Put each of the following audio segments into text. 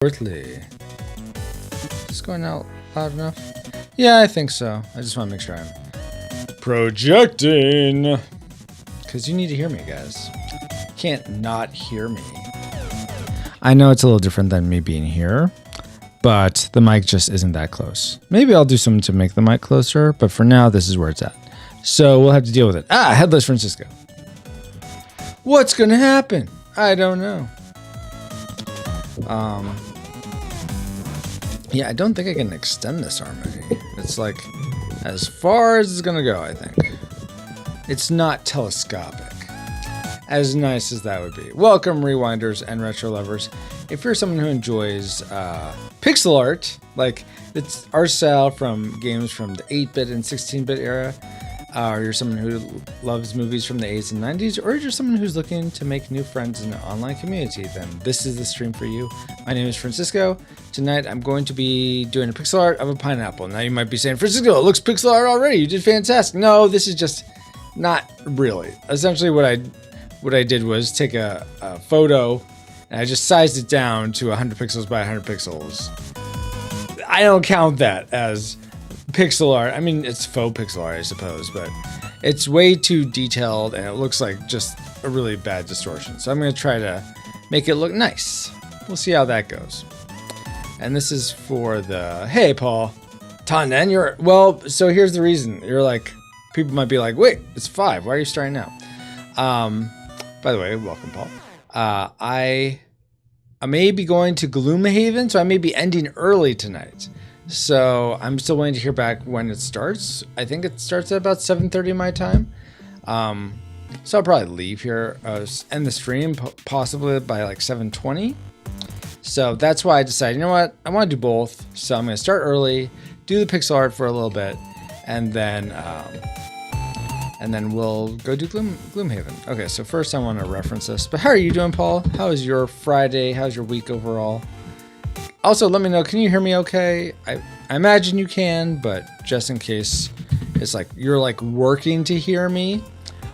Shortly. Is this going out loud enough? Yeah, I think so. I just want to make sure I'm projecting. Because you need to hear me, guys. You can't not hear me. I know it's a little different than me being here, but the mic just isn't that close. Maybe I'll do something to make the mic closer, but for now, this is where it's at. So we'll have to deal with it. Headless Francisco. What's going to happen? I don't know. Yeah, I don't think I can extend this arm any. It's like as far as it's gonna go, I think. It's not telescopic. As nice as that would be. Welcome, rewinders and retro lovers. If you're someone who enjoys pixel art, like it's art style from games from the 8-bit and 16-bit era, or you're someone who loves movies from the 80s and 90s, or you're someone who's looking to make new friends in an online community, then this is the stream for you. My name is Francisco. Tonight I'm going to be doing a pixel art of a pineapple. Now you might be saying, Francisco, it looks pixel art already. You did fantastic. No, this is just not really. Essentially what I did was take a photo and I just sized it down to 100 pixels by 100 pixels. I don't count that as pixel art. I mean, it's faux pixel art, I suppose, but it's way too detailed and it looks like just a really bad distortion. So I'm going to try to make it look nice. We'll see how that goes. And this is for the, hey, Paul, Tonden, well, so here's the reason. You're like, people might be like, wait, it's 5. Why are you starting now? By the way, welcome, Paul. I may be going to Gloomhaven, so I may be ending early tonight. So I'm still waiting to hear back when it starts. I think it starts at about 7:30 my time. So I'll probably leave here, end the stream possibly by like 7:20. So that's why I decided, you know what, I want to do both. So I'm going to start early, do the pixel art for a little bit, and then we'll go do Gloomhaven. Okay, so first I want to reference this. But how are you doing, Paul? How is your Friday? How's your week overall? Also, let me know, can you hear me okay? I imagine you can, but just in case it's like you're like working to hear me.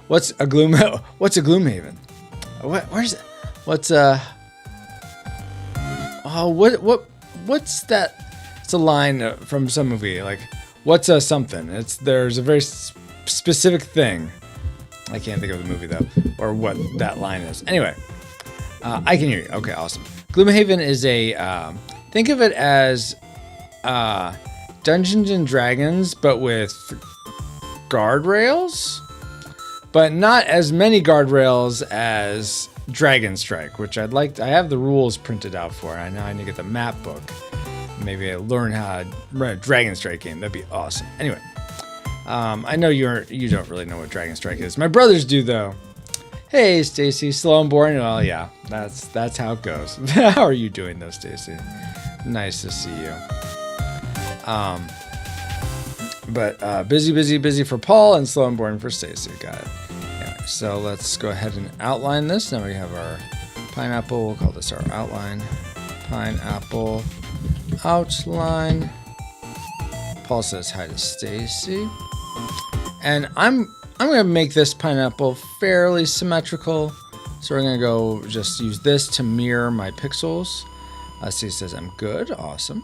What's a Gloomhaven? Where's it? What's what's that? It's a line from some movie, like what's a something? There's a very specific thing. I can't think of the movie though, or what that line is. Anyway, I can hear you. Okay, awesome. Gloomhaven is a think of it as Dungeons and Dragons, but with guardrails, but not as many guardrails as Dragon Strike, which I have the rules printed out for. I know I need to get the map book. Maybe I learn how to run a Dragon Strike game. That'd be awesome. Anyway, I know you don't really know what Dragon Strike is. My brothers do though. Hey, Stacy, slow and boring. Well, yeah, that's how it goes. How are you doing though, Stacy? Nice to see you. But busy for Paul and slow and boring for Stacy. Got it. Anyway, so let's go ahead and outline this. Now we have our pineapple. We'll call this our outline. Pineapple outline. Paul says hi to Stacy. And I'm going to make this pineapple fairly symmetrical. So we're going to go just use this to mirror my pixels. Stacey says I'm good. Awesome.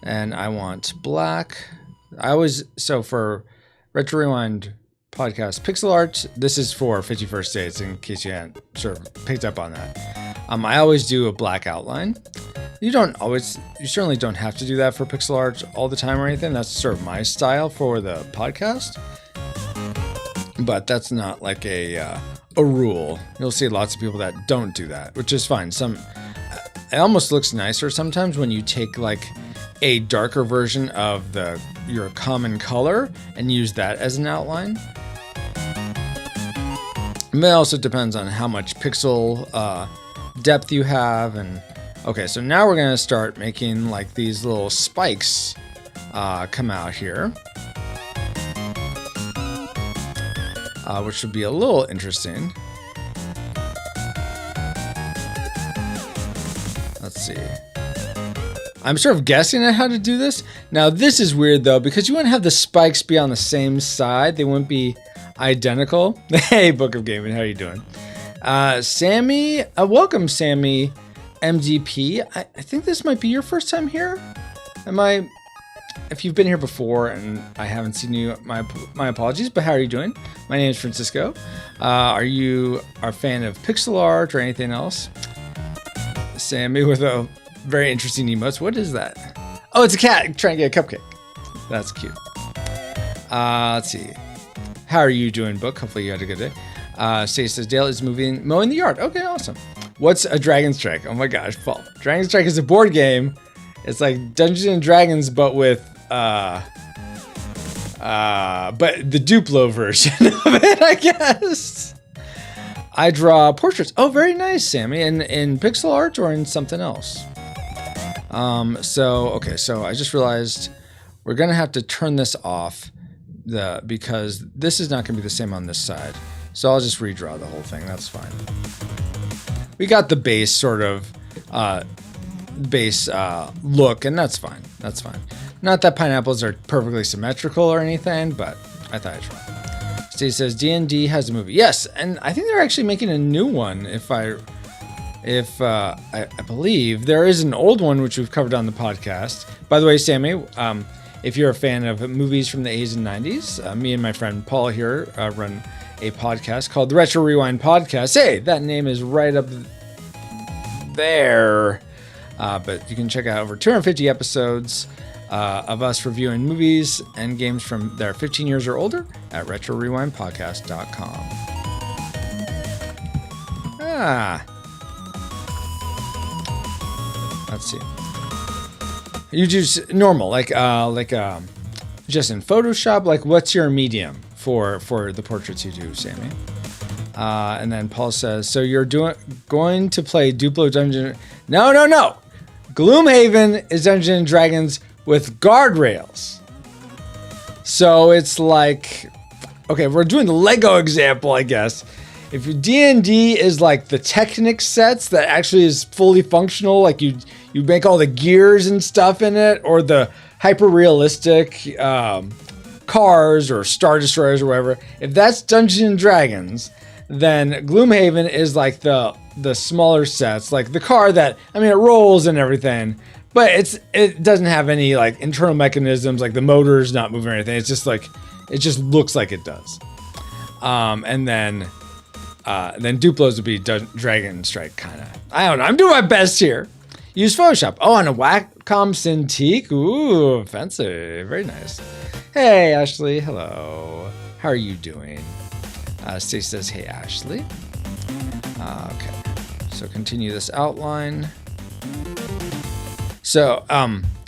And I want black. So for Retro Rewind podcast pixel art, this is for 51st Dates in case you hadn't sort of picked up on that. I always do a black outline. You certainly don't have to do that for pixel art all the time or anything. That's sort of my style for the podcast. But that's not like a rule. You'll see lots of people that don't do that, which is fine. It almost looks nicer sometimes when you take like a darker version of your common color and use that as an outline. And it also depends on how much pixel depth you have. And okay, so now we're gonna start making like these little spikes come out here, which would be a little interesting. Let's see. I'm sort of guessing at how to do this. Now this is weird though, because you wouldn't have the spikes be on the same side. They wouldn't be identical. Hey, Book of Gaming, how are you doing? Sammy, welcome Sammy MDP, I think this might be your first time here. If you've been here before and I haven't seen you, my apologies, but how are you doing? My name is Francisco. Are you a fan of pixel art or anything else? Sammy with a very interesting emotes. What is that? Oh, it's a cat trying to get a cupcake. That's cute. Let's see. How are you doing, Book? Hopefully you had a good day. Stacy says, Dale is mowing the yard. Okay, awesome. What's a Dragon Strike? Oh my gosh, Paul. Dragon Strike is a board game. It's like Dungeons and Dragons, but with, but the Duplo version of it, I guess. I draw portraits. Oh, very nice, Sammy. In pixel art or in something else? So I just realized we're going to have to turn this off because this is not going to be the same on this side. So I'll just redraw the whole thing. That's fine. We got the base sort of look, and that's fine. That's fine. Not that pineapples are perfectly symmetrical or anything, but I thought I'd try. Steve says D&D has a movie. Yes, and I think they're actually making a new one. I believe there is an old one which we've covered on the podcast. By the way, Sammy, if you're a fan of movies from the 80s and 90s, me and my friend Paul here run a podcast called the Retro Rewind Podcast. Hey, that name is right up there. But you can check out over 250 episodes of us reviewing movies and games from that are 15 years or older at retrorewindpodcast.com. Let's see. You just normal, like just in Photoshop. Like, what's your medium for the portraits you do, Sammy? And then Paul says, so you're going to play Duplo Dungeon? No. Gloomhaven is Dungeons and Dragons with guardrails. So it's like, okay, we're doing the Lego example, I guess. If your D&D is like the Technic sets that actually is fully functional, like you make all the gears and stuff in it, or the hyper-realistic cars or Star Destroyers or whatever, if that's Dungeons and Dragons, then Gloomhaven is like the smaller sets, like the car that, I mean, it rolls and everything, but it doesn't have any like internal mechanisms, like the motor's not moving or anything. It's just like, it just looks like it does. And then Duplos would be Dragon Strike, kind of. I don't know. I'm doing my best here. Use Photoshop. Oh, on a Wacom Cintiq. Ooh, fancy. Very nice. Hey, Ashley. Hello. How are you doing? Stacey says, hey, Ashley. Okay. So continue this outline. So,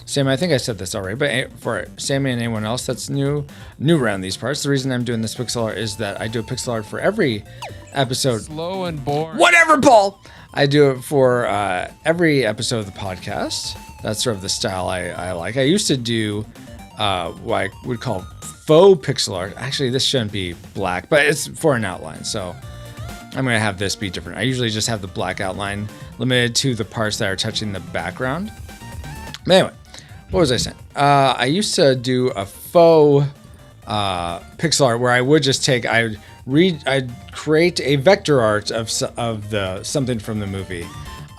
Sammy, I think I said this already, but for Sammy and anyone else that's new around these parts, the reason I'm doing this pixel art is that I do a pixel art for every episode. Slow and boring. Whatever, Paul! I do it for every episode of the podcast. That's sort of the style I like. I used to do what I would call faux pixel art. Actually, this shouldn't be black, but it's for an outline, so I'm going to have this be different. I usually just have the black outline limited to the parts that are touching the background. But anyway, what was I saying? I used to do a faux pixel art where I would just I'd create a vector art of the something from the movie.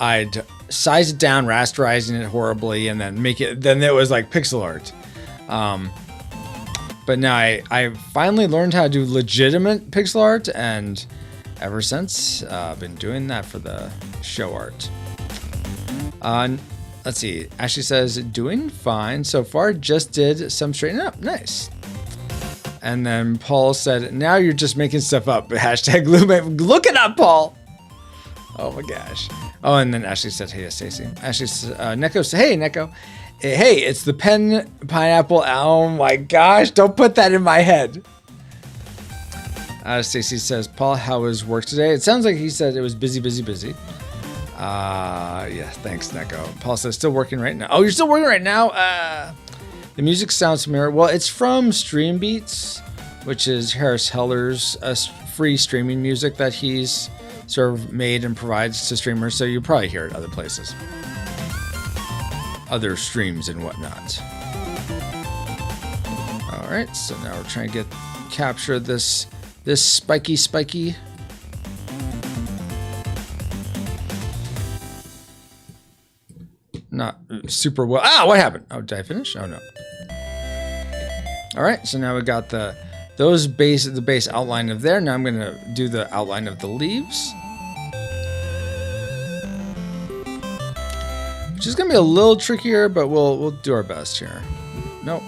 I'd size it down, rasterizing it horribly, and then then it was like pixel art. But now I finally learned how to do legitimate pixel art, and ever since I've been doing that for the show art. Let's see. Ashley says, doing fine so far. Just did some straightening up. Nice. And then Paul said, now you're just making stuff up. Hashtag Gloomhaven. Look it up, Paul. Oh my gosh. Oh, and then Ashley said, hey, Stacey. Ashley says, Neko said, hey, Neko. Hey, it's the pen pineapple. Oh my gosh. Don't put that in my head. Stacey says, Paul, how was work today? It sounds like he said it was busy. Yeah, thanks, Neko. Paul says, still working right now. Oh, you're still working right now? The music sounds familiar. Well, it's from Stream Beats, which is Harris Heller's free streaming music that he's sort of made and provides to streamers. So you'll probably hear it other places, other streams and whatnot. All right, so now we're trying to capture this spiky. not super well. Ah, what happened? Oh, did I finish? Oh no. All right, so now we got the base outline of there. Now I'm gonna do the outline of the leaves, which is gonna be a little trickier, but we'll do our best here. Nope.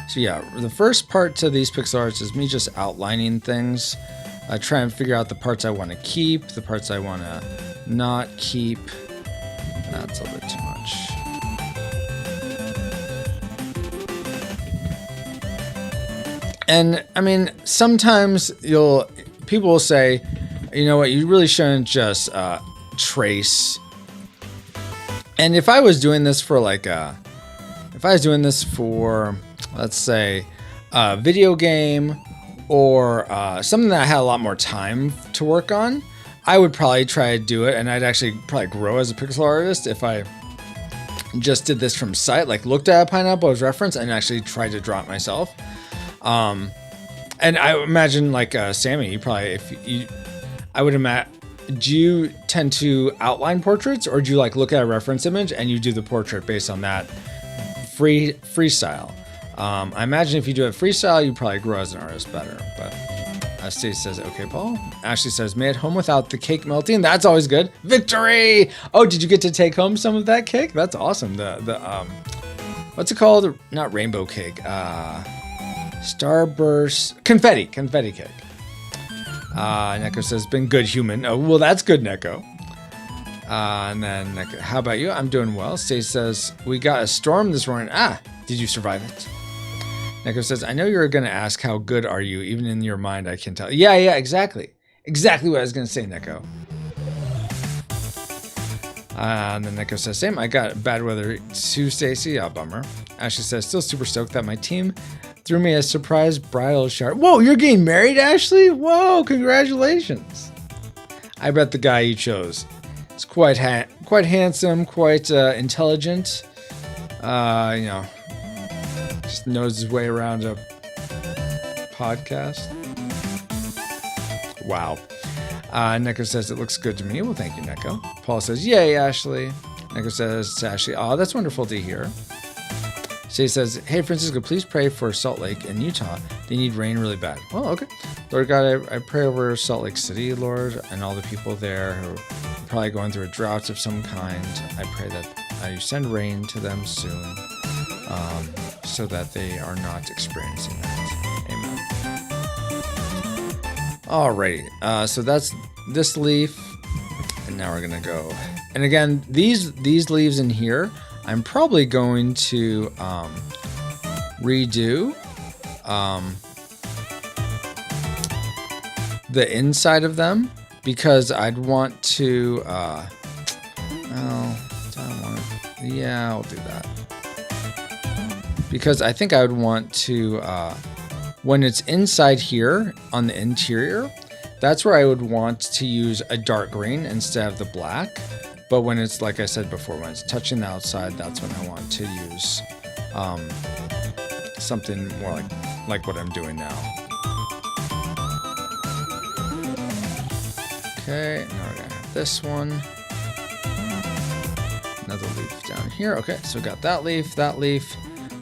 So yeah, the first part to these pixel arts is me just outlining things. I try and figure out the parts I want to keep, the parts I want to not keep. That's a little bit too much. And I mean, sometimes people will say, you know what, you really shouldn't just trace. And if I was doing this for let's say a video game or something that I had a lot more time to work on, I would probably try to do it, and I'd actually probably grow as a pixel artist if I just did this from sight, like looked at a pineapple as reference and actually tried to draw it myself. And I imagine like Sammy, you probably, do you tend to outline portraits, or do you like look at a reference image and you do the portrait based on that freestyle? I imagine if you do it freestyle, you probably grow as an artist better. But Stacey says, okay, Paul. Ashley says, made it home without the cake melting. That's always good. Victory! Oh, did you get to take home some of that cake? That's awesome. The what's it called? Not rainbow cake. Starburst confetti cake. Neko says, been good, human. Oh, well, that's good, Neko. And then Neko, how about you? I'm doing well. Stacey says, we got a storm this morning. Did you survive it? Neko says, I know you're going to ask how good are you, even in your mind I can tell. Yeah, exactly. Exactly what I was going to say, Neko. And then Neko says, same, I got bad weather too, Stacey. Bummer. Ashley says, still super stoked that my team threw me a surprise bridal shower. Whoa, you're getting married, Ashley? Whoa, congratulations. I bet the guy you chose is quite handsome, quite intelligent. Just knows his way around a podcast. Wow. Neko says, it looks good to me. Well, thank you, Neko. Paul says, yay, Ashley. Neko says to Ashley, oh, that's wonderful to hear. She says, hey, Francisco, please pray for Salt Lake in Utah. They need rain really bad. Well, okay. Lord God, I pray over Salt Lake City, Lord, and all the people there who are probably going through a drought of some kind. I pray that you send rain to them soon, so that they are not experiencing that. Amen. Alrighty, so that's this leaf, and now we're gonna go. And again, these leaves in here, I'm probably going to redo the inside of them, because I'd want to. Yeah, I'll do that. Because I think I would want to, when it's inside here on the interior, that's where I would want to use a dark green instead of the black. But when it's, like I said before, when it's touching the outside, that's when I want to use something more like what I'm doing now. Okay, now we're gonna have this one. Another leaf down here. Okay, so we got that leaf, that leaf.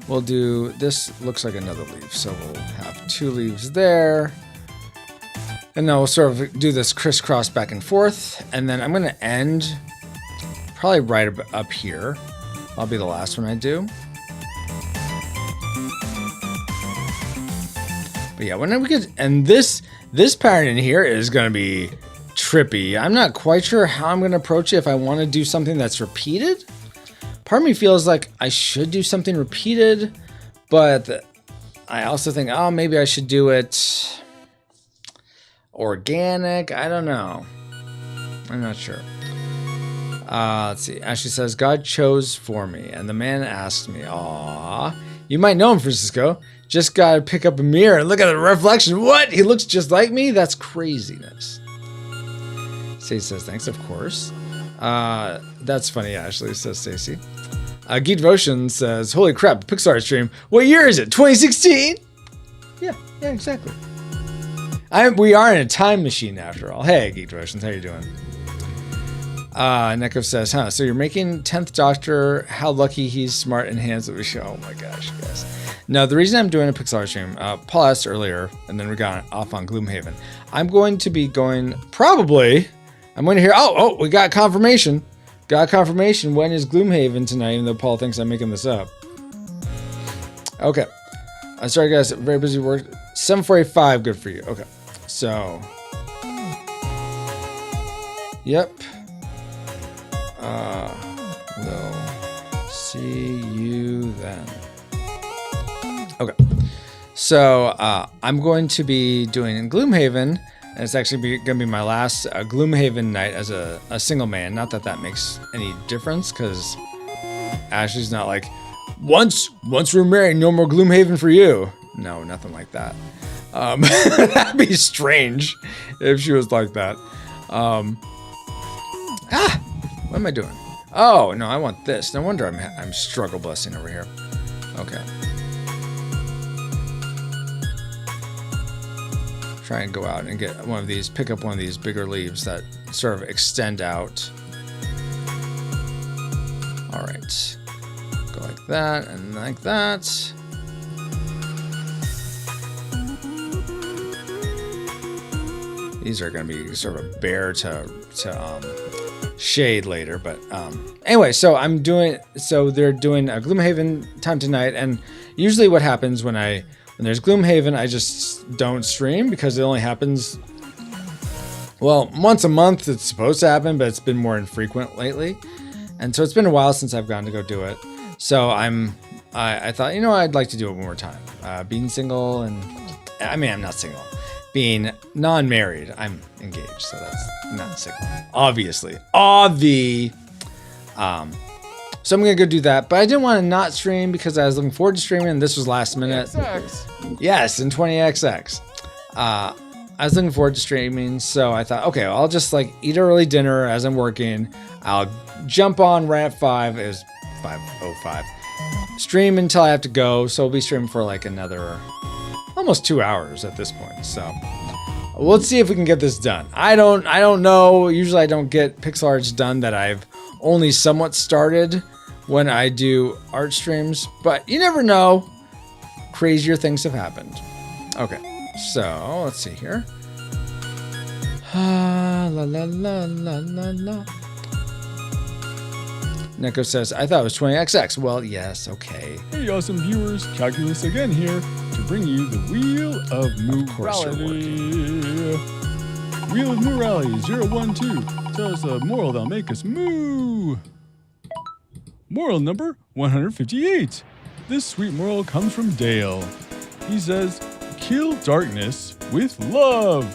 We'll do, this looks like another leaf, so we'll have two leaves there. And then we'll sort of do this crisscross back and forth. And then I'm gonna end probably right up here. I'll be the last one I do. But yeah, when we get, and this pattern in here is gonna be trippy. I'm not quite sure how I'm gonna approach it. If I wanna do something that's repeated, part of me feels like I should do something repeated, but I also think, oh, maybe I should do it organic. I don't know. I'm not sure. Let's see. Ashley says, God chose for me, and the man asked me, aw, you might know him, Francisco. Just gotta pick up a mirror and look at the reflection. What? He looks just like me? That's craziness. Stacey says, thanks, of course. That's funny, Ashley, says Stacey. Geek Devotion says, holy crap, Pixar stream. What year is it? 2016? Yeah, exactly. We are in a time machine after all. Hey, Geek Devotions, how you doing? Neko says, huh, so you're making 10th Doctor, how lucky he's smart and hands of a show. Oh my gosh, guys. No, the reason I'm doing a pixel art stream, Paul asked earlier, and then we got off on Gloomhaven. I'm going to be going, probably, I'm going to hear, oh, we got confirmation. Got confirmation. When is Gloomhaven tonight, even though Paul thinks I'm making this up. Okay. Sorry, guys, very busy work. 7:45, good for you. Okay. So, yep. We'll see you then. Okay. So, I'm going to be doing Gloomhaven, and it's actually going to be my last Gloomhaven night as a single man. Not that that makes any difference, because Ashley's not like, once we're married, no more Gloomhaven for you. No, nothing like that. That'd be strange if she was like that. What am I doing? Oh, no, I want this. No wonder I'm struggle blessing over here. Okay. Try and go out and get one of these, pick up one of these bigger leaves that sort of extend out. All right. Go like that and like that. These are going to be sort of bare to shade later, but anyway, so they're doing a Gloomhaven time tonight, and usually what happens when there's Gloomhaven, I just don't stream because it only happens, well, once a month it's supposed to happen, but it's been more infrequent lately, and so it's been a while since I've gone to go do it. So I thought, I'd like to do it one more time. Being single, and I mean, I'm not single. Being non-married, I'm engaged, so that's not single, obviously. So I'm gonna go do that, but I didn't want to not stream because I was looking forward to streaming, and this was last minute. Yes, in 20XX. I was looking forward to streaming, so I thought, okay, I'll just like eat early dinner as I'm working. I'll jump on right at 5. It was 5:05. Stream until I have to go, so we'll be streaming for like another almost 2 hours at this point. So let's see if we can get this done. I don't know. Usually I don't get pixel arts done that I've only somewhat started when I do art streams, but you never know. Crazier things have happened. Okay, so let's see here. La la la la la la. Neko says, I thought it was 20XX. Well, yes, okay. Hey, awesome viewers. Calculus again here to bring you the Wheel of Morality. Wheel of Morality 012. Tell us a moral that'll make us moo. Moral number 158. This sweet moral comes from Dale. He says, kill darkness with love.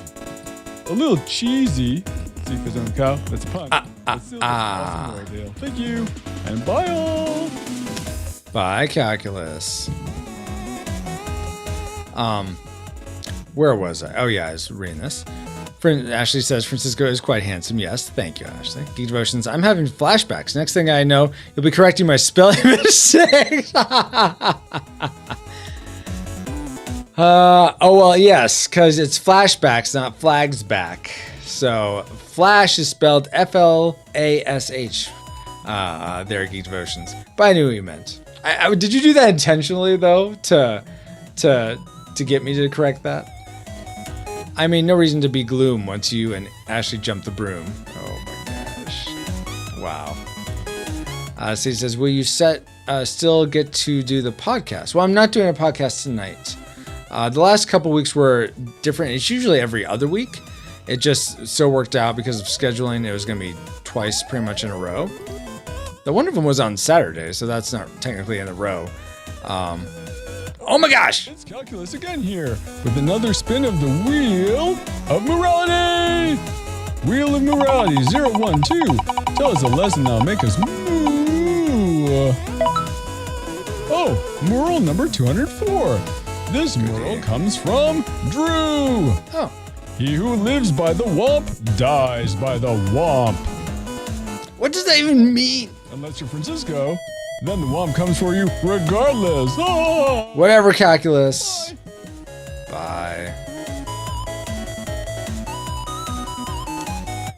A little cheesy. See, because I'm a cow, that's a pun. Awesome moral, Dale. Thank you, and bye all. Bye, Calculus. Where was I? Oh yeah, I was reading this. Ashley says Francisco is quite handsome. Yes, thank you, Ashley. Geek Devotions. I'm having flashbacks. Next thing I know, you'll be correcting my spelling mistakes. Oh well, yes, because it's flashbacks, not flags back. So Flash is spelled F-L-A-S-H. There, Geek Devotions. But I knew what you meant. Did you do that intentionally though, to get me to correct that? I mean, no reason to be gloom once you and Ashley jump the broom. Oh my gosh! Wow. So he says, "Will you still get to do the podcast?" Well, I'm not doing a podcast tonight. The last couple weeks were different. It's usually every other week. It just so worked out because of scheduling. It was going to be twice pretty much in a row. The one of them was on Saturday, so that's not technically in a row. Oh my gosh! It's Calculus again here with another spin of the Wheel of Morality! Wheel of Morality 012. Tell us a lesson that'll make us moo. Oh, moral number 204. This moral comes from Drew. Oh. He who lives by the womp dies by the womp. What does that even mean? Unless you're Francisco, then the womp comes for you regardless. Oh! Whatever, Calculus. Bye.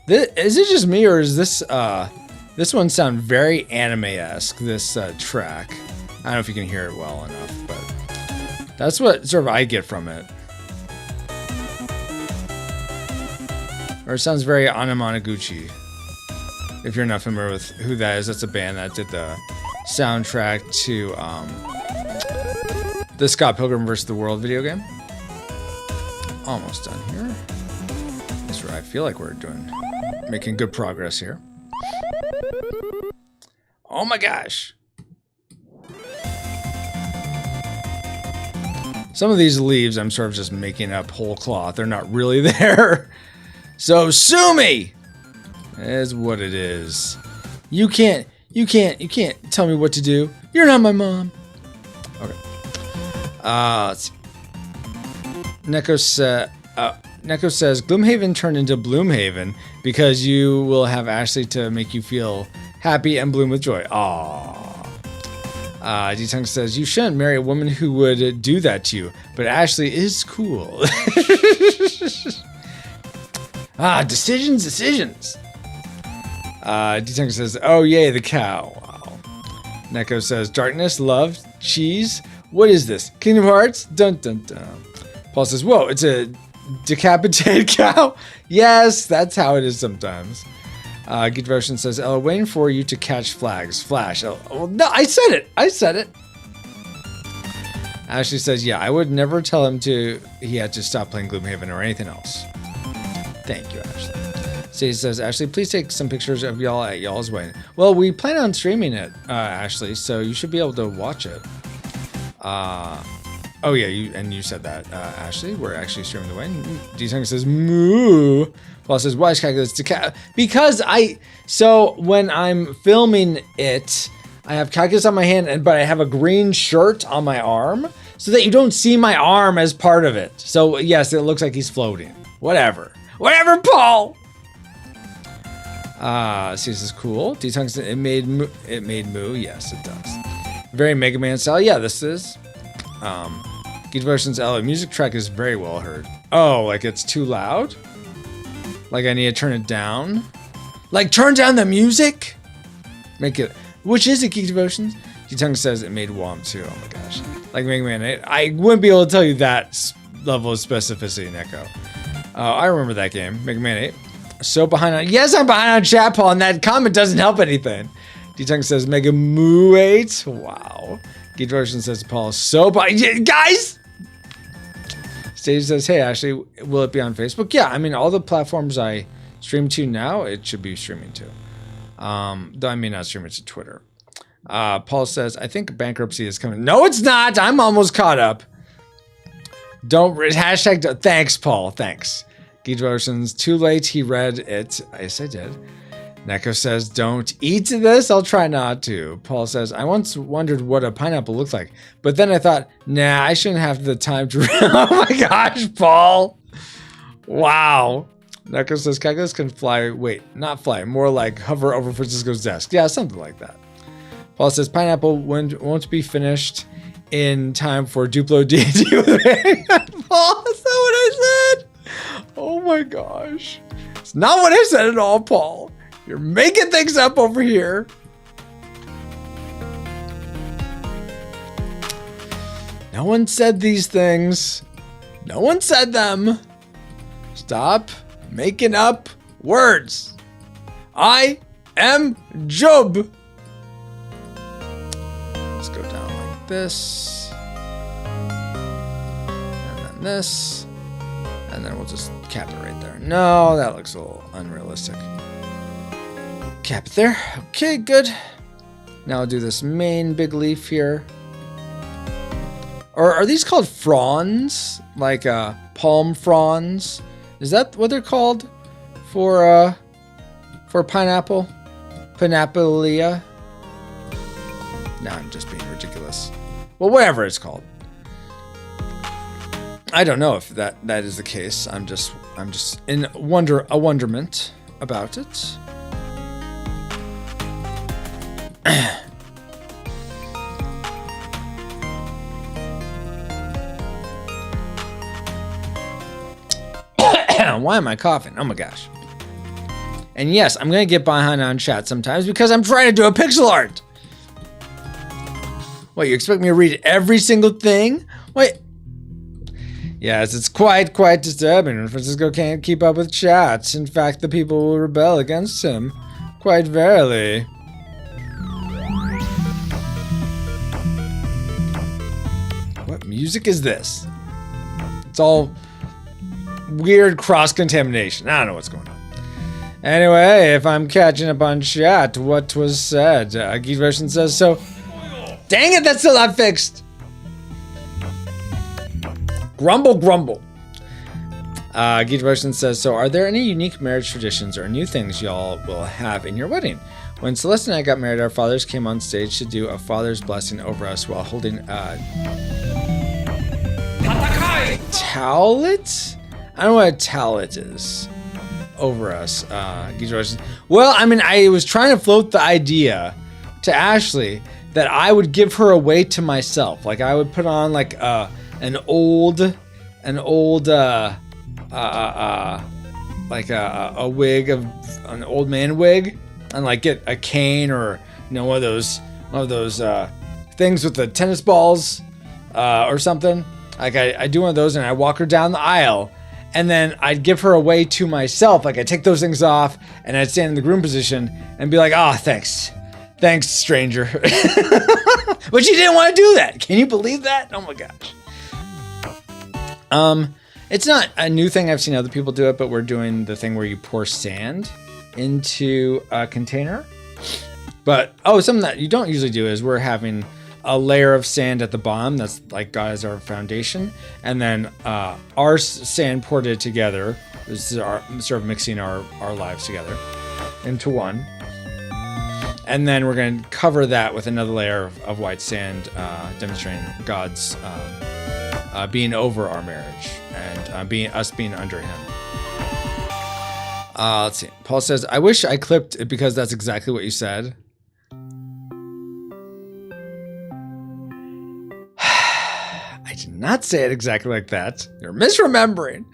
Is it just me, or is this this one sound very anime-esque, this track? I don't know if you can hear it well enough, but that's what sort of I get from it. Or it sounds very Anamanaguchi. If you're not familiar with who that is, that's a band that did the soundtrack to the Scott Pilgrim vs. the World video game. Almost done here. That's right. I feel like we're making good progress here. Oh my gosh. Some of these leaves I'm sort of just making up whole cloth. They're not really there. So sue me is what it is. You can't tell me what to do. You're not my mom. Okay. Let's see. Neko says Gloomhaven turned into Bloomhaven because you will have Ashley to make you feel happy and bloom with joy. Aww. D-Tung says you shouldn't marry a woman who would do that to you, but Ashley is cool. Decisions. D-Tung says, oh yay, the cow. Wow. Neko says, darkness, love, cheese. What is this? Kingdom Hearts? Dun dun dun. Paul says, whoa, it's a decapitated cow? Yes, that's how it is sometimes. Geek Devotion says, oh, waiting for you to catch flags. Flash. Oh, well, no, I said it. Ashley says, yeah, I would never tell him he had to stop playing Gloomhaven or anything else. Thank you, Ashley. So he says, Ashley, please take some pictures of y'all at y'all's wedding. Well, we plan on streaming it, Ashley, so you should be able to watch it. Oh yeah, you said that, Ashley. We're actually streaming the wedding. D-Tung says, moo. Paul says, why is calculus because so when I'm filming it, I have calculus on my hand, but I have a green shirt on my arm so that you don't see my arm as part of it. So yes, it looks like he's floating. Whatever, Paul. See, this is cool. D-Tung says, it made moo. Yes, it does. Very Mega Man style. Yeah, this is. Geek Devotion's music track is very well heard. Oh, like it's too loud? Like I need to turn it down? Like turn down the music? Make it. Which is it, Geek Devotions? G-Tung says it made Womp too. Oh my gosh. Like Mega Man 8. I wouldn't be able to tell you that level of specificity, Neko. I remember that game. Mega Man 8. So behind on. Yes, I'm behind on chat, Paul, and that comment doesn't help anything. D-Tung says Mega Moo 8. Wow. Geek Devotion says Paul, so guys! Stage says, hey, Ashley, will it be on Facebook? Yeah, I mean, all the platforms I stream to now, it should be streaming to. Though I may not stream it to Twitter. Paul says, I think bankruptcy is coming. No, it's not. I'm almost caught up. Hashtag, thanks, Paul. Thanks. Geek Devotions, too late. He read it. Yes, I did. Neko says, don't eat this. I'll try not to. Paul says, I once wondered what a pineapple looked like, but then I thought, nah, I shouldn't have the time to. Oh my gosh, Paul. Wow. Neko says, calculus can fly. Wait, not fly. More like hover over Francisco's desk. Yeah, something like that. Paul says, pineapple won't be finished in time for Duplo D&D with me. Paul, is that what I said? Oh my gosh. It's not what I said at all, Paul. You're making things up over here. No one said these things. No one said them. Stop making up words. I am Job. Let's go down like this. And then this. And then we'll just cap it right there. No, that looks a little unrealistic. Cap it there. Okay, good. Now I'll do this main big leaf here. Or are these called fronds? Like palm fronds? Is that what they're called for pineapple? Pineappelia? No, I'm just being ridiculous. Well, whatever it's called. I don't know if that is the case. I'm just in wonderment about it. Why am I coughing? Oh my gosh. And yes, I'm going to get behind on chat sometimes because I'm trying to do a pixel art. What, you expect me to read every single thing? Wait. Yes, it's quite disturbing. Francisco can't keep up with chat. In fact, the people will rebel against him. Quite verily. What music is this? It's all weird cross-contamination. I don't know what's going on. Anyway, if I'm catching up on chat, what was said? Geek version says so. Dang it, that's still not fixed. Grumble. Geek version says so. Are there any unique marriage traditions or new things y'all will have in your wedding? When Celeste and I got married, our fathers came on stage to do a father's blessing over us while holding towlet? I don't know what a towlet is. Over us. Well, I mean, I was trying to float the idea to Ashley that I would give her away to myself. Like I would put on like an old like a wig of an old man wig, and like get a cane or one of those things with the tennis balls or something. Like I do one of those and I walk her down the aisle, and then I'd give her away to myself. Like I'd take those things off and I'd stand in the groom position and be like, thanks, stranger. But she didn't want to do that. Can you believe that? Oh my gosh. It's not a new thing. I've seen other people do it, but we're doing the thing where you pour sand into a container. But, something that you don't usually do is we're having a layer of sand at the bottom. That's like God as our foundation. And then our sand poured it together. This is our sort of mixing our lives together into one. And then we're going to cover that with another layer of white sand, demonstrating God's being over our marriage and being under him. Let's see. Paul says, I wish I clipped it because that's exactly what you said. I did not say it exactly like that. You're misremembering.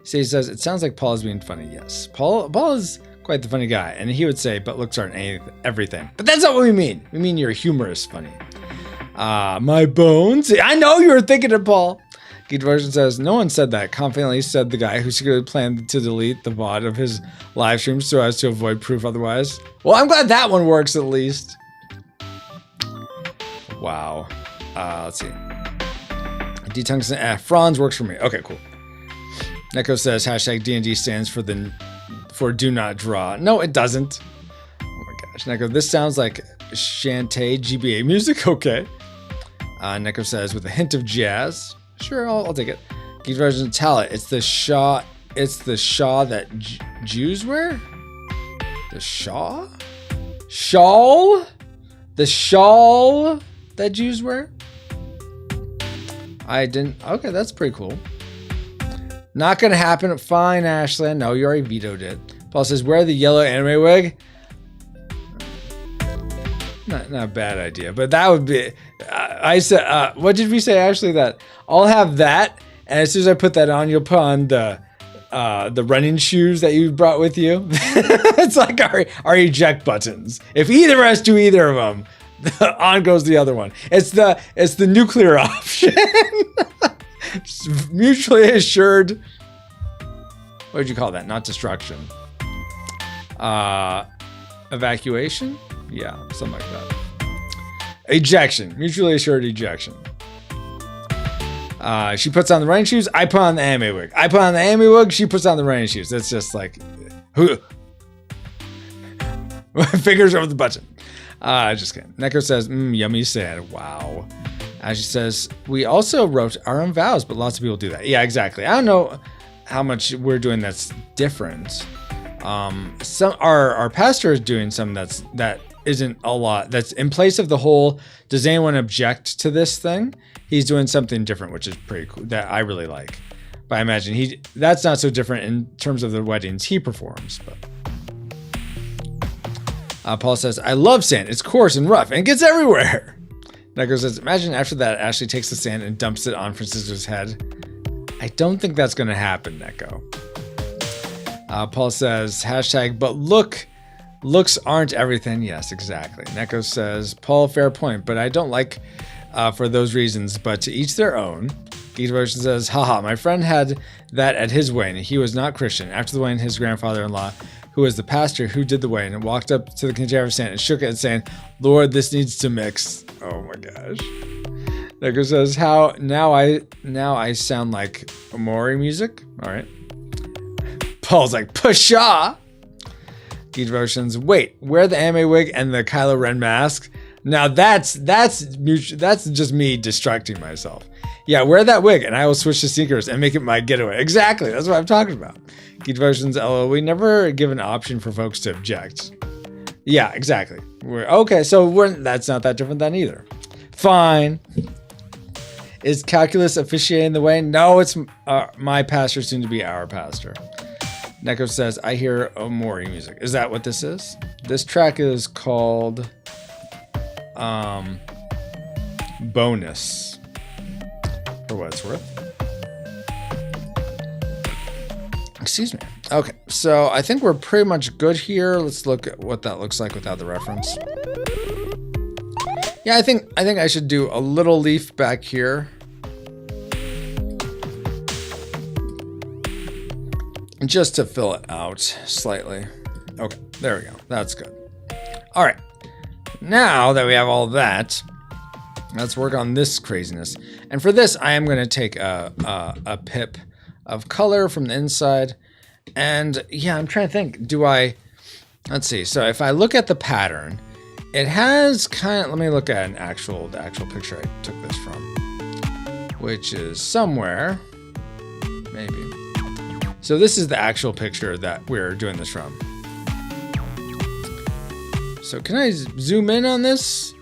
So he says, it sounds like Paul is being funny. Yes. Paul is quite the funny guy. And he would say, but looks aren't everything. But that's not what we mean. We mean you're humorous funny. My bones. I know you were thinking of Paul. Geek version says, no one said that. Confidently said the guy who secretly planned to delete the VOD of his live stream so as to avoid proof otherwise. Well, I'm glad that one works at least. Wow. Let's see. D-Tungsten, Franz works for me. Okay, cool. Neko says, hashtag D&D stands for do not draw. No, it doesn't. Oh my gosh. Neko, this sounds like Shantae GBA music. Okay. Neko says, with a hint of jazz. Sure, I'll take it. Geek version talent. It's the Shaw that Jews wear? The Shaw? Shawl? The shawl that Jews wear? I didn't. Okay, that's pretty cool. Not gonna happen. Fine, Ashley. No, you already vetoed it. Paul says, wear the yellow anime wig. Not a bad idea, but that would be. I said, what did we say, Ashley? That I'll have that, and as soon as I put that on, you'll put on the running shoes that you brought with you. It's like our eject buttons. If either of us do either of them, on goes the other one. It's the nuclear option. Mutually assured. What did you call that? Not destruction. Evacuation? Yeah, something like that. Ejection. Mutually assured ejection. She puts on the running shoes. I put on the anime wig. I put on the anime wig. She puts on the running shoes. That's just like... Fingers over the button. Just kidding. Neko says, yummy sand. Wow. As she says, we also wrote our own vows, but lots of people do that. Yeah, exactly. I don't know how much we're doing that's different. Our pastor is doing some that isn't a lot. That's in place of the whole, does anyone object to this thing? He's doing something different, which is pretty cool, that I really like. But I imagine that's not so different in terms of the weddings he performs. But Paul says, I love sand. It's coarse and rough and it gets everywhere. Neko says, imagine after that, Ashley takes the sand and dumps it on Francisco's head. I don't think that's going to happen, Neko. Paul says, hashtag, but looks aren't everything. Yes, exactly. Neko says, Paul, fair point, but I don't like for those reasons, but to each their own. Geek Devotion says, haha, my friend had that at his wedding. He was not Christian. After the wedding, his grandfather-in-law, who was the pastor who did the wedding, and walked up to the container of sand and shook it saying, Lord, this needs to mix. Oh my gosh. Neko says, how now I sound like Mori music. All right. Paul's like, pshaw. Geek Devotions, wait, wear the anime wig and the Kylo Ren mask. Now that's just me distracting myself. Yeah, wear that wig and I will switch to sneakers and make it my getaway. Exactly, that's what I'm talking about. Geek Devotions, LOL, we never give an option for folks to object. Yeah, exactly. That's not that different then either. Fine. Is Calculus officiating the way? No, it's my pastor, soon to be our pastor. Neko says, I hear Omori music. Is that what this is? This track is called Bonus, for what it's worth. Excuse me. Okay, so I think we're pretty much good here. Let's look at what that looks like without the reference. Yeah, I think I should do a little leaf back here. Just to fill it out slightly. Okay, there we go. That's good. All right. Now that we have all that, let's work on this craziness. And for this, I am going to take a pip of color from the inside. And yeah, I'm trying to think. Let's see. So if I look at the pattern, it has let me look at the actual picture I took this from, which is somewhere, maybe. So this is the actual picture that we're doing this from. So can I zoom in on this?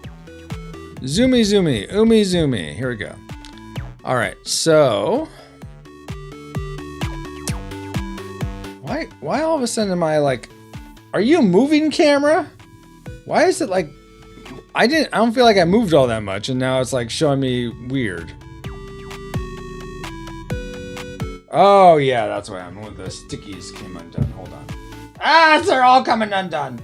Zoomy. Here we go. All right, so why all of a sudden am I like, are you a moving camera? Why is it like, I don't feel like I moved all that much and now it's like showing me weird. Oh yeah, that's why I'm with the stickies came undone. Hold on. They're all coming undone.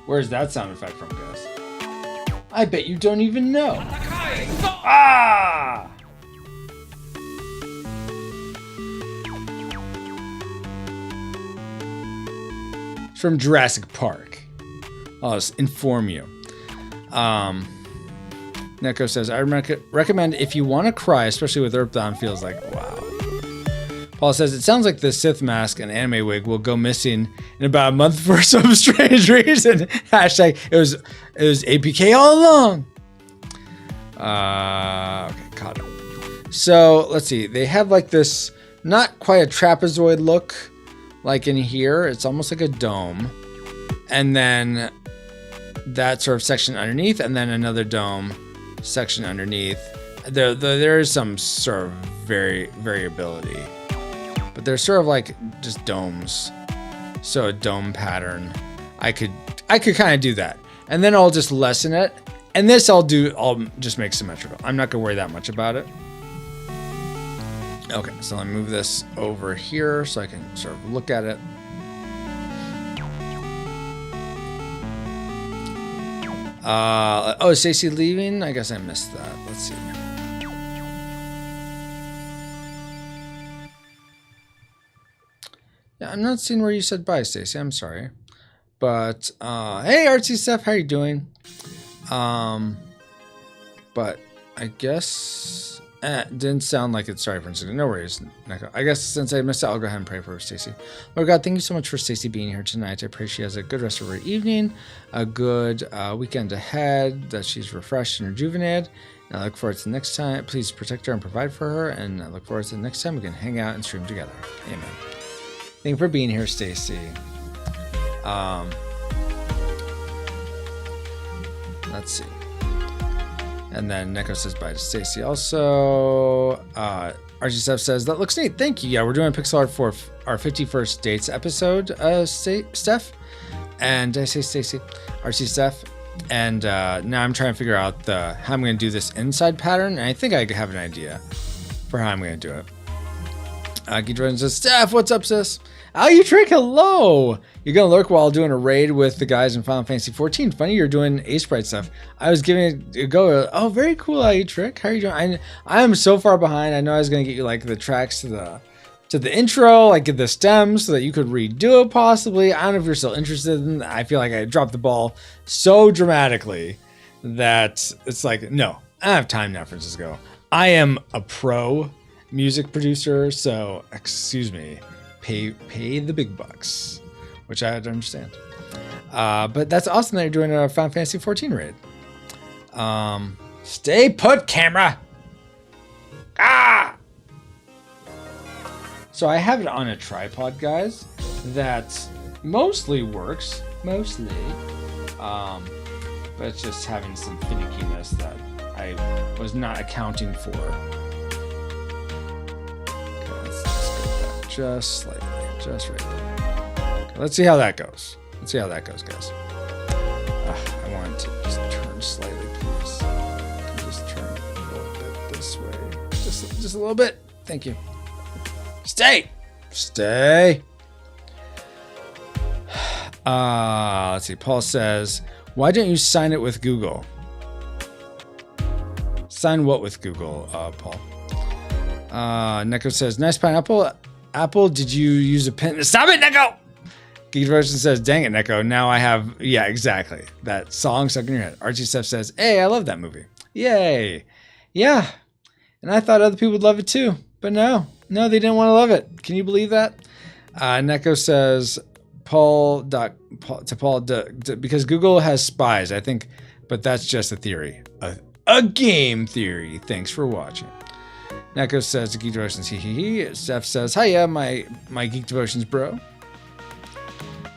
Where's that sound effect from, guys? I bet you don't even know. It's from Jurassic Park. I'll just inform you. Neko says, I recommend if you want to cry, especially with Earthbound, feels like, wow. Paul says, it sounds like the Sith mask and anime wig will go missing in about a month for some strange reason. Hashtag, it was APK all along. Okay, caught it. So, let's see. They have like this, not quite a trapezoid look, like in here. It's almost like a dome. And then that sort of section underneath, and then another dome section underneath. There is some sort of variability, but they're sort of like just domes. So a dome pattern. I could kind of do that, and then I'll just lessen it. And this I'll just make symmetrical. I'm not gonna worry that much about it. Okay, so let me move this over here so I can sort of look at it. Is Stacey leaving? I guess I missed that. Let's see. Yeah, I'm not seeing where you said bye, Stacey. I'm sorry. But, hey, Artsy Steph, how you doing? But I guess... didn't sound like it's sorry for instance. No worries, Neko. I guess since I missed it, I'll go ahead and pray for Stacey. Lord God, thank you so much for Stacey being here tonight. I pray she has a good rest of her evening, a good weekend ahead, that she's refreshed and rejuvenated. And I look forward to the next time. Please protect her and provide for her. And I look forward to the next time we can hang out and stream together. Amen. Thank you for being here, Stacey. Let's see. And then Neko says bye to Stacey. Also, RG7 says, that looks neat. Thank you. Yeah, we're doing pixel art for our 51st dates episode, Steph. And did I say Stacey? RC Steph. And now I'm trying to figure out how I'm going to do this inside pattern. And I think I have an idea for how I'm going to do it. Geedrogen says, Steph, what's up, sis? Trick, hello! You're going to lurk while doing a raid with the guys in Final Fantasy 14. Funny you're doing A-Sprite stuff. I was giving it a go. Oh, very cool, Trick. How are you doing? I am so far behind. I know I was going to get you like the tracks to the intro, like the stems, so that you could redo it possibly. I don't know if you're still interested in it. I feel like I dropped the ball so dramatically that it's like, no, I don't have time now, Francisco. I am a pro music producer, so excuse me, pay the big bucks, which I don't understand. But that's awesome that you're doing a Final Fantasy 14 raid. Stay put, camera. So I have it on a tripod, guys, that mostly works, but it's just having some finickiness that I was not accounting for. Okay, let's just get that just slightly, just right there. Okay, let's see how that goes. Let's see how that goes, guys. I want it to just turn slightly, please. Can just turn a little bit this way, just a little bit. Thank you. Stay. Let's see. Paul says, why don't you sign it with Google? Sign what with Google, Paul? Neko says, nice pineapple. Apple, did you use a pen? Stop it, Neko! Geek Version says, dang it, Neko. Now I have, yeah, exactly. That song stuck in your head. Archie Steph says, hey, I love that movie. Yay. Yeah. And I thought other people would love it too. But no, they didn't want to love it. Can you believe that? Neko says, because Google has spies, I think, but that's just a theory. A game theory. Thanks for watching. Neko says, Geek Devotions, hee. Steph says, hiya, my Geek Devotions bro.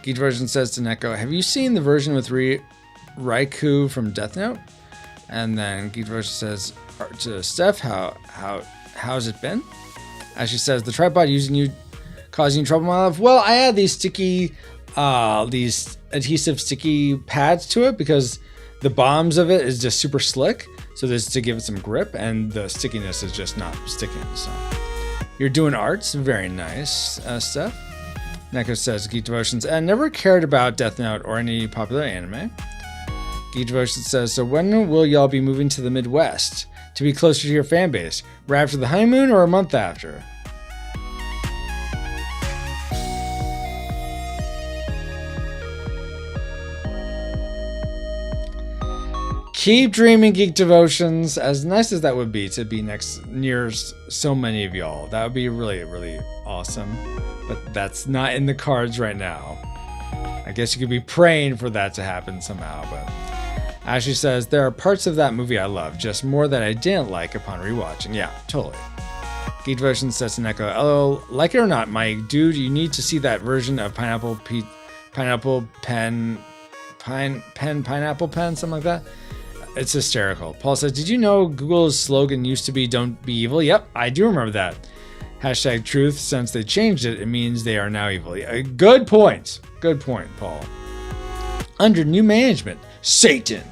Geek Devotions says to Neko, have you seen the version with Raikou from Death Note? And then Geek Devotions says to Steph, how's it been? As she says, the tripod causing you trouble, my love. Well, I had these these adhesive sticky pads to it because the bottoms of it is just super slick. So this is to give it some grip, and the stickiness is just not sticking. So you're doing arts, very nice, Steph. Neko says, Geek Devotions, and never cared about Death Note or any popular anime. Geek Devotions says, so when will y'all be moving to the Midwest to be closer to your fan base? Right after the honeymoon or a month after? Keep dreaming, Geek Devotions. As nice as that would be to be near so many of y'all, that would be really, really awesome. But that's not in the cards right now. I guess you could be praying for that to happen somehow. But Ashley says, there are parts of that movie I love, just more that I didn't like upon rewatching. Yeah, totally. Geek Devotions says to Neko, LOL, like it or not, my dude, you need to see that version of Pineapple Pen, something like that. It's hysterical. Paul says, did you know Google's slogan used to be don't be evil? Yep, I do remember that. Hashtag truth. Since they changed it, it means they are now evil. Good point. Good point, Paul. Under new management, Satan.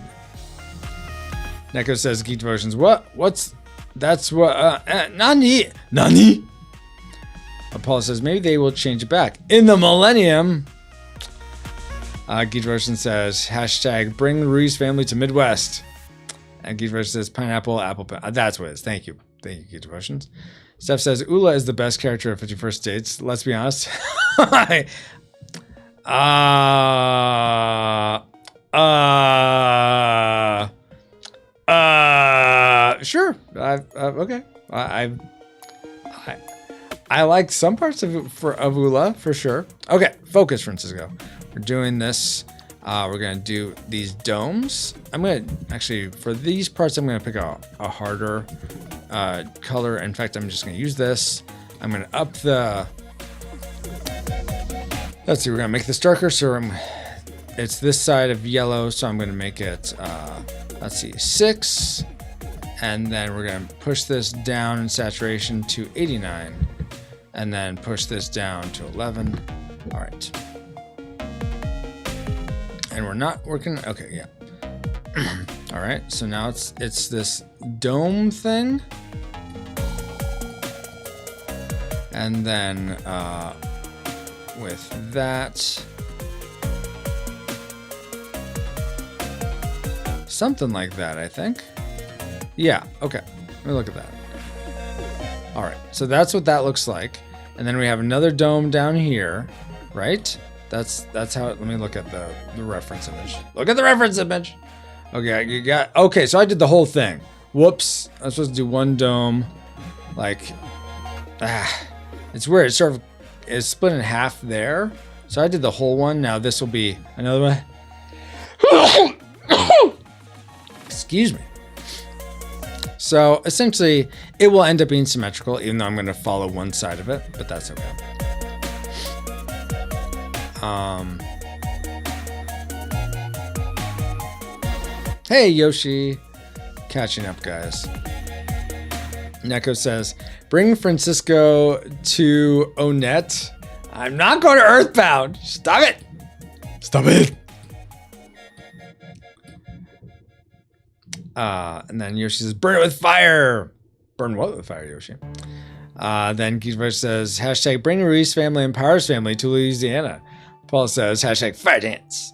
Neko says, Geek Devotions, Nani? Paul says, maybe they will change it back. In the millennium. Geek Devotions says, hashtag bring the Ruiz family to Midwest. And Geek Devotions says, pineapple, apple, that's what it is. Thank you. Thank you, Geek Devotions. Steph says, Ula is the best character of 51st Dates. Let's be honest. Sure. Okay. I like some parts of Ula for sure. Okay, focus, Francisco. We're doing this. We're gonna do these domes. I'm gonna actually, for these parts, I'm gonna pick a harder color. In fact, I'm just gonna use this. I'm gonna up the. Let's see. We're gonna make this darker. So it's this side of yellow. So I'm gonna make it. Let's see, 6, and then we're gonna push this down in saturation to 89, and then push this down to 11. All right. And we're not working. Okay, yeah. All right, so now it's this dome thing. And then with that, something like that, I think. Yeah, okay. Let me look at that. All right, so that's what that looks like. And then we have another dome down here, right? That's how let me look at the reference image. Look at the reference image. Okay, you got, okay, so I did the whole thing. Whoops, I was supposed to do one dome, like, it's weird. It sort of is split in half there. So I did the whole one. Now this will be another one. Excuse me. So essentially, it will end up being symmetrical, even though I'm going to follow one side of it, but that's okay. Hey, Yoshi. Catching up, guys. Neko says, bring Francisco to Onett. I'm not going to Earthbound. Stop it. Stop it. And then Yoshi says, burn it with fire. Burn what with fire, Yoshi? Then Geezer says, hashtag bring Ruiz family and Powers family to Louisiana. Paul says, hashtag fire dance.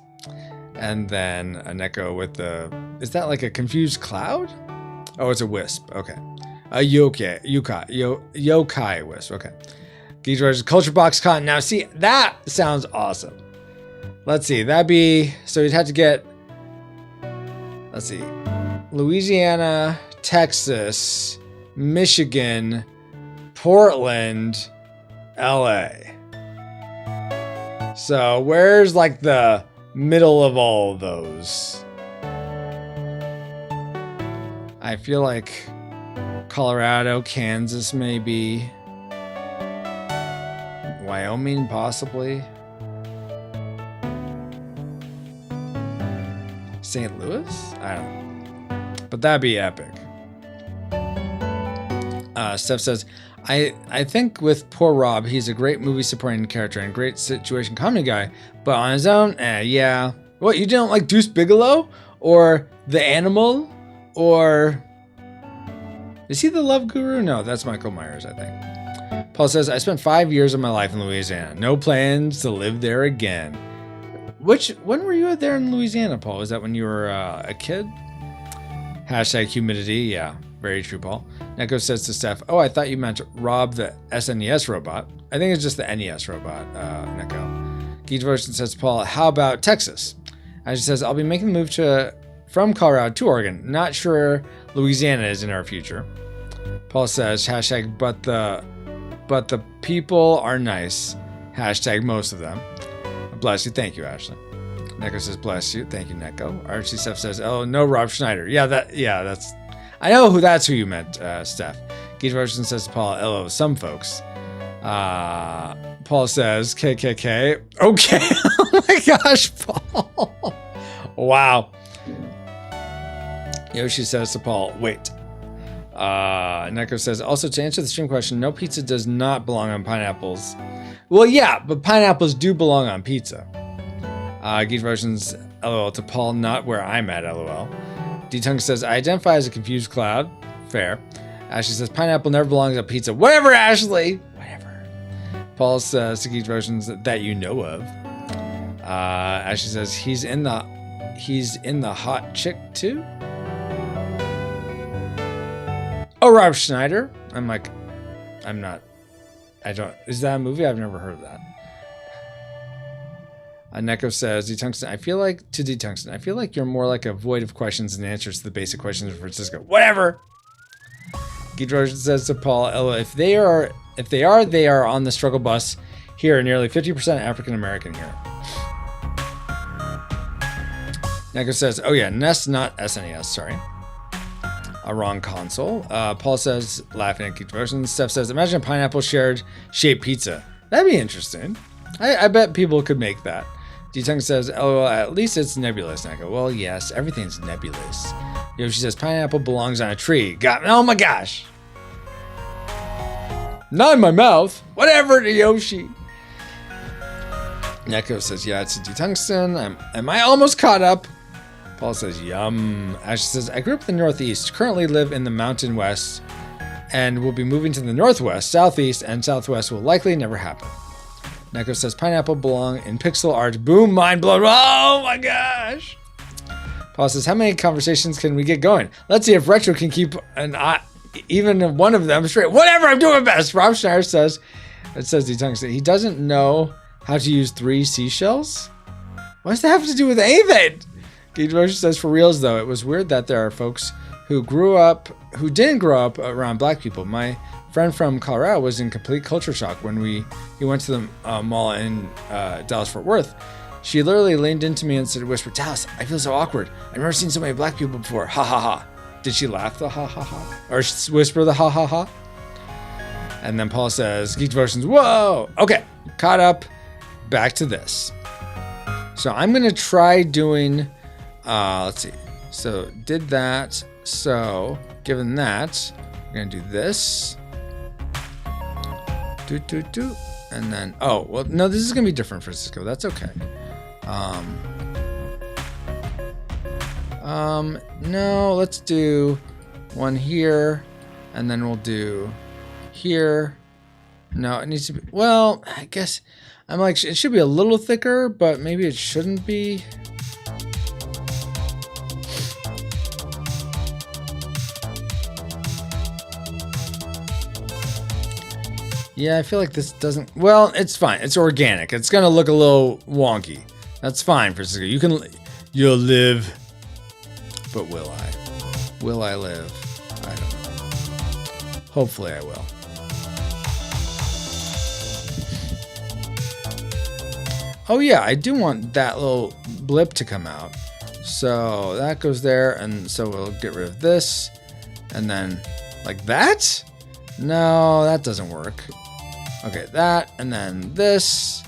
And then a Neko with the, is that like a confused cloud? Oh, it's a wisp. Okay. A yokai wisp. Okay. Geezer culture box con. Now, see, that sounds awesome. Let's see. That'd be, so you'd have to get, let's see, Louisiana, Texas, Michigan, Portland, LA. So where's like the middle of all of those? I feel like Colorado, Kansas, maybe. Wyoming, possibly. St. Louis? I don't know. But that'd be epic. Steph says, I think with poor Rob, he's a great movie supporting character and great situation comedy guy, but on his own, yeah. What, you don't like Deuce Bigelow? Or The Animal? Or is he the love guru? No, that's Michael Myers, I think. Paul says, I spent 5 years of my life in Louisiana. No plans to live there again. When were you there in Louisiana, Paul? Was that when you were a kid? Hashtag humidity. Yeah, very true, Paul. Neko says to Steph, oh, I thought you meant Rob the SNES robot. I think it's just the NES robot, Neko. Geek Devotion says to Paul, how about Texas? And she says, I'll be making the move from Colorado to Oregon. Not sure Louisiana is in our future. Paul says, hashtag, but the people are nice. Hashtag most of them. Bless you. Thank you, Ashley. Neko says, bless you. Thank you, Neko. Archie Steph says, oh, no, Rob Schneider. Yeah, that's, I know that's who you meant, Steph. Geek Devotion says to Paul, LO, some folks. Paul says, KKK. Okay. Oh my gosh, Paul. Wow. Yoshi says to Paul, wait. Neko says, also to answer the stream question, no, pizza does not belong on pineapples. Well, yeah, but pineapples do belong on pizza. Geek Devotion's LOL to Paul, not where I'm at, LOL. D-Tung says, I identify as a confused cloud. Fair. Ashley says, pineapple never belongs on pizza. Whatever, Ashley. Whatever. Paul says to Geek Devotions that you know of. Ashley says, he's in the hot chick too? Oh, Rob Schneider. I'm like, is that a movie? I've never heard of that. Neko says, D-Tungsten, I feel like you're more like a void of questions and answers to the basic questions of Francisco. Whatever. Geedrosion says to Paul, Ella, if they are on the struggle bus here, nearly 50% African American here. Neko says, oh yeah, NES, not SNES, sorry. A wrong console. Paul says, laughing at Geek Devotion. Steph says, imagine a pineapple shaped pizza. That'd be interesting. I bet people could make that. D-Tung says, LOL, at least it's nebulous. And I go, well, yes, everything's nebulous. Yoshi says, pineapple belongs on a tree. Oh my gosh. Not in my mouth. Whatever, Yoshi. Neko says, yeah, it's a D-Tungsten. Am I almost caught up? Paul says, yum. Ashley says, I grew up in the Northeast, currently live in the Mountain West, and will be moving to the Northwest, Southeast, and Southwest will likely never happen. Neko says, pineapple belong in pixel art. Boom, mind blown. Oh my gosh. Paul says, how many conversations can we get going? Let's see if Retro can keep even one of them straight. Whatever, I'm doing my best. Rob Schneider says, he doesn't know how to use 3 seashells? What does that have to do with anything? Gage Motion says, for reals though, it was weird that there are folks who didn't grow up around black people. My friend from Colorado was in complete culture shock when he went to the mall in Dallas-Fort Worth. She literally leaned into me and said, whispered, Dallas, I feel so awkward. I've never seen so many black people before. Ha ha ha. Did she laugh the ha ha ha? Or whisper the ha ha ha? And then Paul says, Geek Devotions, whoa! Okay, caught up. Back to this. So I'm going to try doing, let's see. So did that. So given that, we're going to do this. And then, oh, well, no, this is going to be different, Francisco. That's okay. No, let's do one here, and then we'll do here. No, it needs to be, well, I guess I'm like, it should be a little thicker, but maybe it shouldn't be. Yeah, I feel like this doesn't, well, it's fine. It's organic. It's going to look a little wonky. That's fine, Francisco. You'll live. But will I? Will I live? I don't know. Hopefully I will. Oh yeah, I do want that little blip to come out. So that goes there, and so we'll get rid of this. And then, like that? No, that doesn't work. Okay, that, and then this.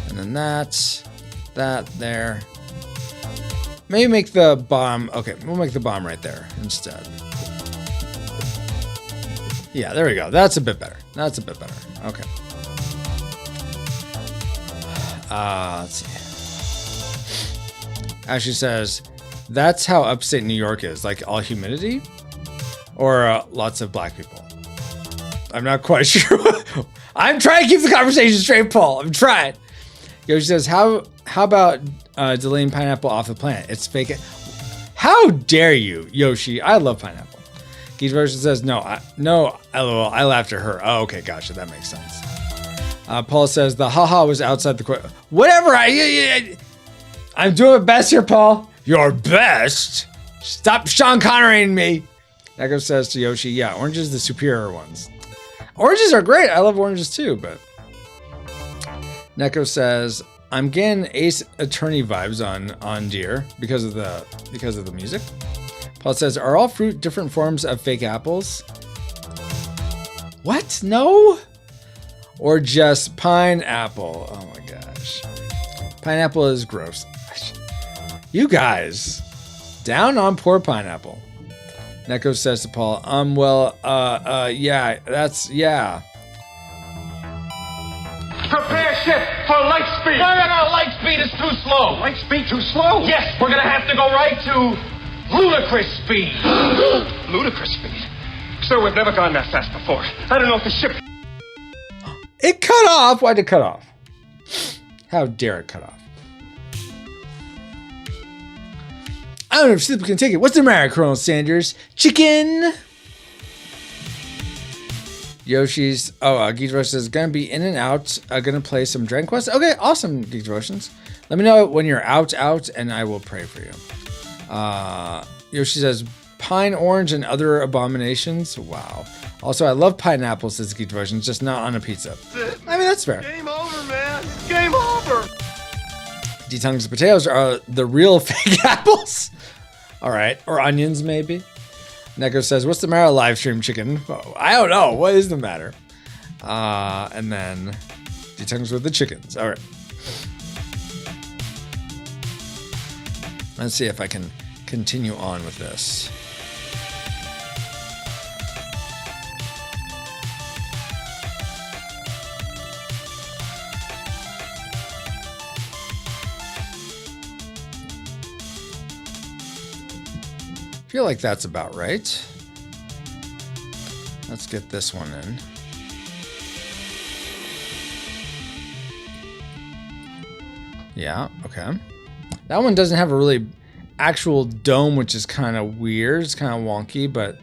And then that, there. Maybe make the bomb, okay, we'll make the bomb right there instead. Yeah, there we go. That's a bit better. That's a bit better. Okay. Let's see. Ashley says, that's how upstate New York is, like all humidity? Or lots of black people? I'm not quite sure. I'm trying to keep the conversation straight, Paul. I'm trying. Yoshi says, how about deleting pineapple off the planet? It's fake. How dare you, Yoshi? I love pineapple. Geek Version says, no, LOL, I laughed at her. Oh, okay, gotcha, that makes sense. Paul says, the haha was outside the question. Whatever, I'm doing my best here, Paul. Your best? Stop Sean Connerying me. Echo says to Yoshi, yeah, oranges the superior ones. Oranges are great. I love oranges too, but Neko says, I'm getting Ace Attorney vibes on Deer because of the music. Paul says, are all fruit different forms of fake apples? What? No? Or just pineapple? Oh my gosh. Pineapple is gross. You guys, down on poor pineapple. Neko says to Paul, yeah, yeah. Prepare ship for light speed. No, light speed is too slow. Light speed too slow? Yes, we're gonna have to go right to ludicrous speed. Ludicrous speed? Sir, we've never gone that fast before. I don't know if the ship... It cut off. Why'd it cut off? How dare it cut off? I don't know if Sleep can take it. What's the matter, Colonel Sanders? Chicken! Yoshi's... Oh, Geek Devotions is going to be in and out. Going to play some Dragon Quest. Okay, awesome, Geek Devotions. Let me know when you're out, and I will pray for you. Yoshi says, pine, orange, and other abominations. Wow. Also, I love pineapple, says Geek Devotions, just not on a pizza. I mean, that's fair. Game over, man. Game over. D-tongues and potatoes are the real fake apples. All right. Or onions, maybe. Neko says, what's the matter, live stream chicken? Oh, I don't know. What is the matter? And then D-tongues with the chickens. All right. Let's see if I can continue on with this. feel like that's about right. Let's get this one in. Yeah, okay. That one doesn't have a really actual dome, which is kind of weird. It's kind of wonky, but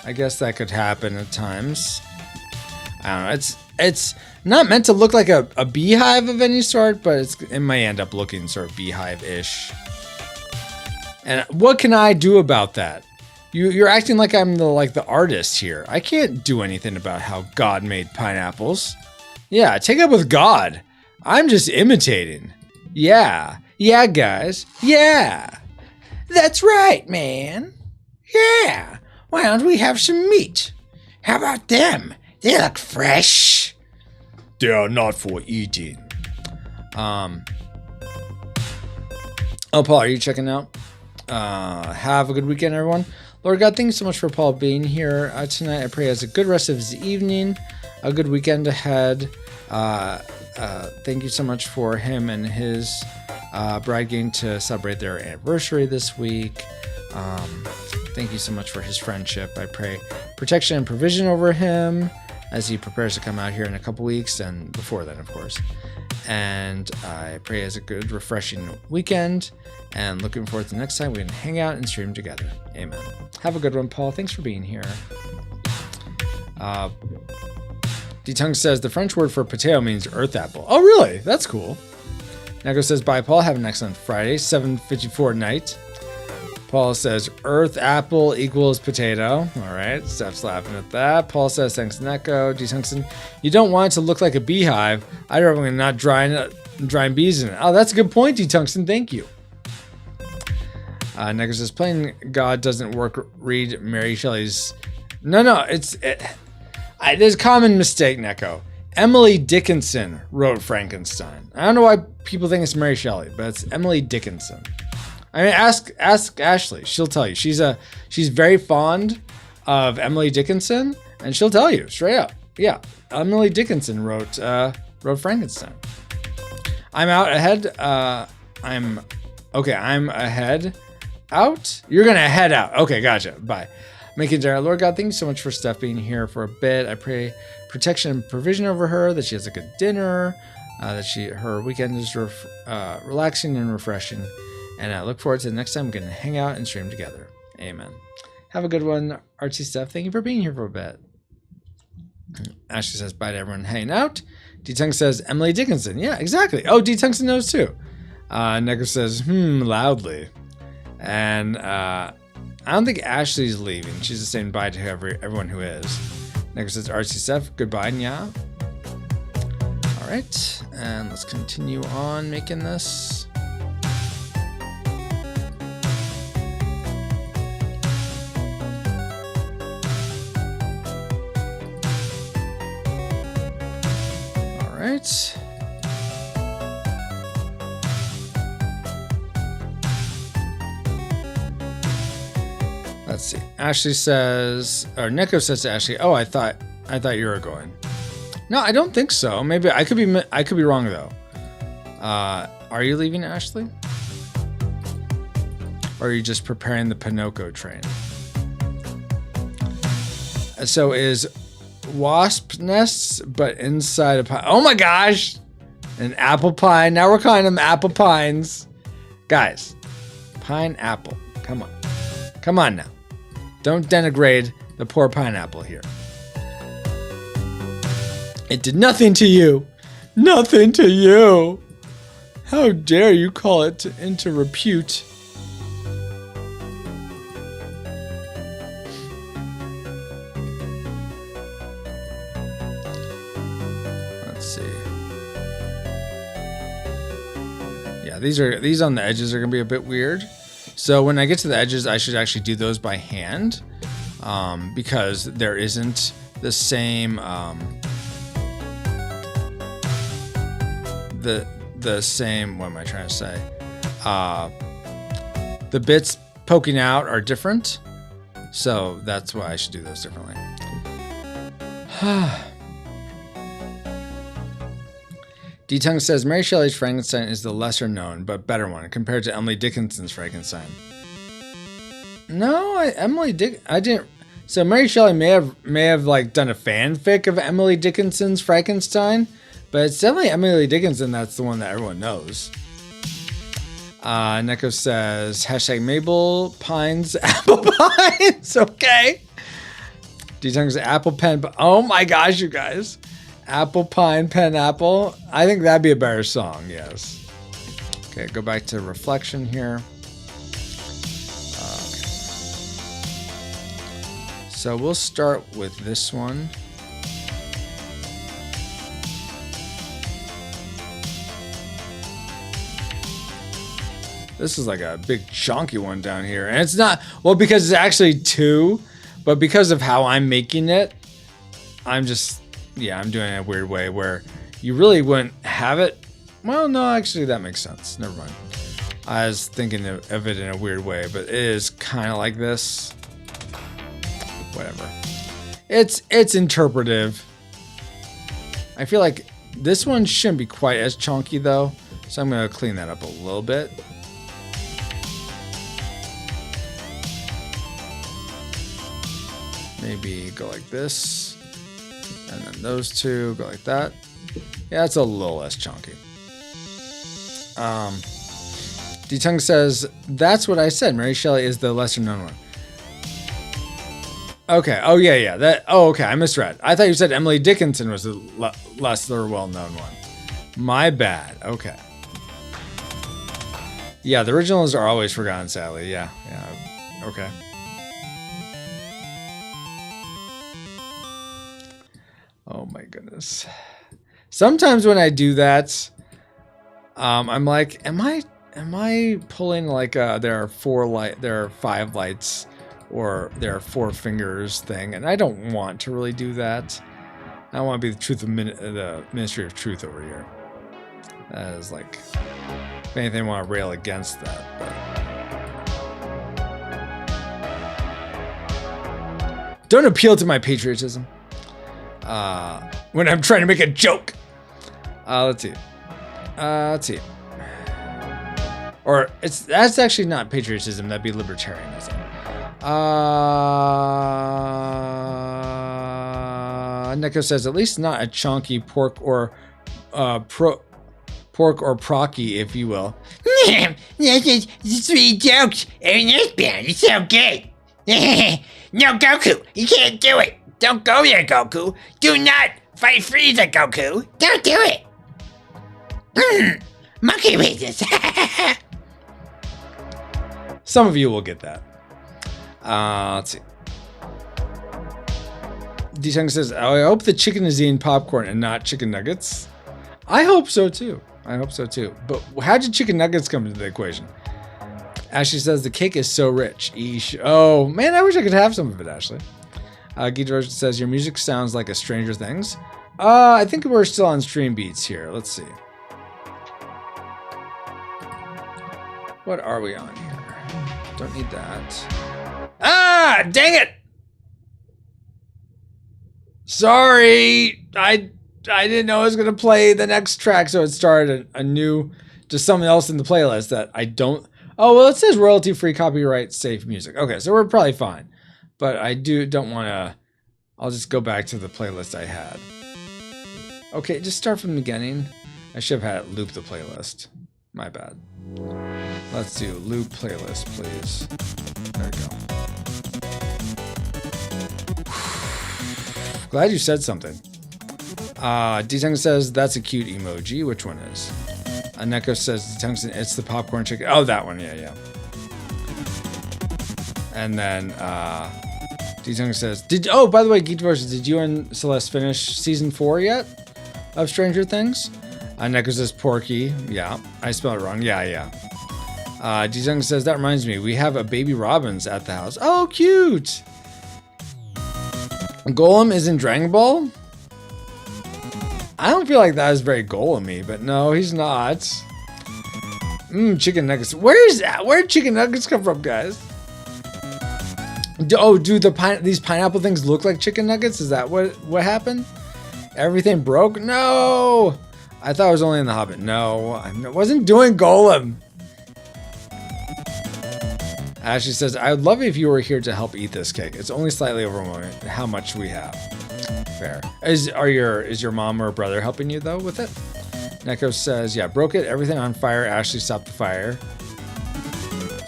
I guess that could happen at times. I don't know. It's not meant to look like a beehive of any sort, but it might end up looking sort of beehive-ish. And what can I do about that? You're acting like I'm the artist here. I can't do anything about how God made pineapples. Yeah, take it up with God. I'm just imitating. Yeah, guys. Yeah. That's right, man. Yeah. Why don't we have some meat? How about them? They look fresh. They are not for eating. Oh, Paul, are you checking out? Have a good weekend, everyone. Lord God, thank you so much for Paul being here tonight. I pray he has a good rest of his evening, a good weekend ahead. Thank you so much for him and his bride getting to celebrate their anniversary this week. Thank you so much for his friendship. I pray protection and provision over him as he prepares to come out here in a couple weeks and before then, of course. And I pray he has a good, refreshing weekend. And looking forward to the next time we can hang out and stream together. Amen. Have a good one, Paul. Thanks for being here. D-Tung says the French word for potato means earth apple. Oh, really? That's cool. Neko says, bye, Paul. Have an excellent Friday. 7:54 night. Paul says, earth apple equals potato. All right. Steph's laughing at that. Paul says, thanks, Neko. D-Tungsten, you don't want it to look like a beehive. I'd rather not drying bees in it. Oh, that's a good point, D-Tungsten. Thank you. Neko says, playing God doesn't work. Read Mary Shelley's. No, there's a common mistake, Neko. Emily Dickinson wrote Frankenstein. I don't know why people think it's Mary Shelley, but it's Emily Dickinson. I mean, ask Ashley. She'll tell you. She's very fond of Emily Dickinson, and she'll tell you straight up. Yeah, Emily Dickinson wrote Frankenstein. I'm out ahead. I'm ahead. Out? You're gonna head out. Okay, gotcha. Bye. Making Dara, Lord God, thank you so much for Steph being here for a bit. I pray protection and provision over her, that she has a good dinner, that her weekend is relaxing and refreshing. And I look forward to the next time we're going to hang out and stream together. Amen. Have a good one, Artsy Steph. Thank you for being here for a bit. Ashley says, bye to everyone hanging out. D-Tung says, Emily Dickinson. Yeah, exactly. Oh, D-Tungsten knows too. Neko says, loudly. And I don't think Ashley's leaving. She's just saying bye to everyone who is. Neko says, Artsy Steph, goodbye, yeah. All right, and let's continue on making this. All right. Let's see. Ashley says, or Neko says to Ashley, "Oh, I thought you were going." No, I don't think so. Maybe I could be wrong though. Are you leaving, Ashley? Or are you just preparing the Pinocchio train? So is wasp nests, but inside a pine. Oh my gosh, an apple pine. Now we're calling them apple pines, guys. Pineapple. Come on now. Don't denigrate the poor pineapple here. It did nothing to you. Nothing to you. How dare you call it into repute? Let's see. Yeah, these on the edges are gonna be a bit weird. So when I get to the edges, I should actually do those by hand, because there isn't the same the same. What am I trying to say? The bits poking out are different, so that's why I should do those differently. D-Tung says, Mary Shelley's Frankenstein is the lesser known, but better one compared to Emily Dickinson's Frankenstein. No, Emily Dick. I didn't. So Mary Shelley may have like done a fanfic of Emily Dickinson's Frankenstein, but it's definitely Emily Dickinson. That's the one that everyone knows. Neko says hashtag Mabel Pines Apple Pines. Okay. D-Tongue's Apple Pen. Oh my gosh, you guys. Apple Pine Pen Apple. I think that'd be a better song. Yes. Okay, go back to reflection here. Okay. So we'll start with this one. This is like a big chunky one down here. And it's not, well, because it's actually 2, but because of how I'm making it, I'm just, yeah, I'm doing it in a weird way where you really wouldn't have it. Well, no, actually that makes sense. Never mind. I was thinking of it in a weird way, but it is kind of like this. Whatever. It's interpretive. I feel like this one shouldn't be quite as chunky though. So I'm going to clean that up a little bit. Maybe go like this, and then those two go like that. Yeah, it's a little less chunky. D-Tongue says, that's what I said. Mary Shelley is the lesser known one. Okay. Oh, yeah. Okay. I misread. I thought you said Emily Dickinson was the lesser well-known one. My bad. Okay. Yeah, the originals are always forgotten, sadly. Yeah. Okay. Oh my goodness. Sometimes when I do that, I'm like, am I pulling like there are 5 lights or there are 4 fingers thing, and I don't want to really do that. I don't want to be the Ministry of Truth over here. That is like, if anything, I want to rail against that. But don't appeal to my patriotism. When I'm trying to make a joke. Let's see. Or that's actually not patriotism, that'd be libertarianism. Neko says at least not a chunky pork or procky, if you will. This is 3 jokes in this band. It's so good. No, Goku, you can't do it. Don't go there, Goku. Do not fight Frieza, Goku. Don't do it. Monkey business. Some of you will get that. Let's see. D-Tongue says, I hope the chicken is eating popcorn and not chicken nuggets. I hope so too. But how did chicken nuggets come into the equation? Ashley says, the cake is so rich. Eesh. Oh, man, I wish I could have some of it, Ashley. Gita says, your music sounds like a Stranger Things. I think we're still on Stream Beats here. Let's see. What are we on here? Don't need that. Ah, dang it! Sorry, I didn't know I was gonna play the next track, so it started a new, just something else in the playlist that I don't. Oh well, it says royalty-free, copyright-safe music. Okay, so we're probably fine. But I don't want to. I'll just go back to the playlist I had. Okay, just start from the beginning. I should have had it loop the playlist. My bad. Let's do loop playlist, please. There we go. Glad you said something. D-Tongue says, that's a cute emoji. Which one is? Neko says, D-Tongue, it's the popcorn chicken. Oh, that one. Yeah. And then, D-Tongue says, oh, by the way, Geek Devotions, did you and Celeste finish season 4 yet of Stranger Things? Neko says, Porky. Yeah, I spelled it wrong. Yeah. D-Tongue says, that reminds me, we have a baby Robins at the house. Oh, cute. Golem is in Dragon Ball? I don't feel like that is very Golem-y, but no, he's not. Chicken nuggets. Where's that? Where'd chicken nuggets come from, guys? Do these pineapple things look like chicken nuggets? Is that what happened? Everything broke? No! I thought it was only in The Hobbit. No, I wasn't doing Golem. Ashley says, I would love if you were here to help eat this cake. It's only slightly overwhelming how much we have. Fair. Is your mom or brother helping you though with it? Neko says, yeah, broke it. Everything on fire. Ashley stopped the fire.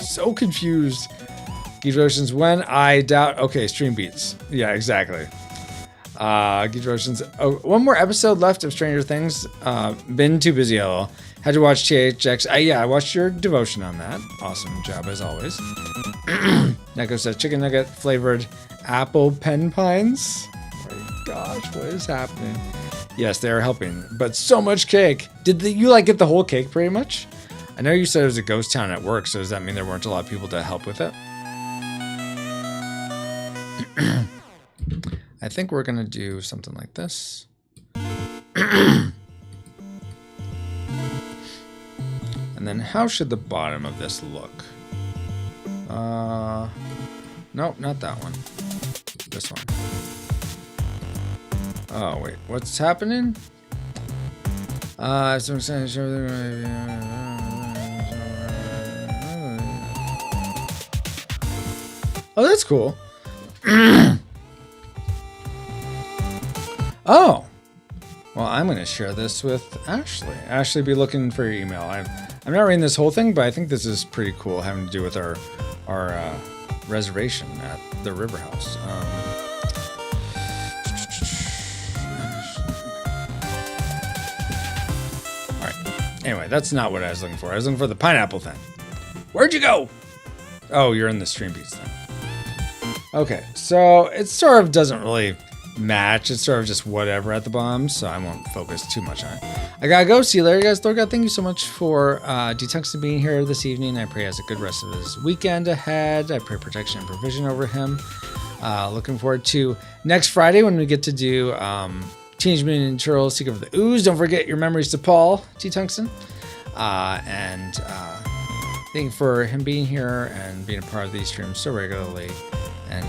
So confused. Geetrotions, when I doubt. Okay, stream beats. Yeah, exactly. Geetrotions. Oh, one more episode left of Stranger Things. Been too busy, lol. Had to watch THX. Yeah, I watched your devotion on that. Awesome job as always. Neko says chicken nugget flavored apple pen pines. Oh my gosh, what is happening? Yes, they are helping, but so much cake. Did you like get the whole cake pretty much? I know you said it was a ghost town at work, so does that mean there weren't a lot of people to help with it? I think we're gonna do something like this. And then how should the bottom of this look? Nope, not that one. This one. Oh, wait, what's happening? Oh, that's cool. Oh, well, I'm going to share this with Ashley. Ashley, be looking for your email. I'm not reading this whole thing, but I think this is pretty cool, having to do with our reservation at the River House. All right. Anyway, that's not what I was looking for. I was looking for the pineapple thing. Where'd you go? Oh, you're in the stream beats thing. Okay, so it sort of doesn't really match. It's sort of just whatever at the bottom, so I won't focus too much on it. I gotta go. See you later, guys. Thorgod, thank you so much for Detungsten being here this evening. I pray he has a good rest of his weekend ahead. I pray protection and provision over him. Looking forward to next Friday when we get to do Teenage Mutant Ninja Turtles Secret of the Ooze. Don't forget your memories to Paul, Detungsten. And thank you for him being here and being a part of these streams so regularly. And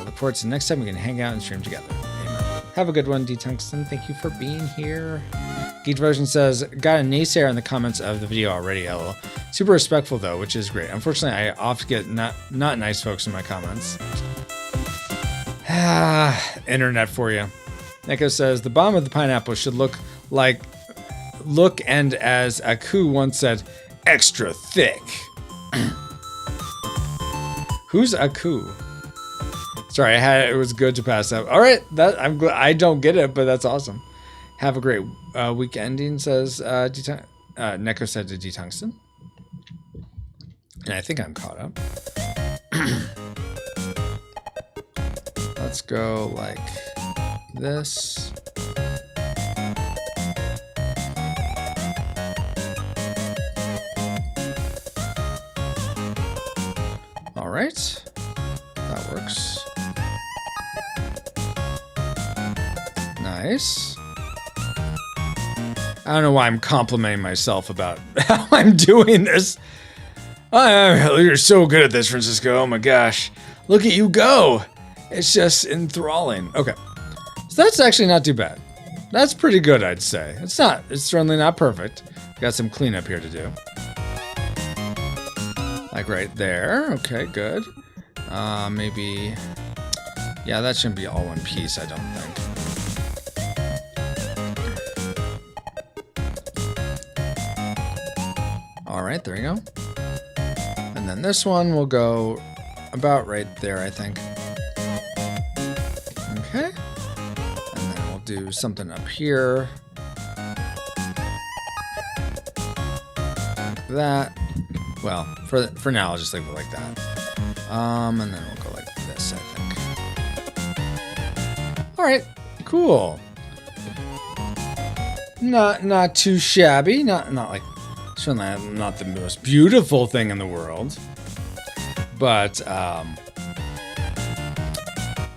look forward to next time we can hang out and stream together. Amen. Have a good one, D-Tungsten. Thank you for being here. Geek Devotion says, got a naysayer in the comments of the video already, lol. Super respectful, though, which is great. Unfortunately, I often get not nice folks in my comments. Internet for you. Neko says, the bottom of the pineapple should look and as Aku once said, extra thick. Who's Aku? Sorry, it was good to pass up. All right, I'm glad I don't get it, but that's awesome. Have a great week ending, says Neko said to D-Tungsten. And I think I'm caught up. Let's go like this. All right, that works. Nice. I don't know why I'm complimenting myself about how I'm doing this. You're so good at this, Francisco. Oh my gosh. Look at you go. It's just enthralling. Okay. So that's actually not too bad. That's pretty good, I'd say. It's certainly not perfect. Got some cleanup here to do. Like right there. Okay, good. Maybe. Yeah, that shouldn't be all one piece, I don't think. All right, there you go. And then this one will go about right there, I think. Okay. And then we'll do something up here. Like that. Well, for now, I'll just leave it like that. And then we'll go like this, I think. All right, cool. Not too shabby. Not like. Certainly not the most beautiful thing in the world, but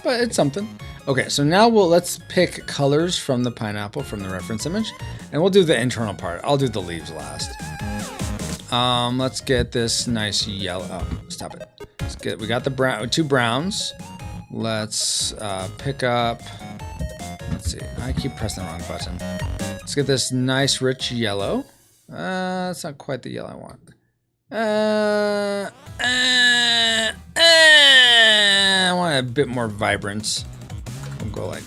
it's something. Okay, so now let's pick colors from the pineapple from the reference image, and we'll do the internal part. I'll do the leaves last. Let's get this nice yellow. Oh, stop it. We got the two browns. Let's pick up. Let's see. I keep pressing the wrong button. Let's get this nice rich yellow. That's not quite the yellow I want. I want a bit more vibrance. We'll go like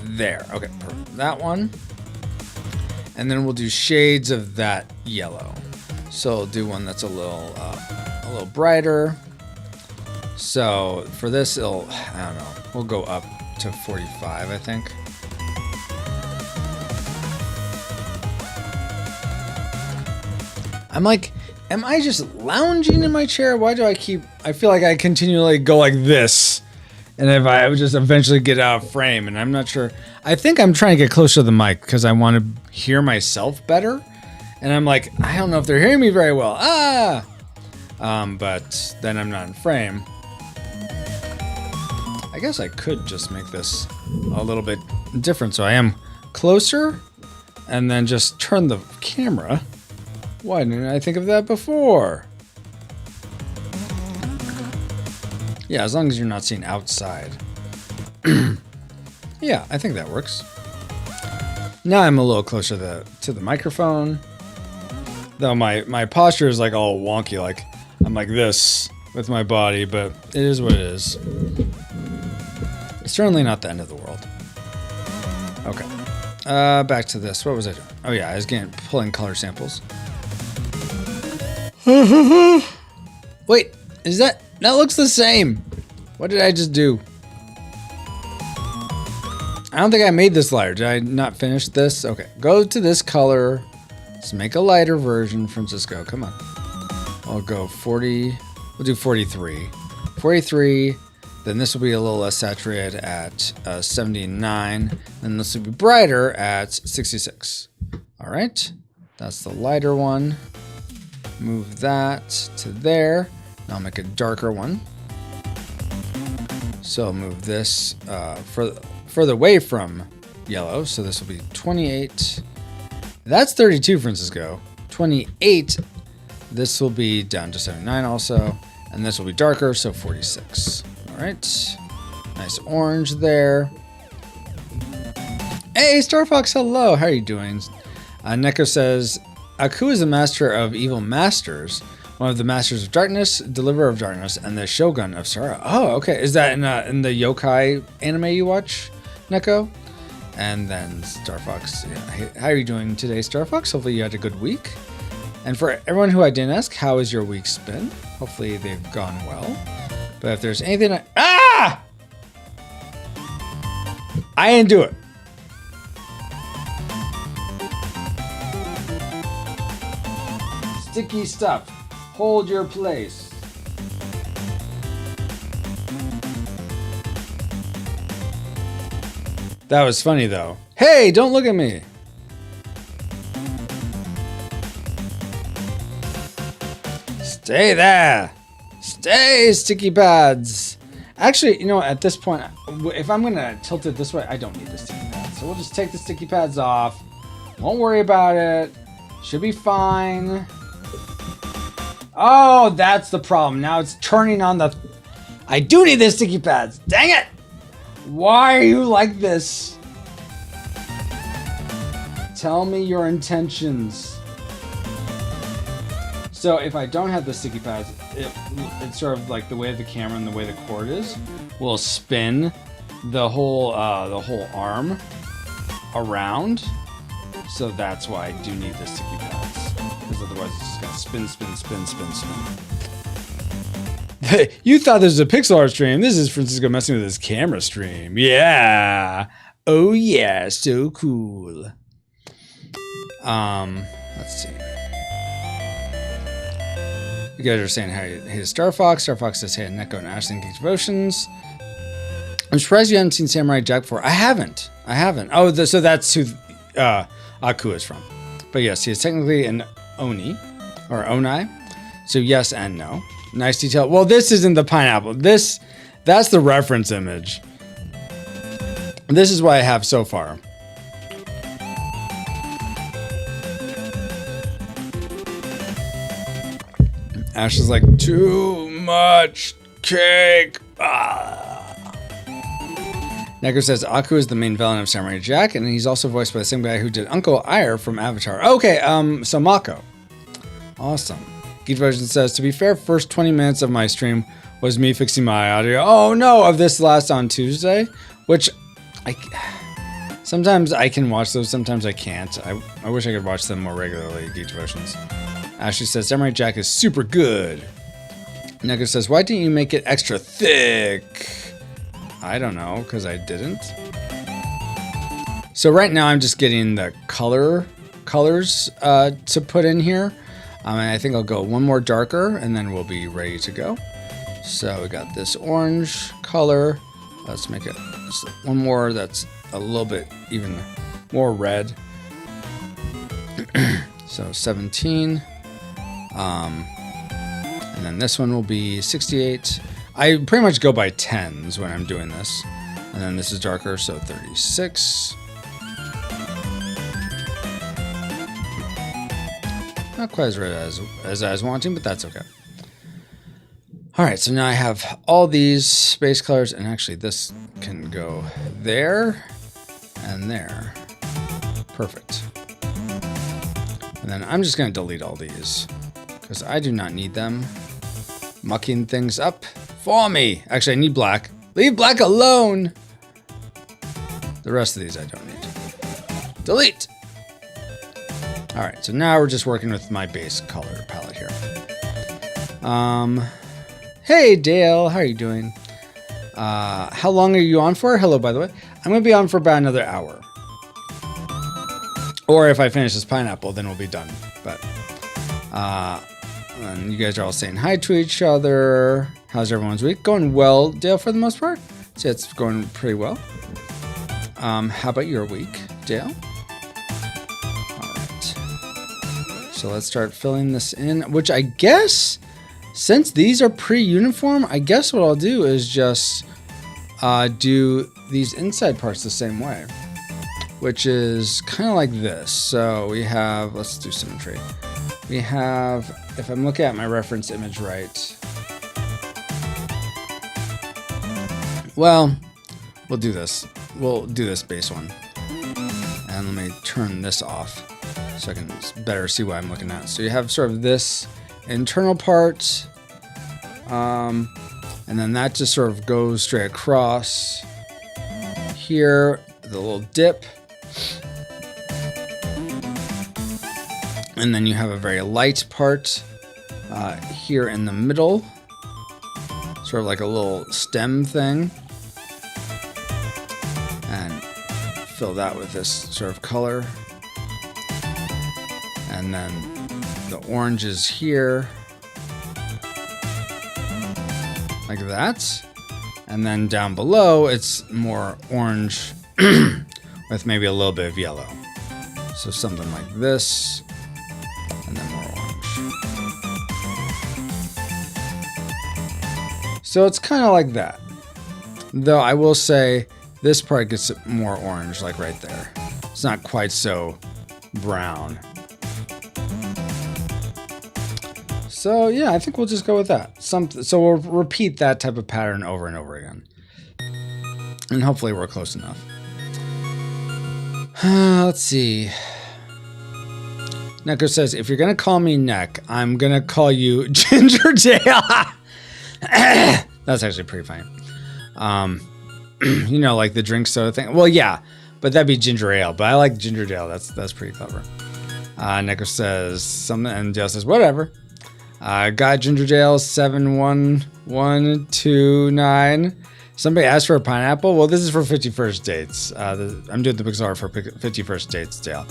there. Okay, perfect. That one. And then we'll do shades of that yellow. So we'll do one that's a little brighter. So for this, I don't know. We'll go up to 45, I think. I'm like, am I just lounging in my chair? Why do I feel like I continually go like this. And if I would just eventually get out of frame, and I'm not sure. I think I'm trying to get closer to the mic because I want to hear myself better. And I'm like, I don't know if they're hearing me very well. But then I'm not in frame. I guess I could just make this a little bit different. So I am closer and then just turn the camera. Why didn't I think of that before? Yeah, as long as you're not seeing outside. Yeah, I think that works. Now I'm a little closer to the microphone. Though my posture is like all wonky, like I'm like this with my body, but it is what it is. It's certainly not the end of the world. Okay. Back to this. What was I doing? Oh yeah, I was pulling color samples. Wait, that looks the same. What did I just do? I don't think I made this lighter. Did I not finish this? Okay, go to this color. Let's make a lighter version, Francisco. Come on. I'll go 40. We'll do 43. 43. Then this will be a little less saturated at 79. Then this will be brighter at 66. All right. That's the lighter one. Move that to there. Now I'll make a darker one. So I'll move this further away from yellow. So this will be 28. That's 32, Francisco. 28. This will be down to 79 also. And this will be darker, so 46. All right. Nice orange there. Hey, Star Fox, hello. How are you doing? Neko says, Aku is a master of evil masters, one of the masters of darkness, deliverer of darkness, and the shogun of Sara. Oh, okay. Is that in the yokai anime you watch, Neko? And then Star Fox. Yeah. How are you doing today, Star Fox? Hopefully you had a good week. And for everyone who I didn't ask, how has your week's been? Hopefully they've gone well. But if there's anything I didn't do it. Sticky stuff. Hold your place. That was funny though. Hey, don't look at me. Stay there. Stay, sticky pads. Actually, you know what? At this point, if I'm going to tilt it this way, I don't need the sticky pads. So we'll just take the sticky pads off. Won't worry about it. Should be fine. Oh, that's the problem. Now it's turning on the... I do need the sticky pads. Dang it. Why are you like this? Tell me your intentions. So if I don't have the sticky pads, it's sort of like the way the camera and the way the cord is will spin the whole arm around. So that's why I do need the sticky pads, because otherwise it's just gonna spin, spin, spin, spin, spin. You thought this was a pixel art stream. This is Francisco messing with his camera stream. Yeah. Oh yeah, so cool. Let's see. You guys are saying hey to Star Fox. Star Fox says hey to Neko and Ashley and Geek Devotions. I'm surprised you haven't seen Samurai Jack before. I haven't. Oh, so that's who Aku is from. But yes, he is technically an Oni or Onai. So yes and no. Nice detail. Well, this isn't the pineapple. That's the reference image. This is what I have so far. Ash is like, too much cake. Neko says Aku is the main villain of Samurai Jack, and he's also voiced by the same guy who did Uncle Ire from Avatar. Okay, so Mako. Awesome. Geek Version says, to be fair, first 20 minutes of my stream was me fixing my audio. Oh no, of this last on Tuesday, which sometimes I can watch those, sometimes I can't. I wish I could watch them more regularly, Geek Devotions. Ashley says, Samurai Jack is super good. Neko says, why didn't you make it extra thick? I don't know, because I didn't. So right now I'm just getting the colors to put in here. And I think I'll go one more darker and then we'll be ready to go. So we got this orange color. Let's make it just one more that's a little bit even more red. So 17. And then this one will be 68. I pretty much go by tens when I'm doing this. And then this is darker, so 36. Not quite as red as I was wanting, but that's okay. All right, so now I have all these space colors, and actually this can go there and there. Perfect. And then I'm just going to delete all these because I do not need them mucking things up for me. Actually, I need black. Leave black alone. The rest of these I don't need. Delete. All right, so now we're just working with my base color palette here. Hey Dale, how are you doing? How long are you on for? Hello, by the way. I'm gonna be on for about another hour. Or if I finish this pineapple, then we'll be done. But and you guys are all saying hi to each other. How's everyone's week? Going well, Dale, for the most part. So it's going pretty well. How about your week, Dale? So let's start filling this in, which I guess, since these are pre-uniform, I guess what I'll do is just do these inside parts the same way, which is kind of like this. So we have, let's do symmetry. We have, if I'm looking at my reference image right, well, we'll do this. We'll do this base one. And let me turn this off so I can better see what I'm looking at. So you have sort of this internal part, and then that just sort of goes straight across here, the little dip. And then you have a very light part here in the middle, sort of like a little stem thing. And fill that with this sort of color. And then the orange is here, like that. And then down below, it's more orange with maybe a little bit of yellow. So something like this, and then more orange. So it's kind of like that. Though I will say this part gets more orange, like right there. It's not quite so brown. So yeah, I think we'll just go with that. So we'll repeat that type of pattern over and over again. And hopefully we're close enough. Let's see. Neko says, if you're going to call me Neck, I'm going to call you Ginger Dale. That's actually pretty funny. You know, like the drink soda thing. Well, yeah, but that'd be ginger ale. But I like Ginger Dale. That's pretty clever. Neko says something, and Dale says, whatever. Got Ginger Dale 71129. Somebody asked for a pineapple. Well, this is for 51st dates. I'm doing the Pixar for 51st dates, Dale.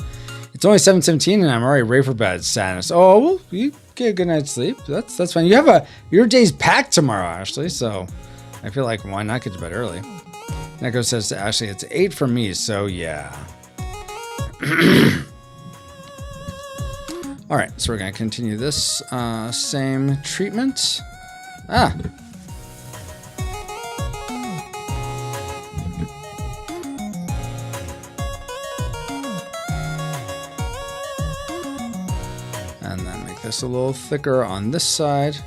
It's only 7:17 and I'm already ready for bed. Sadness. Oh, well, you get a good night's sleep. That's fine. You have your day's packed tomorrow, Ashley. So I feel like why not get to bed early? Neko says to Ashley, it's 8 for me. So yeah. All right, so we're gonna continue this same treatment. And then make this a little thicker on this side.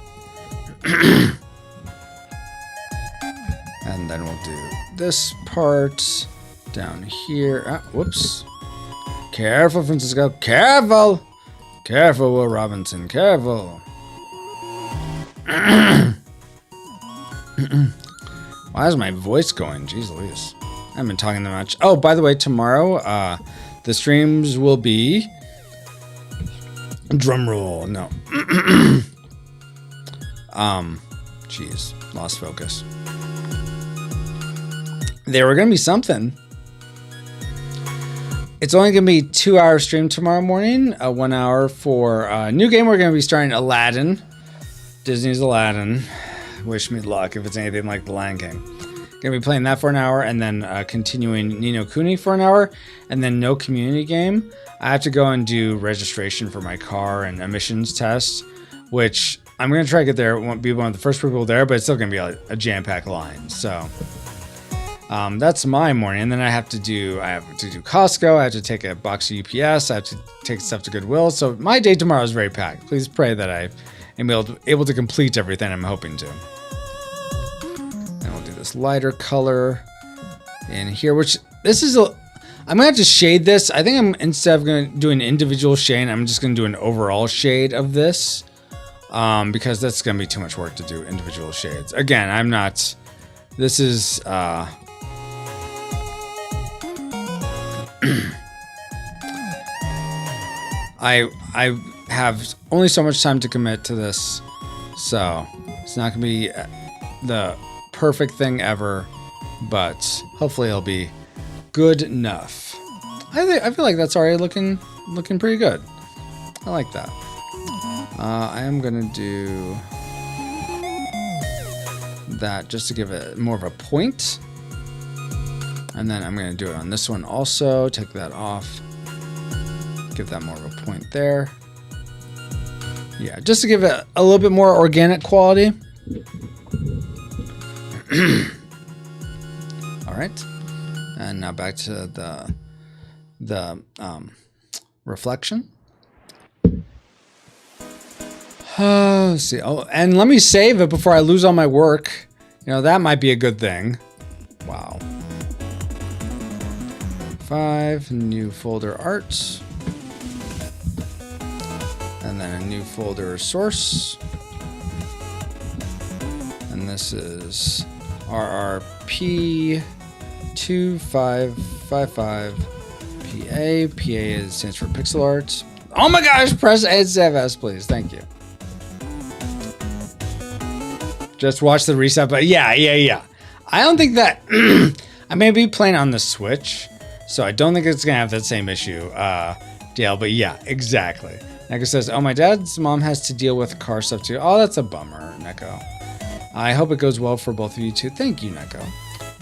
And then we'll do this part down here. Whoops. Careful, Francisco, careful! Careful, Will Robinson, careful. Why is my voice going? Jeez Louise. I haven't been talking that much. Oh, by the way, tomorrow, the streams will be... Drum roll. No. Jeez. Lost focus. They were going to be something. It's only going to be 2-hour stream tomorrow morning. 1 hour for a new game. We're going to be starting Aladdin. Disney's Aladdin. Wish me luck if it's anything like The Lion King. Gonna be playing that for an hour, and then continuing Ni no Kuni for an hour, and then no community game. I have to go and do registration for my car and emissions test, which I'm gonna try to get there. Won't be one of the first people there, but it's still gonna be a jam-packed line. So that's my morning, and then I have to do Costco. I have to take a box of UPS. I have to take stuff to Goodwill. So my day tomorrow is very packed. Please pray that I am able to complete everything I'm hoping to. This lighter color in here, which this is I'm gonna have to shade this. I think instead of gonna do an individual shade, I'm just gonna do an overall shade of this, because that's gonna be too much work to do individual shades. Again, I'm not. This is I have only so much time to commit to this, so it's not gonna be the perfect thing ever, but hopefully it'll be good enough. I feel like that's already looking pretty good. I like that. I am gonna do that just to give it more of a point, and then I'm gonna do it on this one also. Take that off, give that more of a point there. Yeah, just to give it a little bit more organic quality. All right, and now back to the reflection. Let's see. Oh, and let me save it before I lose all my work. You know, that might be a good thing. Wow. 5 new folder art, and then a new folder source, and this is RRP 2555 PA. PA stands for pixel art. Oh my gosh, press S, please. Thank you. Just watch the reset, but yeah. I don't think that I may be playing on the Switch, so I don't think it's gonna have that same issue, DL, but yeah, exactly. Neko says, oh, my dad's mom has to deal with car stuff too. Oh, that's a bummer, Neko. I hope it goes well for both of you too. Thank you, Neko.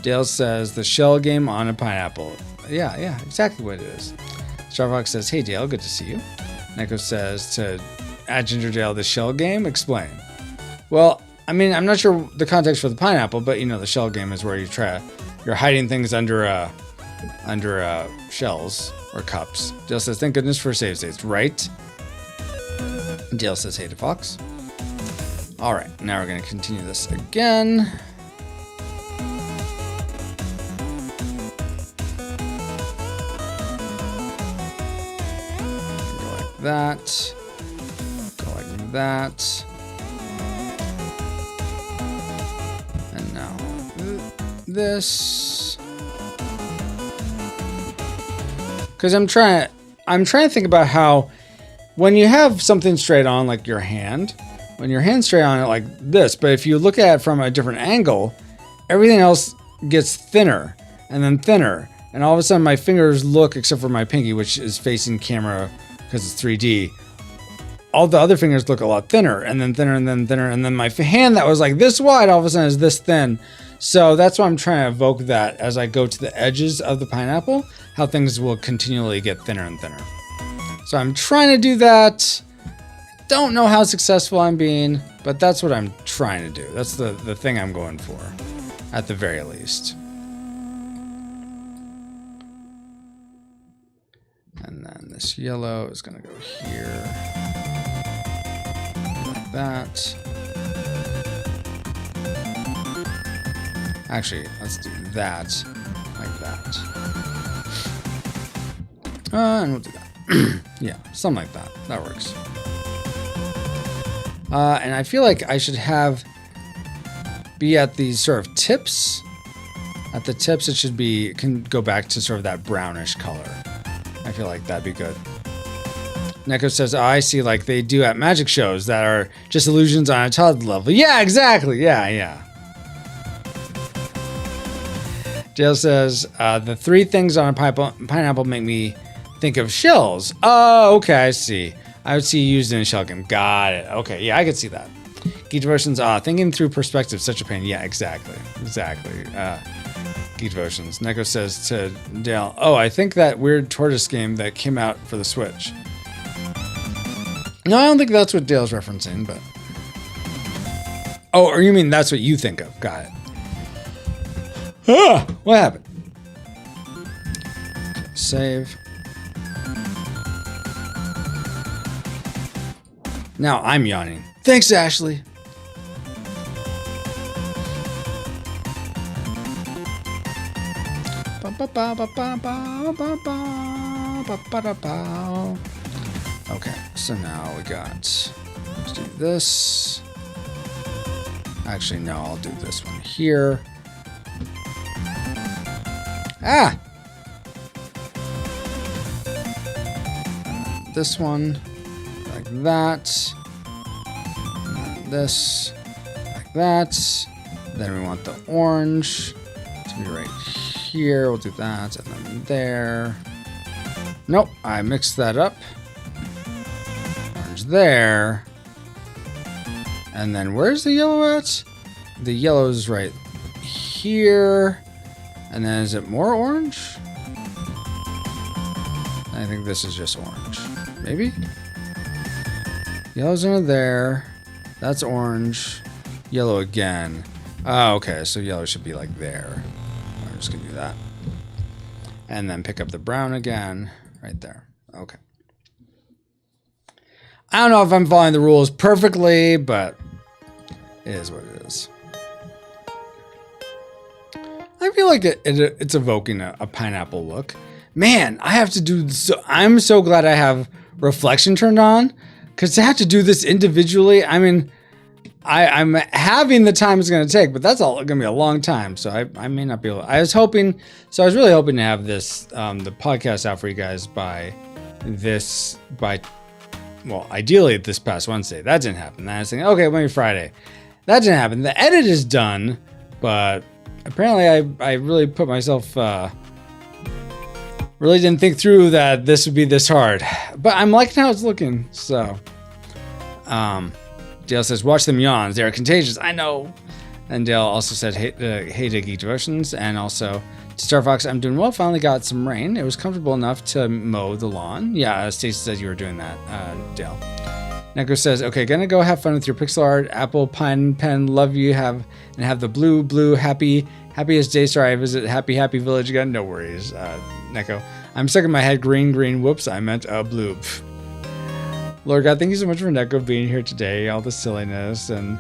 Dale says, the shell game on a pineapple. Yeah, exactly what it is. Starfox says, hey, Dale, good to see you. Neko says to add Ginger Dale, the shell game? Explain. Well, I mean, I'm not sure the context for the pineapple, but you know, the shell game is where you're hiding things under shells or cups. Dale says, thank goodness for save states, right? Dale says, hey to Fox. All right, now we're gonna continue this again. Go like that. Go like that. And now this. Because I'm trying to think about how when you have something straight on, like your hand, when your hand's straight on it like this, but if you look at it from a different angle, everything else gets thinner and then thinner. And all of a sudden my fingers look, except for my pinky, which is facing camera because it's 3D, all the other fingers look a lot thinner and then thinner and then thinner. And then my hand that was like this wide, all of a sudden is this thin. So that's why I'm trying to evoke that as I go to the edges of the pineapple, how things will continually get thinner and thinner. So I'm trying to do that. Don't know how successful I'm being, but that's what I'm trying to do. That's the thing I'm going for, at the very least. And then this yellow is gonna go here, like that. Actually, let's do that, like that. And we'll do that. Yeah, something like that. That works. And I feel like I should be at the sort of tips. At the tips, it should be, can go back to sort of that brownish color. I feel like that'd be good. Neko says, oh, I see, like they do at magic shows that are just illusions on a toddler level. Yeah, exactly. Yeah. Dale says, the three things on a pineapple make me think of shells. Oh, okay, I see. I would see you used in a shell game. Got it. Okay, yeah, I could see that. Geek Devotions, thinking through perspective, such a pain. Yeah, exactly. Geek Devotions. Neko says to Dale, oh, I think that weird tortoise game that came out for the Switch. No, I don't think that's what Dale's referencing, but... Oh, or you mean that's what you think of. Got it. What happened? Save. Now I'm yawning. Thanks, Ashley. Okay, so now we got, let's do this. Actually, no, I'll do this one here. This one, like that. This, like that. Then we want the orange to be right here. We'll do that, and then there. Nope, I mixed that up. Orange there. And then where's the yellow at? The yellow is right here. And then is it more orange? I think this is just orange. Maybe? Yellow's under there. That's orange. Yellow again. Oh, okay. So yellow should be like there. I'm just going to do that. And then pick up the brown again. Right there. Okay. I don't know if I'm following the rules perfectly, but it is what it is. I feel like it's evoking a pineapple look. Man, I have to do so. I'm so glad I have reflection turned on, because to have to do this individually, I mean, I'm having the time it's going to take, but that's all going to be a long time. So I may not be able. I was really hoping to have this the podcast out for you guys by ideally this past Wednesday. That didn't happen. Then I was thinking, okay, maybe Friday. That didn't happen. The edit is done, but apparently I really put myself, really didn't think through that this would be this hard. But I'm liking how it's looking, so. Dale says, watch them yawns. They are contagious. I know. And Dale also said, hey to Geek Devotions. And also to Star Fox, I'm doing well. Finally got some rain. It was comfortable enough to mow the lawn. Yeah, Stacey said you were doing that, Dale. Neko says, okay, gonna go have fun with your pixel art. Apple Pine Pen, love you. Have the blue, happiest day. Sorry, I visit Happy Village again. No worries, Neko. I'm stuck in my head. Green. Whoops, I meant blue. Lord God, thank you so much for Neko being here today. All the silliness and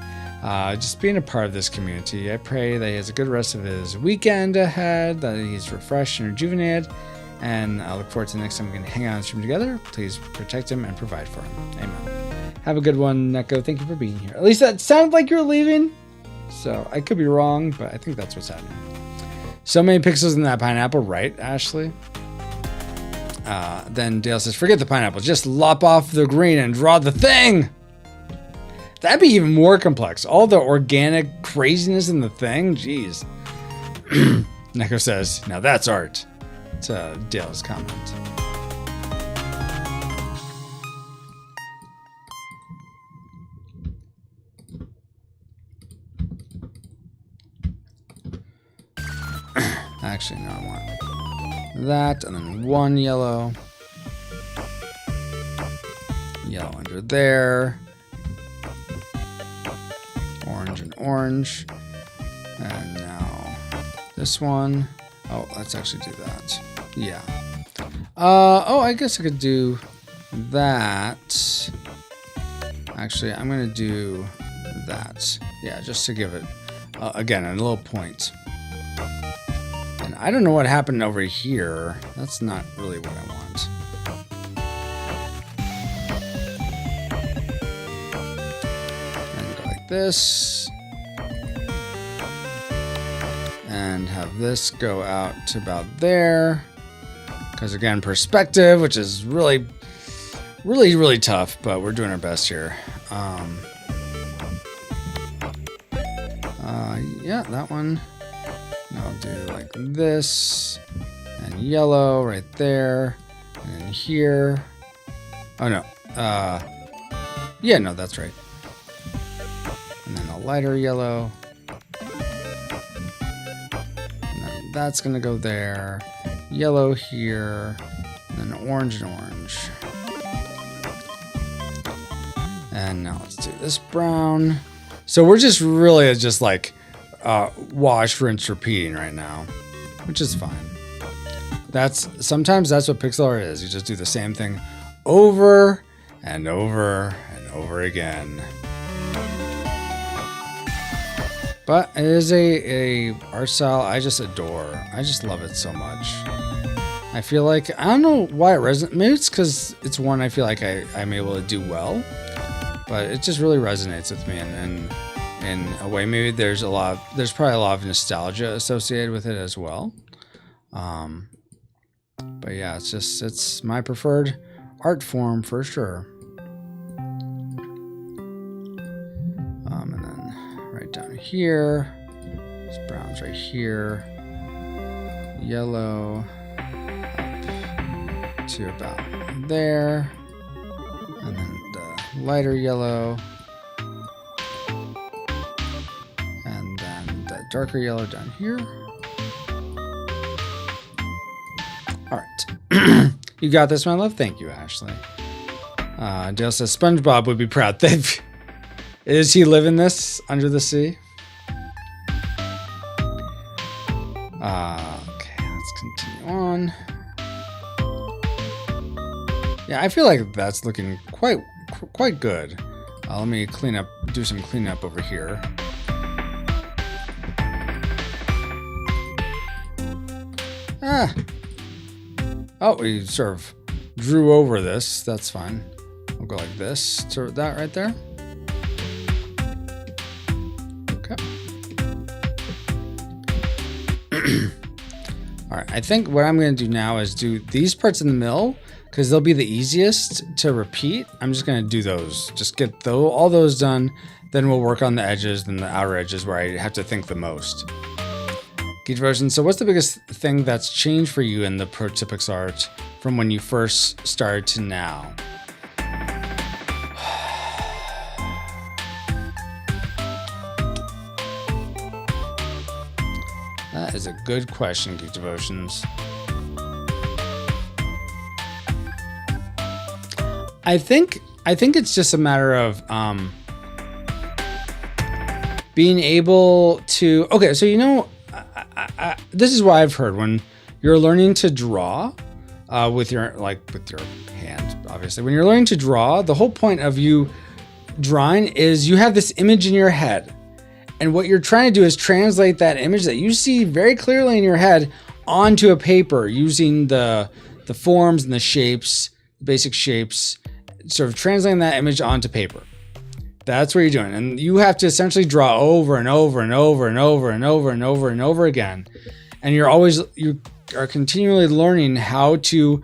just being a part of this community. I pray that he has a good rest of his weekend ahead, that he's refreshed and rejuvenated. And I look forward to the next time we can hang out and stream together. Please protect him and provide for him. Amen. Have a good one, Neko. Thank you for being here. At least that sounded like you're leaving. So I could be wrong, but I think that's what's happening. So many pixels in that pineapple, right, Ashley? Then Dale says, forget the pineapple. Just lop off the green and draw the thing. That'd be even more complex. All the organic craziness in the thing. Jeez. Neko says, now that's art. It's Dale's comment. Actually, no, I want that, and then one yellow. Yellow under there. Orange and orange. And now this one. Oh, let's actually do that. Yeah. Oh, I guess I could do that. Actually, I'm going to do that. Yeah, just to give it, again, a little point. And I don't know what happened over here. That's not really what I want. this. And have this go out to about there. Because again, perspective, which is really tough, but we're doing our best here. Yeah, that one. And I'll do like this. And yellow right there. And then here. Oh no. Yeah, no, that's right. And then a lighter yellow. And then that's gonna go there. Yellow here. And then orange and orange. And now let's do this brown. So we're just really just like wash, rinse, repeating right now, which is fine. Sometimes that's what pixel art is. You just do the same thing over and over and over again. But it is a art style I just adore. I just love it so much. I feel like, I don't know why it resonates. Maybe it's because it's one I feel like I'm able to do well. But it just really resonates with me, and in a way, maybe there's probably a lot of nostalgia associated with it as well. But yeah, it's my preferred art form for sure. And then right down here, this brown's right here, yellow up to about there, and then the lighter yellow, and then the darker yellow down here. All right. You got this, my love? Thank you, Ashley. Dale says SpongeBob would be proud. Does he live in this under the sea? Okay, let's continue on. Yeah, I feel like that's looking quite good. Let me do some cleanup over here. Oh, we sort of drew over this. That's fine. We'll go like this to that right there. Okay. All right. I think what I'm going to do now is do these parts in the middle because they'll be the easiest to repeat. I'm just going to do those. Just get all those done. Then we'll work on the edges, then the outer edges where I have to think the most. Geek Devotion, so what's the biggest thing that's changed for you in the approach to pixel art from when you first started to now? That is a good question, Geek Devotions. I think it's just a matter of being able to. Okay, so this is what I've heard when you're learning to draw with your hand. Obviously, when you're learning to draw, the whole point of you drawing is you have this image in your head, and what you're trying to do is translate that image that you see very clearly in your head onto a paper using the forms and the shapes, basic shapes, sort of translating that image onto paper. That's what you're doing. And you have to essentially draw over and over and over and over and over and over and over again. And you are continually learning how to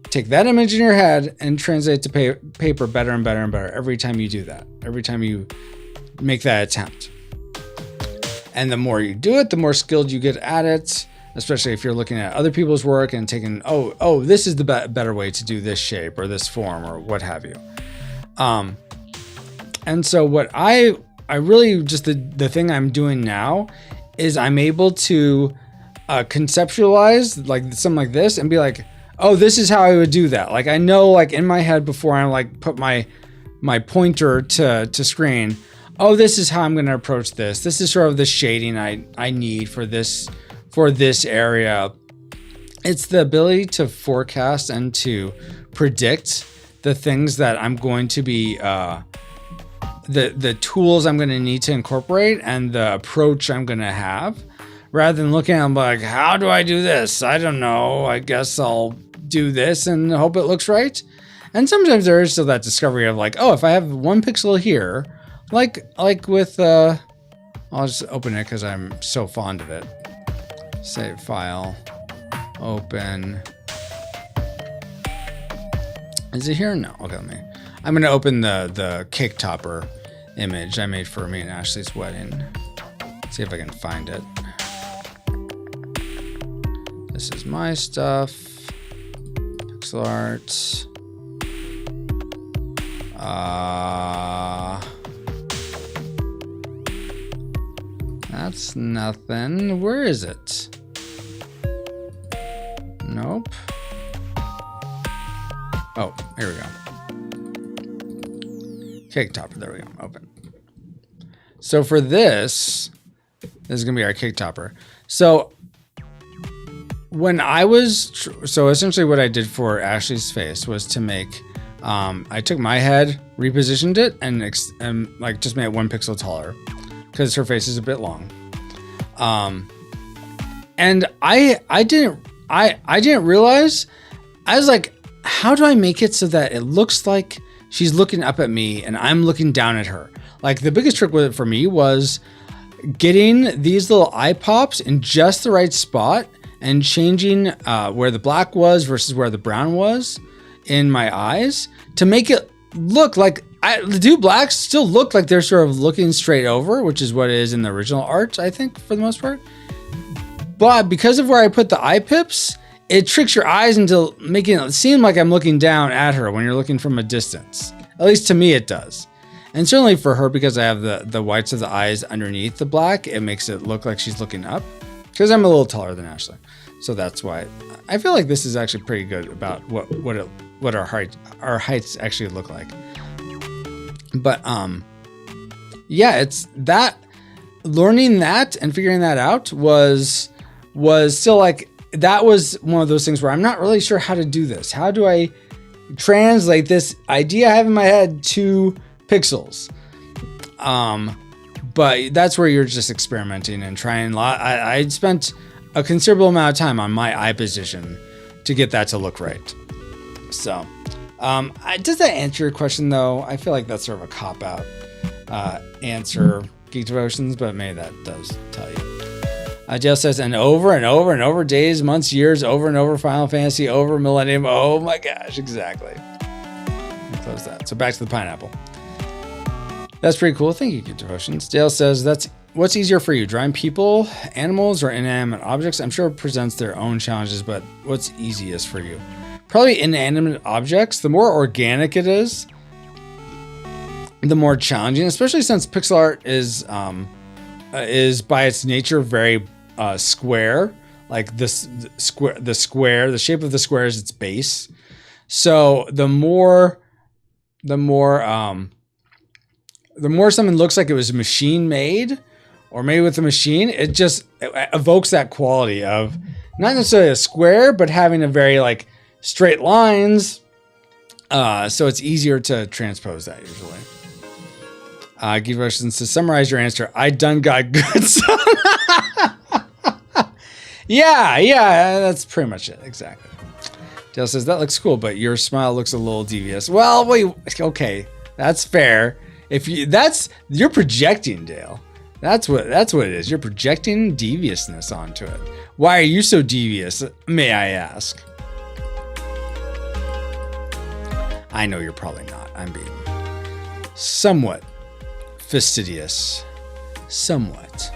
take that image in your head and translate it to paper better and better and better every time you do that. Every time you make that attempt. And the more you do it, the more skilled you get at it, especially if you're looking at other people's work and taking, this is the better way to do this shape or this form or what have you. And so what I really just the thing I'm doing now is I'm able to conceptualize like something like this and be like, oh, this is how I would do that. Like I know like in my head before I like put my pointer to screen, oh, this is how I'm going to approach this. This is sort of the shading I need for this area. It's the ability to forecast and to predict the things that I'm going to be the tools I'm going to need to incorporate and the approach I'm going to have, rather than looking at them like, how do I do this? I don't know. I guess I'll do this and hope it looks right. And sometimes there is still that discovery of like, oh, if I have one pixel here, Like with, I'll just open it because I'm so fond of it. Save file, open. Is it here? No. Okay, I'm gonna open the cake topper image I made for me and Ashley's wedding. See if I can find it. This is my stuff. Pixel art. That's nothing. Where is it? Nope. Oh, here we go. Cake topper. There we go. Open. So for this is gonna be our cake topper. So when I was, so essentially what I did for Ashley's face was to make, I took my head, repositioned it, and like just made it 1 pixel taller because her face is a bit long. And I didn't realize, I was like, how do I make it so that it looks like she's looking up at me and I'm looking down at her? Like the biggest trick with it for me was getting these little eye pops in just the right spot and changing where the black was versus where the brown was in my eyes to make it look like the two blacks still look like they're sort of looking straight over, which is what it is in the original art, I think, for the most part. But because of where I put the eye pips, it tricks your eyes into making it seem like I'm looking down at her when you're looking from a distance. At least to me it does. And certainly for her, because I have the whites of the eyes underneath the black, it makes it look like she's looking up. Because I'm a little taller than Ashley. So that's why I feel like this is actually pretty good about what our heights actually look like. But yeah, it's that learning that and figuring that out was still like, that was one of those things where I'm not really sure how to do this. How do I translate this idea I have in my head to pixels? But that's where you're just experimenting and trying. I spent a considerable amount of time on my eye position to get that to look right. So, does that answer your question though? I feel like that's sort of a cop-out answer, Geek Devotions, but maybe that does tell you. Dale says, and over, days, months, years, over and over, Final Fantasy, over, Millennium. Oh my gosh, exactly. Close that. So back to the pineapple. That's pretty cool. Thank you, Geek Devotions. Dale says, what's easier for you, drawing people, animals, or inanimate objects? I'm sure it presents their own challenges, but what's easiest for you? Probably inanimate objects. The more organic it is, the more challenging, especially since pixel art is by its nature very square. Like the shape of the square is its base. So the more something looks like it was machine made, or made with a machine, it evokes that quality of not necessarily a square, but having a very like straight lines. So it's easier to transpose that usually. Give questions to summarize your answer. I done got good. Yeah, that's pretty much it. Exactly. Dale says, that looks cool, but your smile looks a little devious. Well, wait, okay, that's fair. You're projecting, Dale. That's what it is. You're projecting deviousness onto it. Why are you so devious, may I ask? I know you're probably not. I'm being somewhat fastidious. Somewhat.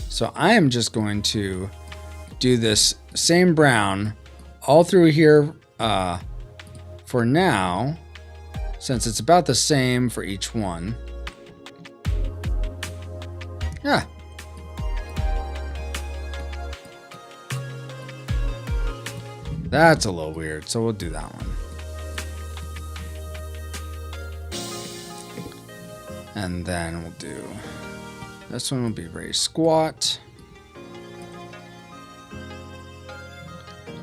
So I am just going to do this same brown all through here for now, since it's about the same for each one. Yeah. That's a little weird, so we'll do that one. And then we'll do, this one will be very squat.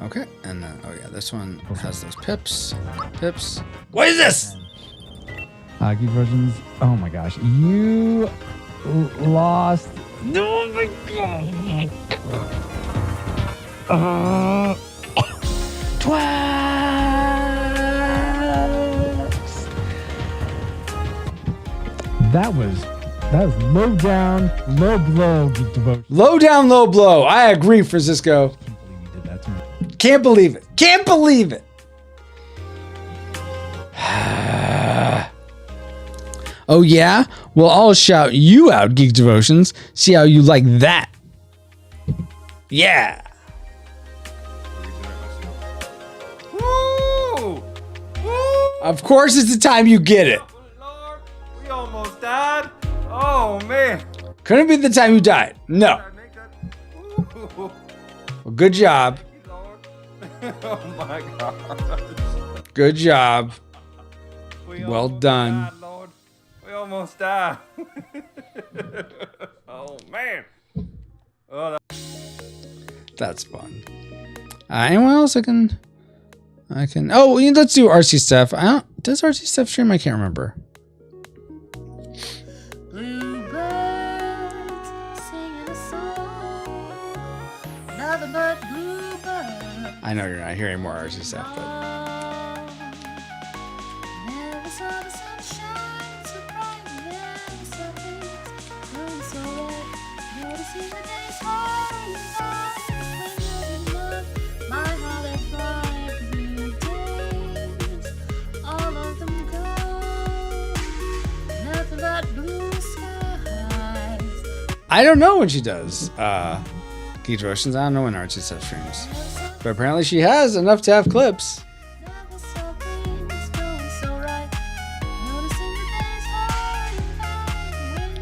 Okay, and then, oh yeah, this one has those pips. What is this? Geek Versions. Oh my gosh, you lost. Oh my god. Twice. That was low down, low blow Geek Devotion. Low down, low blow. I agree, Francisco. I can't believe you did that to me. Can't believe it. Can't believe it. Oh, yeah? Well, I'll shout you out, Geek Devotions. See how you like that. Yeah. Woo! Of course, it's the time you get it. Lord, we almost died. Oh man. Couldn't be the time you died. No. I make that. Ooh, Well, good job. Lord. Oh my God. Good job. We Well almost done. died, Lord. We almost died. Oh man. Oh, That's fun. Anyone else I can... Oh, let's do RC Stuff. Does RC Stuff stream? I can't remember. Bluebirds singing a song. Nothing but bluebirds. I know you're not hearing more RC Stuff, but... Never saw the sunshine so bright, never saw things going so right. Noticing the days hard when you're in love. My heart had 5 blue days, all of them gone. Nothing but blue skies. I don't know when she does Geek Devotions. I don't know when RC Stuff streams. But apparently she has enough to have clips. Never saw things going so right. Noticing the days hard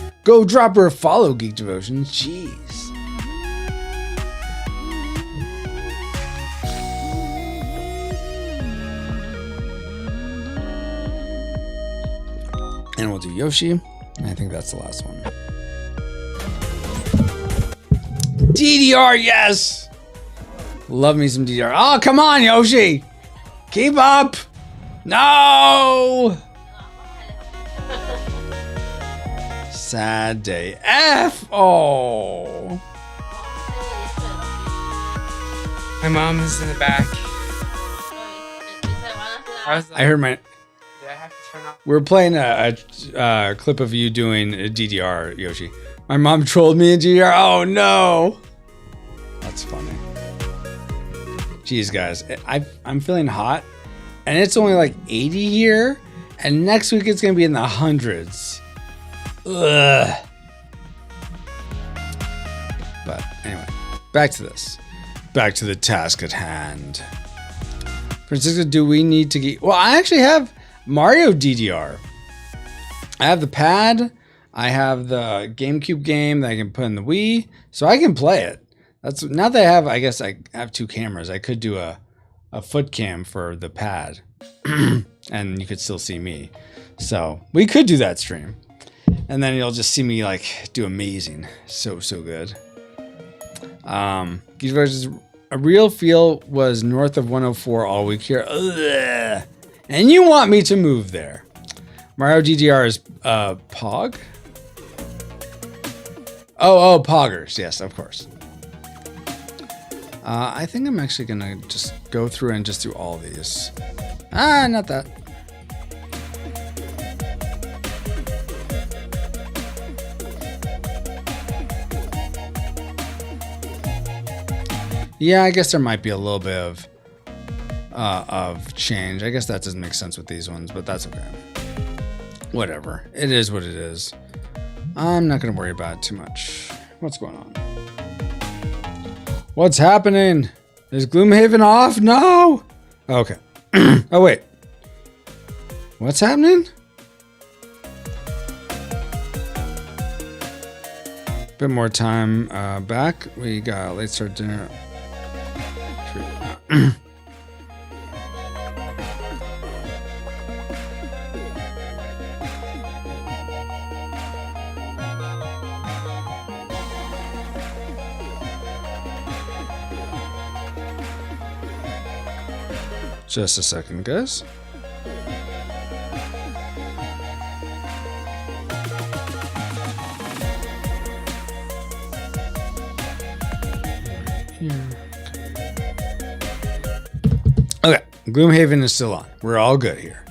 when Go drop her a follow, Geek Devotions. Jeez. And we'll do Yoshi. And I think that's the last one. DDR, yes! Love me some DDR. Oh, come on, Yoshi! Keep up! No! Sad day. F! Oh. My mom is in the back. I heard my... Did I have to turn off? We're playing a clip of you doing a DDR, Yoshi. My mom trolled me in DDR. Oh, no! That's funny. Jeez, guys. I'm feeling hot. And it's only like 80 here. And next week it's going to be in the hundreds. Ugh. But anyway, back to this. Back to the task at hand. Francisco, do we need to get... Well, I actually have Mario DDR. I have the pad. I have the GameCube game that I can put in the Wii. So I can play it. That's now that I have, I guess I have 2 cameras. I could do a foot cam for the pad. And you could still see me. So we could do that stream. And then you'll just see me like do amazing. So good. Geek versus a real feel was north of 104 all week here. Ugh. And you want me to move there. Mario DDR is Pog? Oh, Poggers. Yes, of course. I think I'm actually gonna just go through and just do all these. Not that. Yeah, I guess there might be a little bit of change. I guess that doesn't make sense with these ones, but that's okay. Whatever. It is what it is. I'm not gonna worry about it too much. What's going on? What's happening? Is Gloomhaven off? No! Okay. Oh, wait. What's happening? Bit more time back. We got late start dinner. Just a second, guys. Okay, Gloomhaven is still on. We're all good here.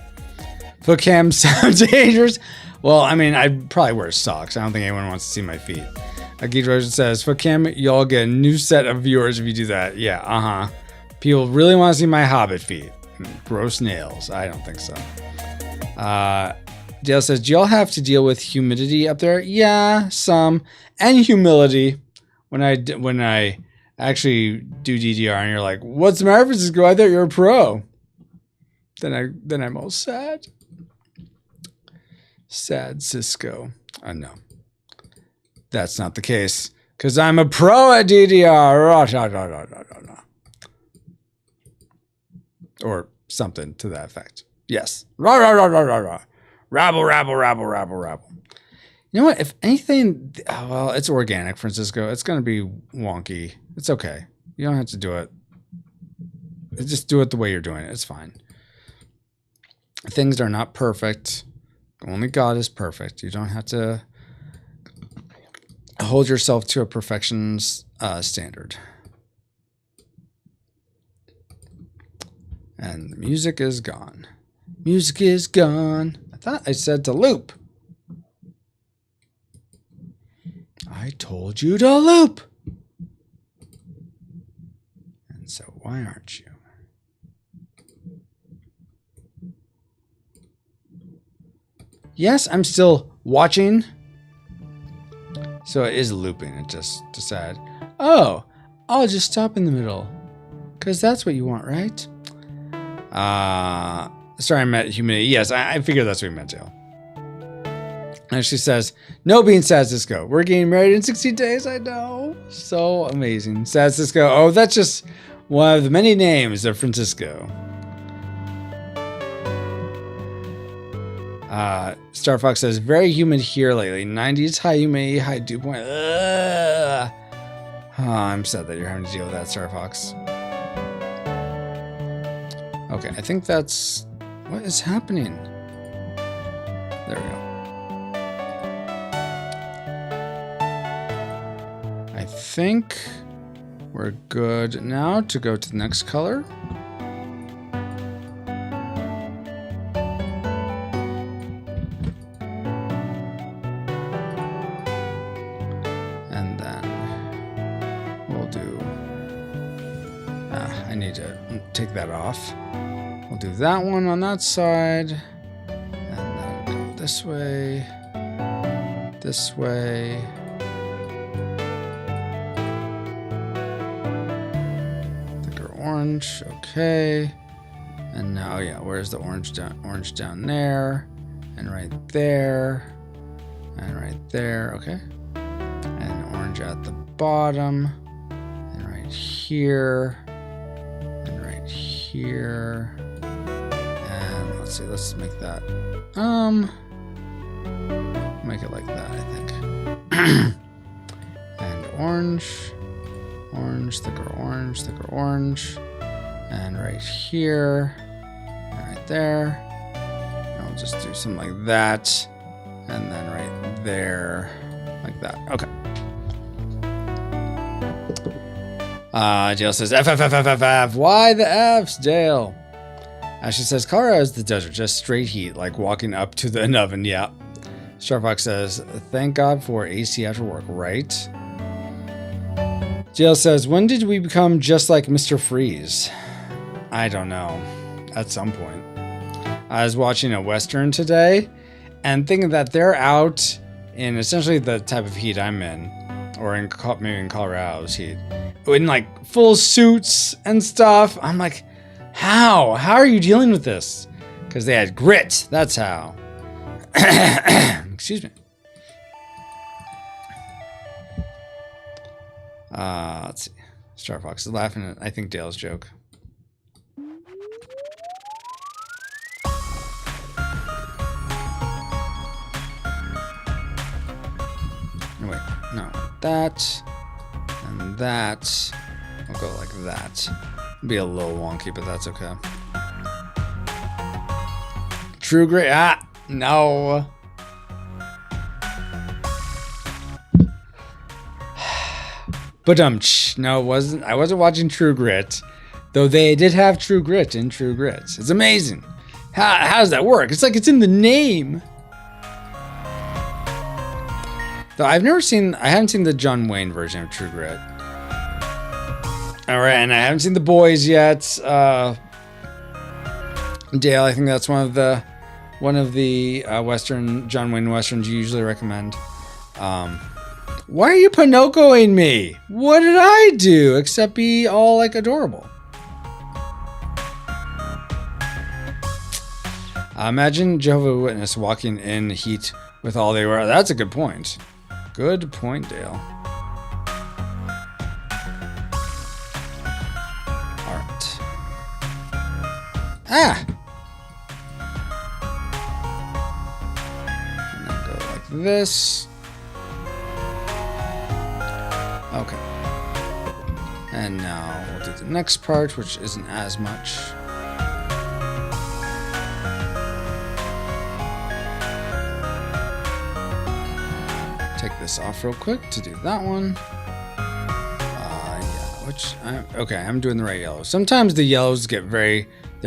Foot cams sound dangerous. Well, I mean, I'd probably wear socks. I don't think anyone wants to see my feet. Geek Rosen says, for Cam, y'all get a new set of viewers if you do that. Yeah, People really want to see my hobbit feet. Gross nails. I don't think so. Dale says, do y'all have to deal with humidity up there? Yeah, some. And humility. When I actually do DDR and you're like, what's the matter, Francisco? I thought you were a pro. Then I'm all sad. Sad Cisco. No. That's not the case. Because I'm a pro at DDR. Or something to that effect. Yes. Rabble. You know what? If anything, well, it's organic, Francisco. It's going to be wonky. It's okay. You don't have to do it. Just do it the way you're doing it. It's fine. Things are not perfect. Only God is perfect. You don't have to hold yourself to a perfection's standard. And the music is gone. Music is gone. I thought I said to loop. I told you to loop. And so why aren't you? Yes, I'm still watching. So it is looping. It just decided, oh, I'll just stop in the middle. Because that's what you want, right? Sorry, I meant humidity. Yes, I figured that's what you meant, Dale. And she says, no being sad, Cisco. We're getting married in 60 days, I know. So amazing. Sad Cisco. Oh, that's just one of the many names of Francisco. Star Fox says, very humid here lately. 90s, high humidity, high dew point. Oh, I'm sad that you're having to deal with that, Star Fox. Okay, I think that's... What is happening? There we go. I think we're good now to go to the next color. And then we'll do... I need to take that off. We'll do that one on that side. And then go this way. This way. Orange, okay. And now, yeah, where's the orange down? Orange down there, and right there, and right there, okay. And orange at the bottom, and right here, and right here. And let's see, let's make that, make it like that, I think. And orange. Orange, thicker orange, thicker orange. And right here. And right there. And I'll just do something like that. And then right there. Like that. Okay. Dale says, F. Why the F's, Dale? Ashley says, Colorado is the desert. Just straight heat. Like walking up to an oven. Yeah. Starfox says, thank God for AC after work, right? Jill says, when did we become just like Mr. Freeze? I don't know. At some point. I was watching a Western today and thinking that they're out in essentially the type of heat I'm in, or in maybe in Colorado's heat, in like full suits and stuff. I'm like, how? How are you dealing with this? Because they had grit. That's how. Excuse me. Let's see. Star Fox is laughing at, I think, Dale's joke. No, wait. No. That. And that. We'll go like that. It'll be a little wonky, but that's okay. True Grit. Ah! No. But no, it wasn't. I wasn't watching True Grit, though they did have True Grit in True Grit. It's amazing. How does that work? It's like it's in the name. Though I haven't seen the John Wayne version of True Grit. All right, and I haven't seen The Boys yet. Dale, I think that's one of the Western John Wayne westerns you usually recommend. Why are you Pinocoing me? What did I do except be all like adorable? Imagine Jehovah's Witness walking in heat with all they were. That's a good point. Good point, Dale. All right. Ah! And then go like this. Okay. And now we'll do the next part, which isn't as much. Take this off real quick to do that one. Yeah, I'm doing the right yellow. Sometimes the yellows they're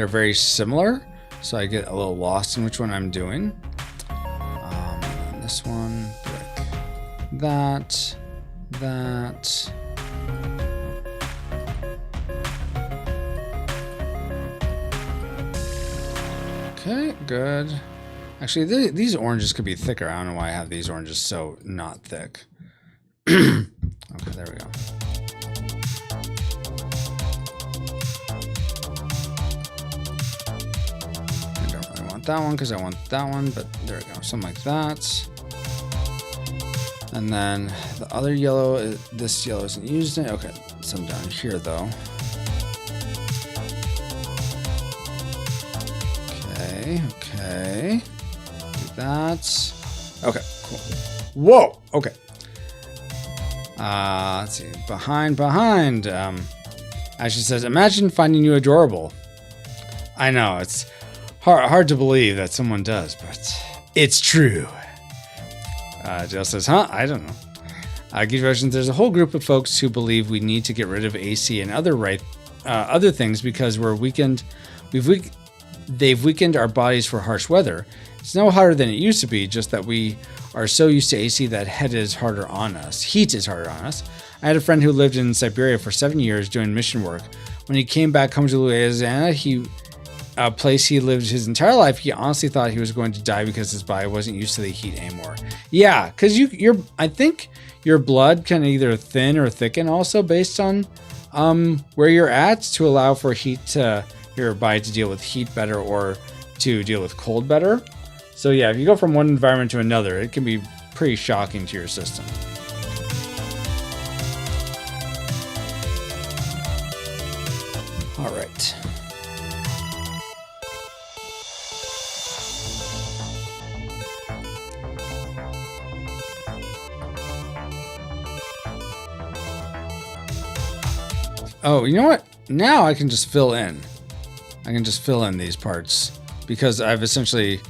very similar, so I get a little lost in which one I'm doing. And this one, like that. Okay, good. Actually, these oranges could be thicker. I don't know why I have these oranges so not thick. Okay, there we go. I don't really want that one because I want that one, but there we go. Something like that. And then the other yellow, this yellow isn't used. Okay, some down here though. Okay. Do that. Okay, cool. Whoa, okay. Let's see. Behind. Ashley says, imagine finding you adorable. I know, it's hard to believe that someone does, but it's true. Jill says, huh? I don't know. Geek Versions, there's a whole group of folks who believe we need to get rid of AC and other things because we're weakened. They've weakened our bodies for harsh weather. It's no hotter than it used to be, just that we are so used to AC that heat is harder on us. I had a friend who lived in Siberia for 7 years doing mission work. When he came back home to Louisiana, a place he lived his entire life, he honestly thought he was going to die because his body wasn't used to the heat anymore. Yeah, because I think your blood can either thin or thicken also based on where you're at to allow for your body to deal with heat better or to deal with cold better. So yeah, if you go from one environment to another, it can be pretty shocking to your system. All right. Oh, you know what? Now I can just fill in. I can just fill in these parts because I've essentially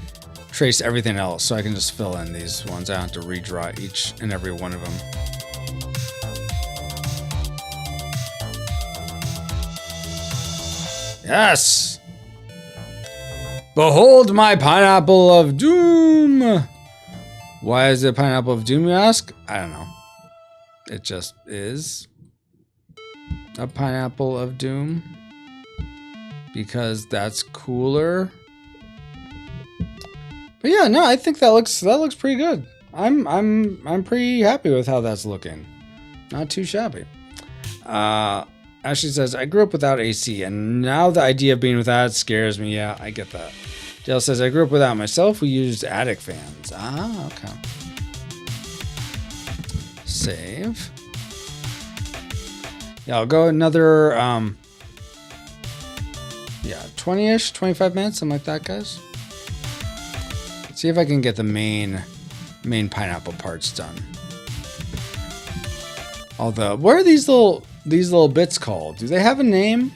traced everything else. So I can just fill in these ones. I don't have to redraw each and every one of them. Yes! Behold my pineapple of doom! Why is it pineapple of doom, you ask? I don't know. It just is a pineapple of doom because that's cooler. But yeah, no, I think that looks pretty good. I'm pretty happy with how that's looking. Not too shabby. Ashley says, I grew up without AC, and now the idea of being without it scares me. Yeah, I get that. Dale says, I grew up without myself. We used attic fans. Ah, okay. Save. Yeah, I'll go another, 20-ish, 25 minutes, something like that, guys. Let's see if I can get the main pineapple parts done. Although, what are these little bits called? Do they have a name?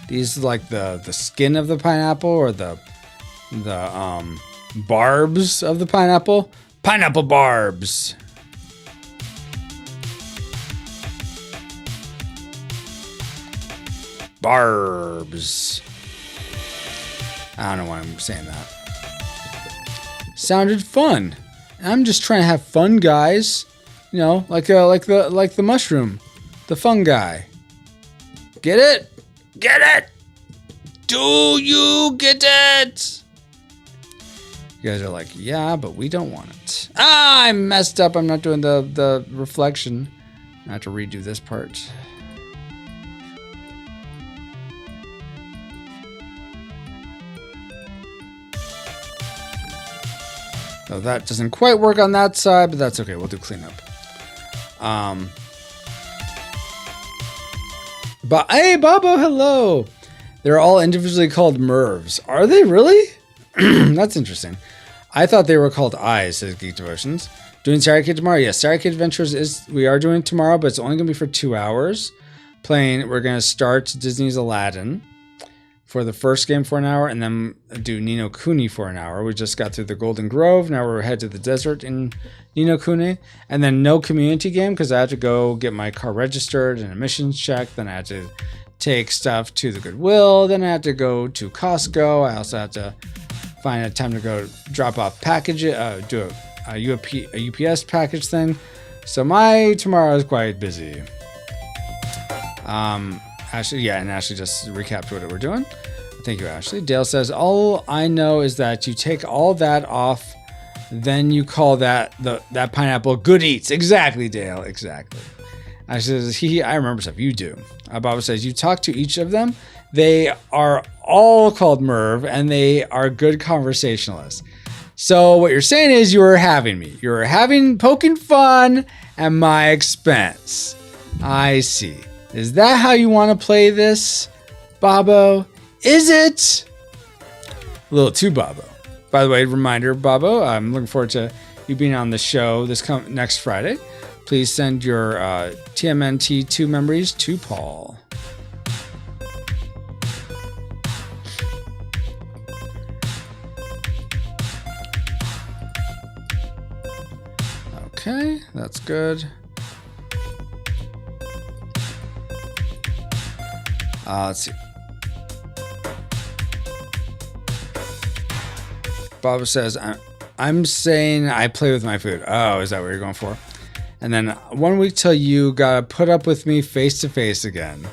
These like the skin of the pineapple or the barbs of the pineapple? Pineapple barbs. Barbs. I don't know why I'm saying that. Sounded fun. I'm just trying to have fun, guys. You know, like the mushroom, the fungi. Get it? Get it? Do you get it? You guys are like, yeah, but we don't want it. Ah, I messed up. I'm not doing the reflection. I have to redo this part. So that doesn't quite work on that side, but that's okay. We'll do cleanup. But hey, Bobo, hello. They're all individually called Mervs. Are they really? That's interesting. I thought they were called Eyes, says Geek Devotions. Doing Starry Kid tomorrow? Yes, Starry Kid Adventures we are doing tomorrow, but it's only going to be for 2 hours. We're going to start Disney's Aladdin for the first game for an hour, and then do Ni no Kuni for an hour. We just got through the Golden Grove. Now we're headed to the desert in Ni no Kuni. And then no community game, because I had to go get my car registered and emissions checked. Then I had to take stuff to the Goodwill. Then I had to go to Costco. I also had to find a time to go drop off packages, do a UPS package thing. So my tomorrow is quite busy. Ashley just recapped what we're doing. Thank you, Ashley. Dale says, all I know is that you take all that off, then you call that pineapple good eats. Exactly, Dale. Exactly. Ashley says, I remember stuff. You do. Baba says, you talk to each of them. They are all called Merv, and they are good conversationalists. So what you're saying is you are having me. You're poking fun at my expense. I see. Is that how you want to play this, Bobo? Is it? A little too Bobo. By the way, reminder, Bobo, I'm looking forward to you being on the show next Friday. Please send your TMNT2 memories to Paul. Okay, that's good. Let's see. Bob says, I'm saying I play with my food. Oh, is that what you're going for? And then 1 week till you gotta put up with me face to face again.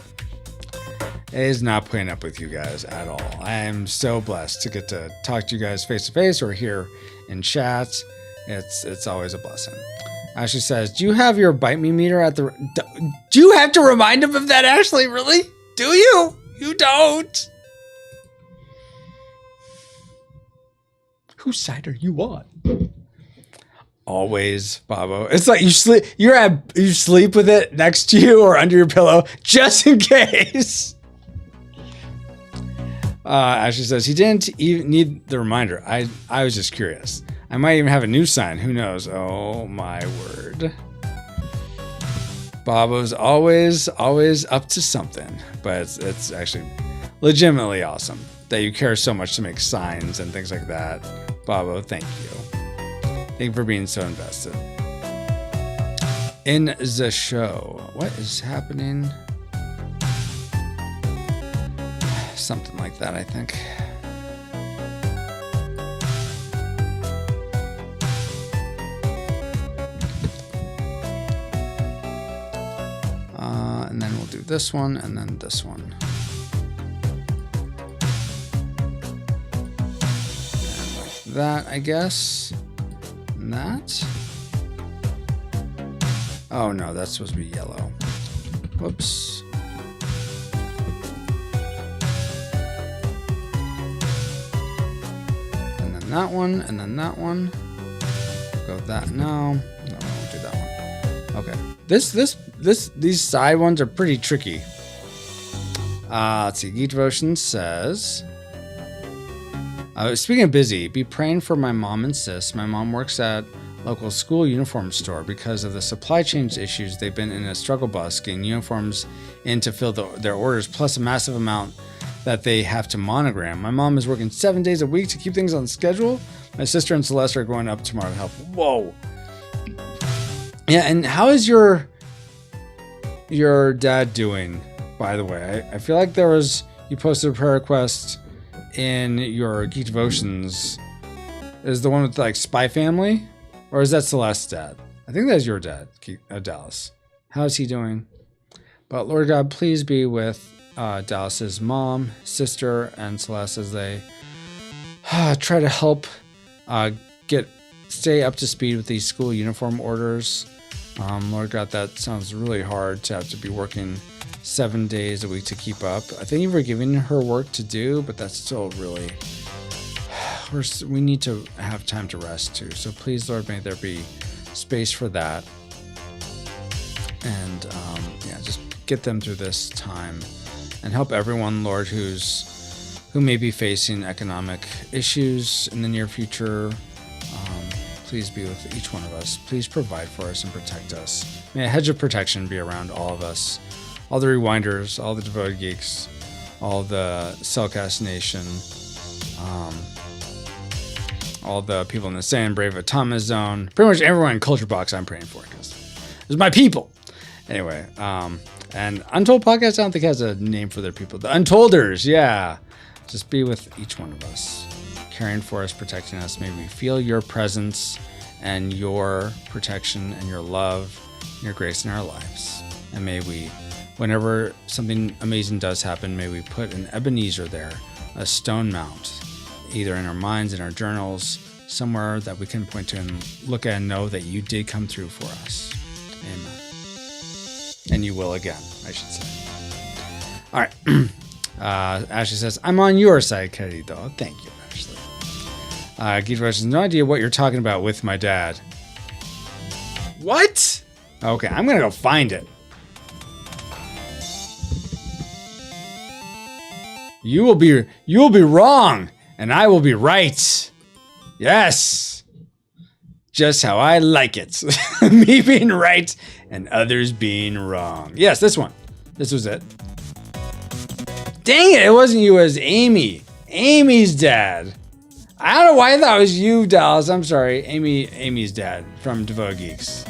It is not putting up with you guys at all. I am so blessed to get to talk to you guys face to face or here in chat. It's always a blessing. Ashley says, do you have your bite me meter at the... Do you have to remind him of that, Ashley? Really? Do you? You don't. Whose side are you on? Always, Bobo. It's like you sleep with it next to you or under your pillow just in case. Ashley says he didn't even need the reminder. I was just curious. I might even have a new sign. Who knows? Oh my word. Bobo's always up to something, but it's actually legitimately awesome that you care so much to make signs and things like that. Bobo, thank you. Thank you for being so invested in the show. What is happening? Something like that, I think. And then we'll do this one and then this one. And like that, I guess. And that. Oh no, that's supposed to be yellow. Whoops. And then that one, and then that one. Go with that now. No, I won't do that one. Okay. These side ones are pretty tricky. Let's see. Geek Devotion says, speaking of busy, be praying for my mom and sis. My mom works at local school uniform store. Because of the supply chain issues, they've been in a struggle bus getting uniforms in to fill their orders, plus a massive amount that they have to monogram. My mom is working 7 days a week to keep things on schedule. My sister and Celeste are going up tomorrow to help. Whoa. Yeah, and how is your dad doing, by the way? I feel like you posted a prayer request in your Geek Devotions. Is the one with like Spy Family? Or is that Celeste's dad? I think that's your dad, Dallas. How's he doing? But Lord God, please be with Dallas's mom, sister, and Celeste as they try to help stay up to speed with these school uniform orders. Lord God, that sounds really hard to have to be working 7 days a week to keep up. I think you were giving her work to do, but that's still really... we need to have time to rest too. So please, Lord, may there be space for that. And just get them through this time and help everyone, Lord, who may be facing economic issues in the near future. Please be with each one of us. Please provide for us and protect us. May a hedge of protection be around all of us, all the Rewinders, all the Devoted Geeks, all the Cellcast Nation, all the people in the Sand Brave Autonomous Zone, pretty much everyone in Culture Box I'm praying for, because it's my people. Anyway, and Untold Podcast, I don't think has a name for their people. The Untolders, yeah. Just be with each one of us, caring for us, protecting us. May we feel your presence and your protection and your love and your grace in our lives. And may we, whenever something amazing does happen, may we put an Ebenezer there, a stone mount, either in our minds, in our journals, somewhere that we can point to and look at and know that you did come through for us. Amen. And you will again, I should say. All right. Ashley says, I'm on your side, querido. Thank you, Ashley. Geek has no idea what you're talking about with my dad. What? Okay, I'm going to go find it. You will be wrong, and I will be right. Yes. Just how I like it. Me being right and others being wrong. Yes, this one. This was it. Dang it wasn't you, as Amy. Amy's dad. I don't know why I thought it was you, Dallas. I'm sorry. Amy's dad from Devoted Geeks.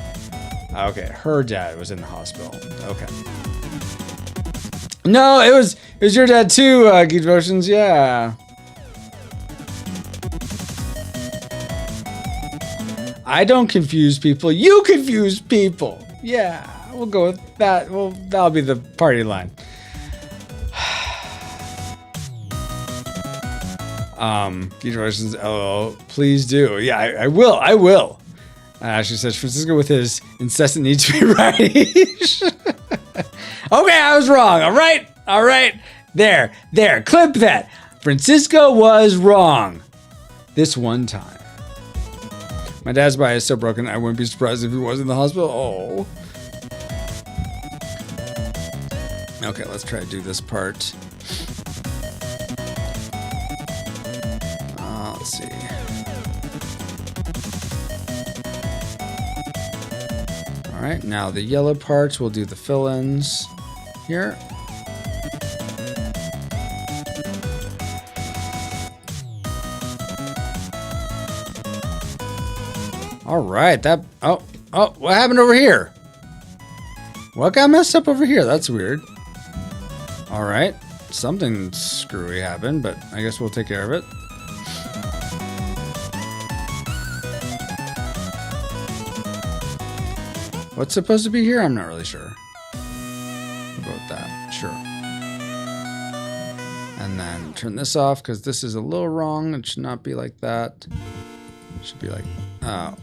Okay, her dad was in the hospital. Okay. No, it was your dad too, Geek Devotions, yeah. I don't confuse people. You confuse people. Yeah, we'll go with that. Well, that'll be the party line. Geek Devotions, LOL. Please do. Yeah, I will. She says, Francisco with his incessant need to be right. Okay, I was wrong. All right. There. Clip that. Francisco was wrong. This one time. My dad's body is so broken, I wouldn't be surprised if he was in the hospital. Oh. Okay, let's try to do this part. Let's see. All right, now the yellow parts, we'll do the fill-ins here. All right, oh, what happened over here? What got messed up over here? That's weird. All right, something screwy happened, but I guess we'll take care of it. What's supposed to be here? I'm not really sure. We'll go with that, sure. And then turn this off because this is a little wrong. It should not be like that. It should be like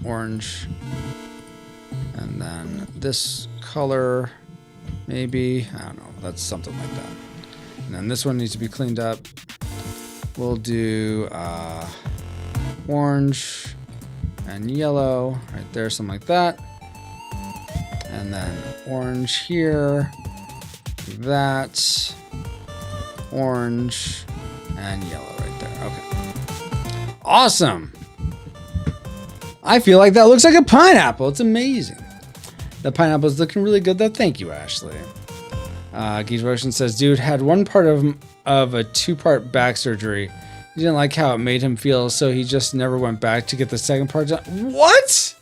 orange. And then this color, maybe. I don't know. That's something like that. And then this one needs to be cleaned up. We'll do orange and yellow right there, something like that. And then orange here, that, orange, and yellow right there. Okay. Awesome. I feel like that looks like a pineapple. It's amazing. The pineapple is looking really good though. Thank you, Ashley. Geek Devotion says, dude had one part of a 2-part back surgery. He didn't like how it made him feel, so he just never went back to get the second part done. What?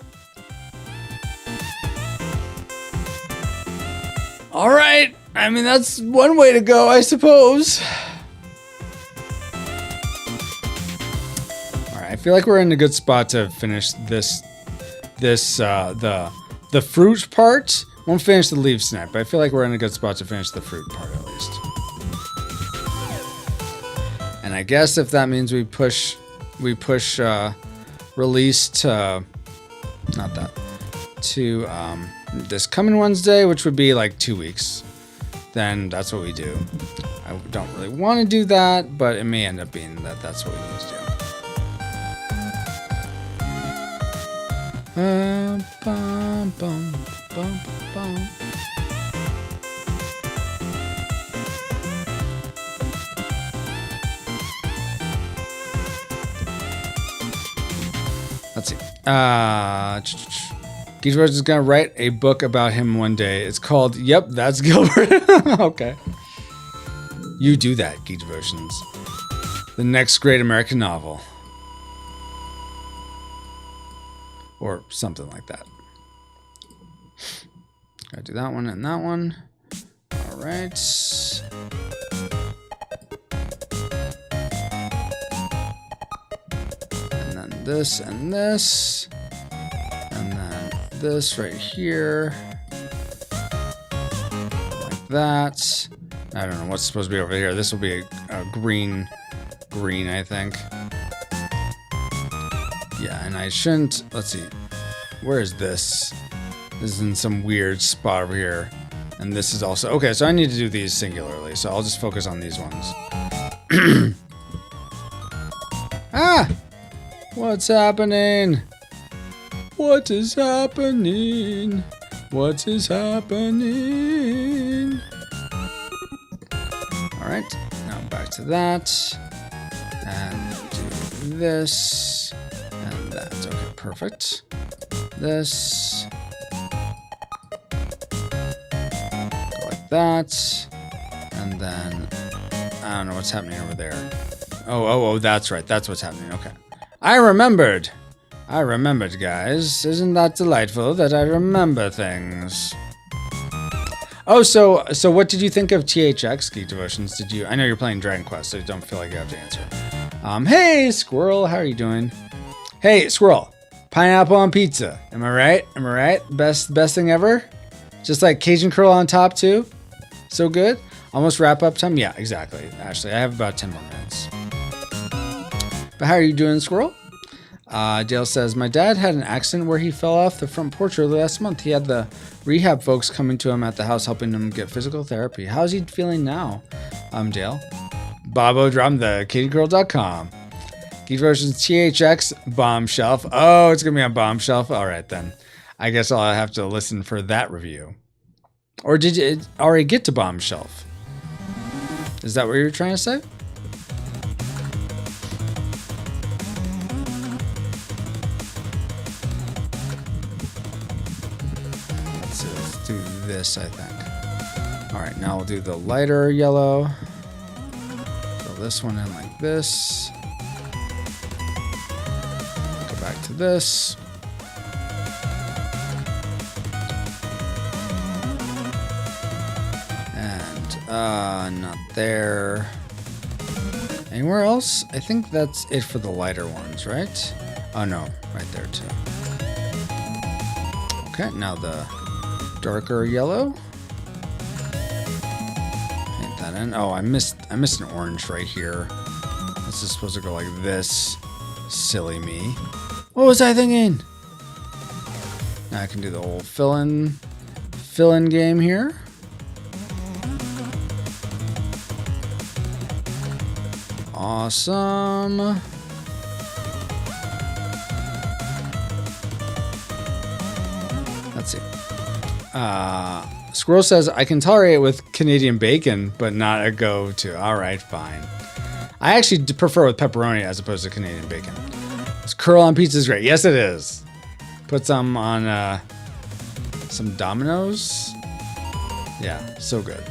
All right. I mean, that's one way to go, I suppose. All right. I feel like we're in a good spot to finish the the fruit part. Won't finish the leaf snack, but I feel like we're in a good spot to finish the fruit part at least. And I guess if that means we push release to this coming Wednesday, which would be like 2 weeks, then that's what we do. I don't really want to do that, but it may end up being that that's what we need to do. Bum, bum, bum, bum. Let's see. Geezer is gonna write a book about him one day. It's called "Yep, That's Gilbert." Okay. You do that, Geek Devotions. The next great American novel. Or something like that. Gotta do that one and that one. All right. And then this and this. And then this right here. Like that. I don't know what's supposed to be over here. This will be a green, I think. Yeah, and I shouldn't. Let's see. Where is this? This is in some weird spot over here. And this is also. Okay, so I need to do these singularly. So I'll just focus on these ones. Ah! What's happening? What is happening? What is happening? Alright, now back to that. And do this. And that. Okay, perfect. This. Go like that. And then I don't know what's happening over there. Oh, that's right. That's what's happening. Okay. I remembered, guys. Isn't that delightful that I remember things? Oh, so what did you think of THX Geek Devotions? I know you're playing Dragon Quest, so you don't feel like you have to answer. Hey, Squirrel, how are you doing? Hey, Squirrel, pineapple on pizza. Am I right? Best thing ever? Just like Cajun curl on top too? So good? Almost wrap up time? Yeah, exactly. Ashley, I have about 10 more minutes. But how are you doing, Squirrel? Dale says, my dad had an accident where he fell off the front porch early last month. He had the rehab folks coming to him at the house, helping him get physical therapy. How's he feeling now? Dale. Bobo Drum, the KatieGirl.com. Geek Versions THX Bomb Shelf. Oh, it's going to be on Bomb Shelf. All right, then. I guess I'll have to listen for that review. Or did you already get to Bomb Shelf? Is that what you're trying to say? Let's do this, I think. All right, now we'll do the lighter yellow. Fill this one in like this. Go back to this. Not there. Anywhere else? I think that's it for the lighter ones, right? Oh no, right there too. Okay, now the darker yellow. Paint that in. Oh, I missed an orange right here. This is supposed to go like this. Silly me. What was I thinking? Now I can do the old fill-in game here. Awesome. Let's see. Squirrel says, I can tolerate it with Canadian bacon, but not a go-to. All right, fine. I actually prefer with pepperoni as opposed to Canadian bacon. This curl on pizza is great. Yes, it is. Put some on some Domino's. Yeah, so good.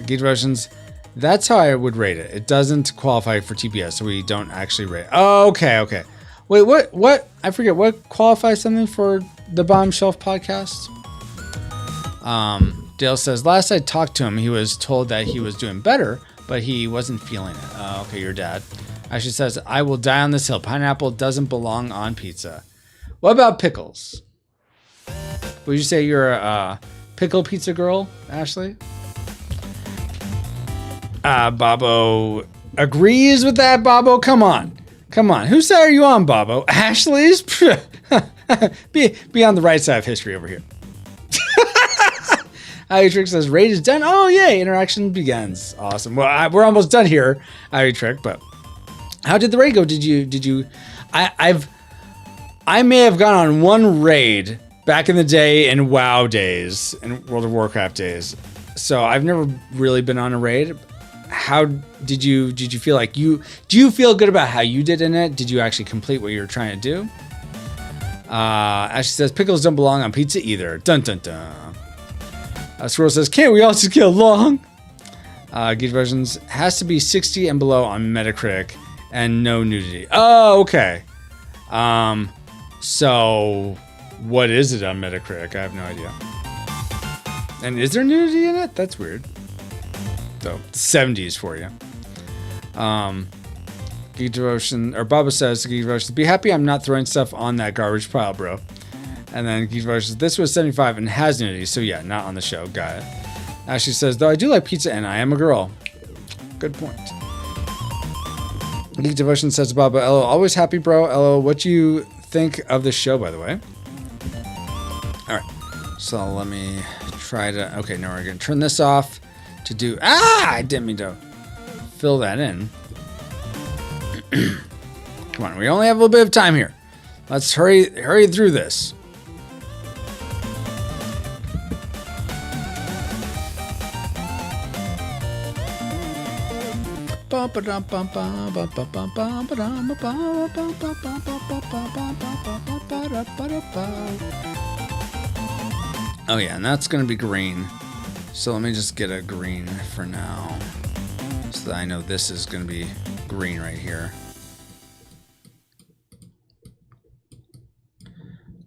Geek Devotions. That's how I would rate it. It doesn't qualify for TPS, so we don't actually rate. Oh, okay. Wait, what? I forget. What qualifies something for the Bomb Shelf podcast? Dale says, last I talked to him, he was told that he was doing better, but he wasn't feeling it. Okay, your dad. Ashley says, I will die on this hill. Pineapple doesn't belong on pizza. What about pickles? Would you say you're a pickle pizza girl, Ashley? Bobo agrees with that, Bobo. Come on. Whose side are you on, Bobo? Ashley's? be on the right side of history over here. Trick says, raid is done. Oh, yay. Interaction begins. Awesome. Well, we're almost done here, Trick, but how did the raid go? Did you, I may have gone on one raid back in the day in WoW days, in World of Warcraft days. So I've never really been on a raid. How did you feel like do you feel good about how you did in it? Did you actually complete what you were trying to do? Ashley says, pickles don't belong on pizza either. Dun dun dun. Squirrel says, can't we all just get along? Geek versions has to be 60 and below on Metacritic and no nudity. Oh, okay. So what is it on Metacritic? I have no idea. And is there nudity in it? That's weird. So 70s for you. Geek Devotion, or Baba says to Geek Devotion, be happy I'm not throwing stuff on that garbage pile, bro. And then Geek Devotion says, this was 75 and has nudity, so yeah, not on the show. Got it. Ashley says, though I do like pizza and I am a girl. Good point. Geek Devotion says to Baba, LO, always happy, bro. LO, what do you think of the show, by the way? All right. So let me try to, okay, now we're going to turn this off to do, I didn't mean to fill that in. Come on, we only have a little bit of time here. Let's hurry through this. Oh yeah, and that's gonna be green. So let me just get a green for now, so that I know this is gonna be green right here.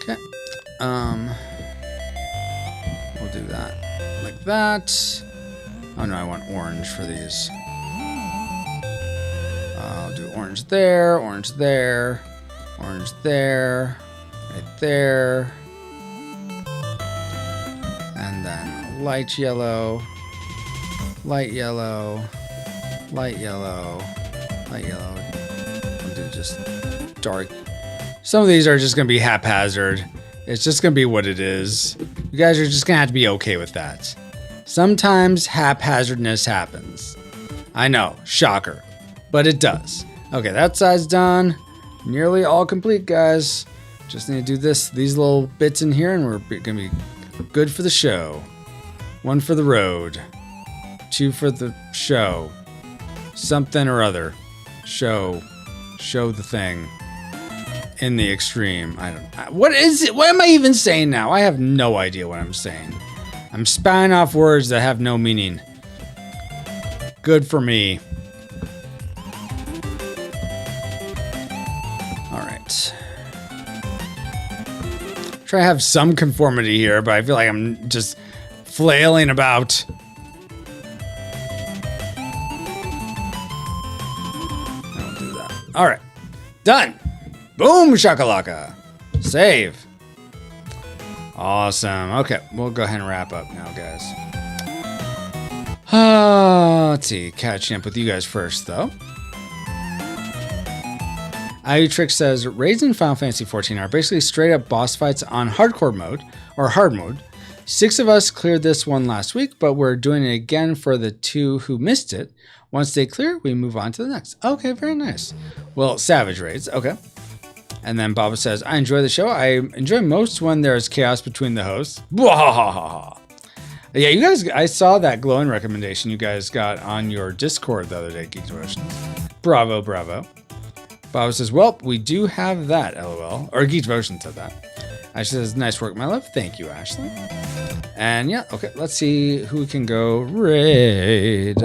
Okay. We'll do that like that. Oh no, I want orange for these. I'll do orange there, orange there, orange there, right there. And then light yellow, light yellow, light yellow, light yellow. I'll do just dark. Some of these are just going to be haphazard. It's just going to be what it is. You guys are just going to have to be okay with that. Sometimes haphazardness happens. I know, shocker. But it does. Okay, that side's done. Nearly all complete, guys. Just need to do these little bits in here, and we're gonna be good for the show. 1 for the road. 2 for the show. Something or other. Show the thing. In the extreme. I don't. What is it? What am I even saying now? I have no idea what I'm saying. I'm spouting off words that have no meaning. Good for me. Try to have some conformity here, but I feel like I'm just flailing about. I'll do that. All right, done. Boom shakalaka. Save. Awesome. Okay, we'll go ahead and wrap up now, guys. Let's see. Catching up with you guys first, though. Trick says, raids in Final Fantasy XIV are basically straight up boss fights on hardcore mode, or hard mode. 6 of us cleared this one last week, but we're doing it again for the 2 who missed it. Once they clear, we move on to the next. Okay, very nice. Well, Savage raids, okay. And then Baba says, I enjoy the show. I enjoy most when there's chaos between the hosts. Yeah, you guys, I saw that glowing recommendation you guys got on your Discord the other day, Geek Devotions. Bravo, bravo. Bob says, well, we do have that, LOL. Or Geek Devotion said that. Ashley says, nice work, my love. Thank you, Ashley. And yeah, okay, let's see who can go raid.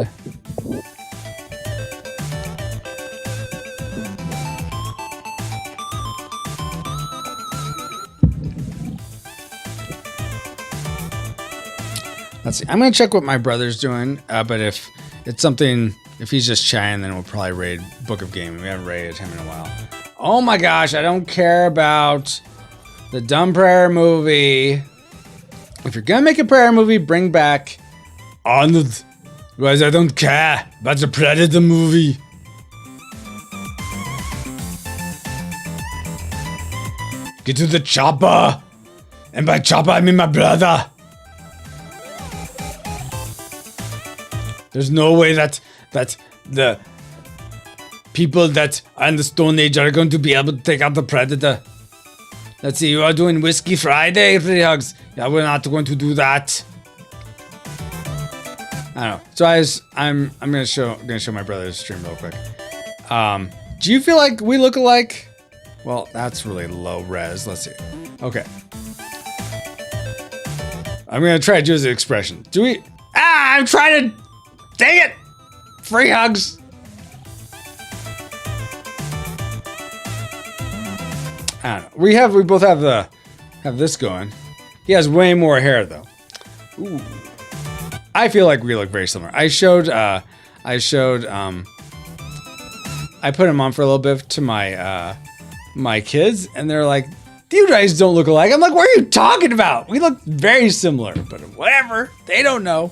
Let's see. I'm going to check what my brother's doing, but if it's something... If he's just chatting, then we'll probably raid Book of Gaming. We haven't raided him in a while. Oh my gosh, I don't care about the Dumb Prayer movie. If you're gonna make a Predator movie, bring back Arnold. Otherwise, I don't care about the Predator movie. Get to the chopper. And by chopper, I mean my brother. There's no way that the people that are in the Stone Age are going to be able to take out the Predator. Let's see, you are doing Whiskey Friday, Free Hugs. Yeah, we're not going to do that. I don't know. So I'm gonna show my brother's stream real quick. Do you feel like we look alike? Well, that's really low res. Let's see. Okay. I'm gonna try to do his expression. Do we? I'm trying to. Dang it! Free hugs. I don't know. We both have this going. He has way more hair though. Ooh. I feel like we look very similar. I put him on for a little bit to my kids, and they're like, "You guys don't look alike." I'm like, "What are you talking about? We look very similar." But whatever, they don't know.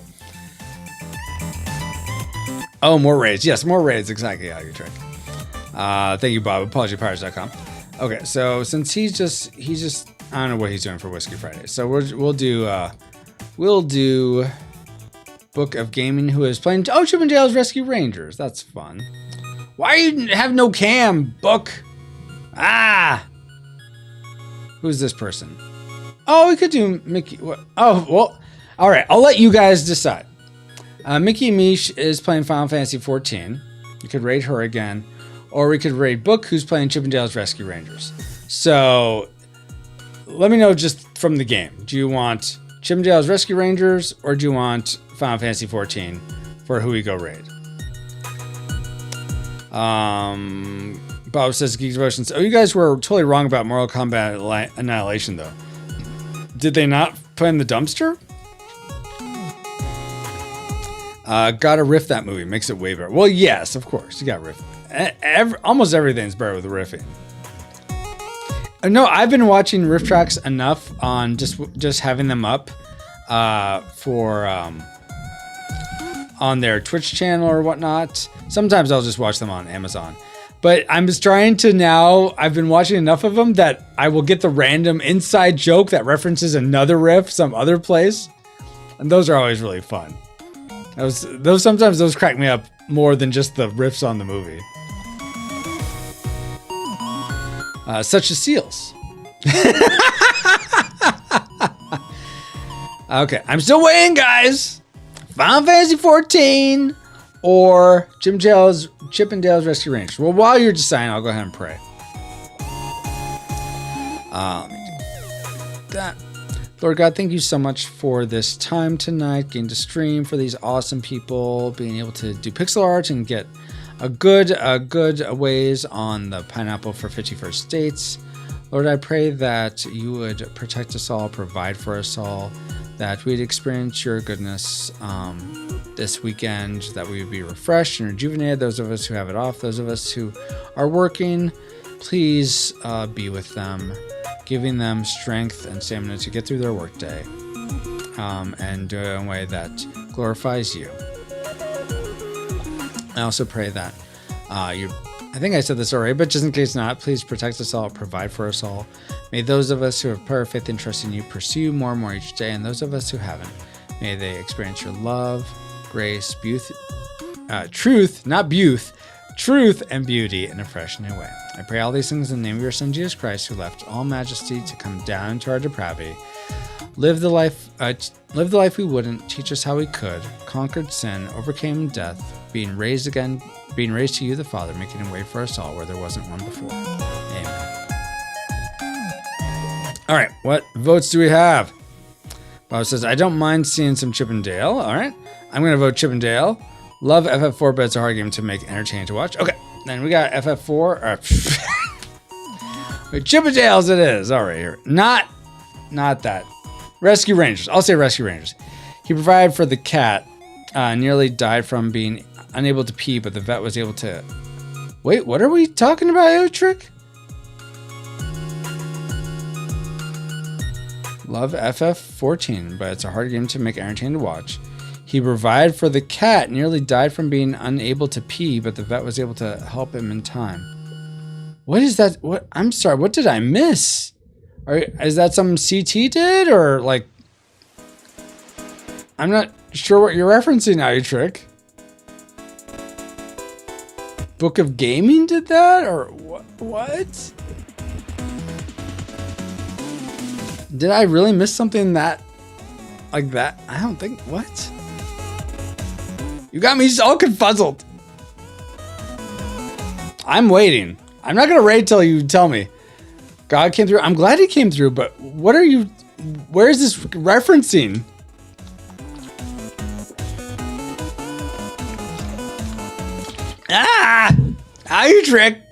Oh, more raids. Yes, more raids. Exactly how you trick. Thank you, Bob. ApologyPirates.com. Okay, so since he's just I don't know what he's doing for Whiskey Friday. So we'll do Book of Gaming, who is playing Chip and Dale's Rescue Rangers. That's fun. Why you have no cam, Book? Who's this person? Oh, we could do Mickey. What? Oh, well, all right. I'll let you guys decide. Mickey Mish is playing Final Fantasy 14. You could raid her again. Or we could raid Book, who's playing Chip and Dale's Rescue Rangers. So, let me know just from the game. Do you want Chip and Dale's Rescue Rangers, or do you want Final Fantasy 14 for who we go raid? Bob says, Geeks Devotions. Oh, you guys were totally wrong about Mortal Kombat Annihilation, though. Did they not put in the dumpster? Gotta riff that movie. Makes it way better. Well, yes, of course. You got riff. Almost everything's better with riffing. No, I've been watching riff tracks enough on just having them up for on their Twitch channel or whatnot. Sometimes I'll just watch them on Amazon. But I'm just trying to now, I've been watching enough of them that I will get the random inside joke that references another riff some other place. And those are always really fun. Sometimes those crack me up more than just the riffs on the movie. Such as seals. Okay, I'm still waiting, guys. Final Fantasy 14 or Chip and Dale's Rescue Rangers. Well, while you're deciding, I'll go ahead and pray. Let me do that. Lord God, thank you so much for this time tonight, getting to stream for these awesome people, being able to do pixel art and get a good ways on the Pineapple for 51st Dates. Lord, I pray that you would protect us all, provide for us all, that we'd experience your goodness this weekend, that we would be refreshed and rejuvenated. Those of us who have it off, those of us who are working, please be with them, giving them strength and stamina to get through their workday, and do it in a way that glorifies you. I also pray that I think I said this already, but just in case not, please protect us all, provide for us all. May those of us who have prayer, faith, and trust in you pursue more and more each day, and those of us who haven't, may they experience your love, grace, truth, not beauth, truth and beauty in a fresh new way. I pray all these things in the name of your Son, Jesus Christ, who left all majesty to come down to our depravity, live the life we wouldn't, teach us how we could, conquered sin, overcame death, being raised to you, the Father, making a way for us all where there wasn't one before. Amen. All right, what votes do we have? Bob says, I don't mind seeing some Chip and Dale. All right, I'm going to vote Chip and Dale. Love FF4, but it's a hard game to make entertaining to watch. Okay, then we got FF4. Wait, Chip and Dale's it is. All right, here. Not that. Rescue Rangers. I'll say Rescue Rangers. He provided for the cat. Nearly died from being unable to pee, but the vet was able to... Wait, what are we talking about, Trick? Love FF14, but it's a hard game to make entertaining to watch. He provided for the cat, nearly died from being unable to pee, but the vet was able to help him in time. What is that? What? I'm sorry, what did I miss? Is that something CT did, or like... I'm not sure what you're referencing now, you trick. Book of Gaming did that, or what? Did I really miss something that, like that? I don't think, what? You got me all confuzzled. I'm waiting. I'm not gonna raid till you tell me. God came through. I'm glad he came through, but what are you, where is this referencing? Ah! How you trick?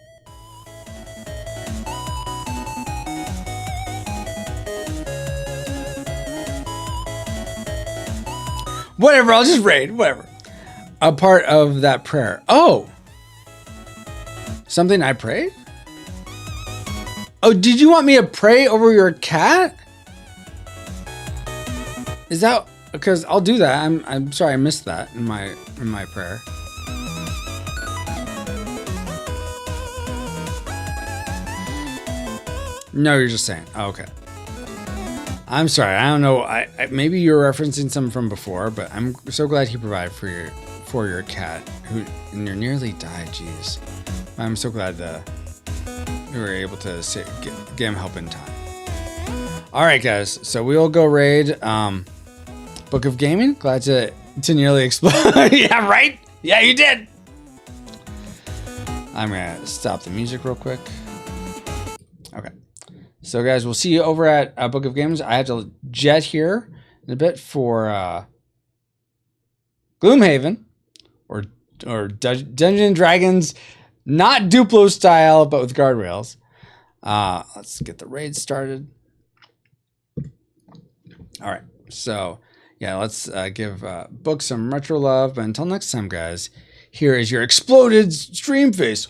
Whatever, I'll just raid, whatever. A part of that prayer. Oh! Something I prayed? Oh, did you want me to pray over your cat? Is that, because I'll do that. I'm sorry I missed that in my prayer. No, you're just saying. Oh, okay. I'm sorry. I don't know. Maybe you're referencing something from before, but I'm so glad he provided for your cat who nearly died. Jeez. I'm so glad we were able to get him help in time. All right, guys. So we'll go raid Book of Gaming. Glad to nearly explode. Yeah, right? Yeah, you did. I'm going to stop the music real quick. Okay. So, guys, we'll see you over at Book of Games. I have to jet here in a bit for Gloomhaven or Dungeons and Dragons, not Duplo style, but with guardrails. Let's get the raid started. All right. So, yeah, let's give Book some retro love. But until next time, guys, here is your exploded stream face.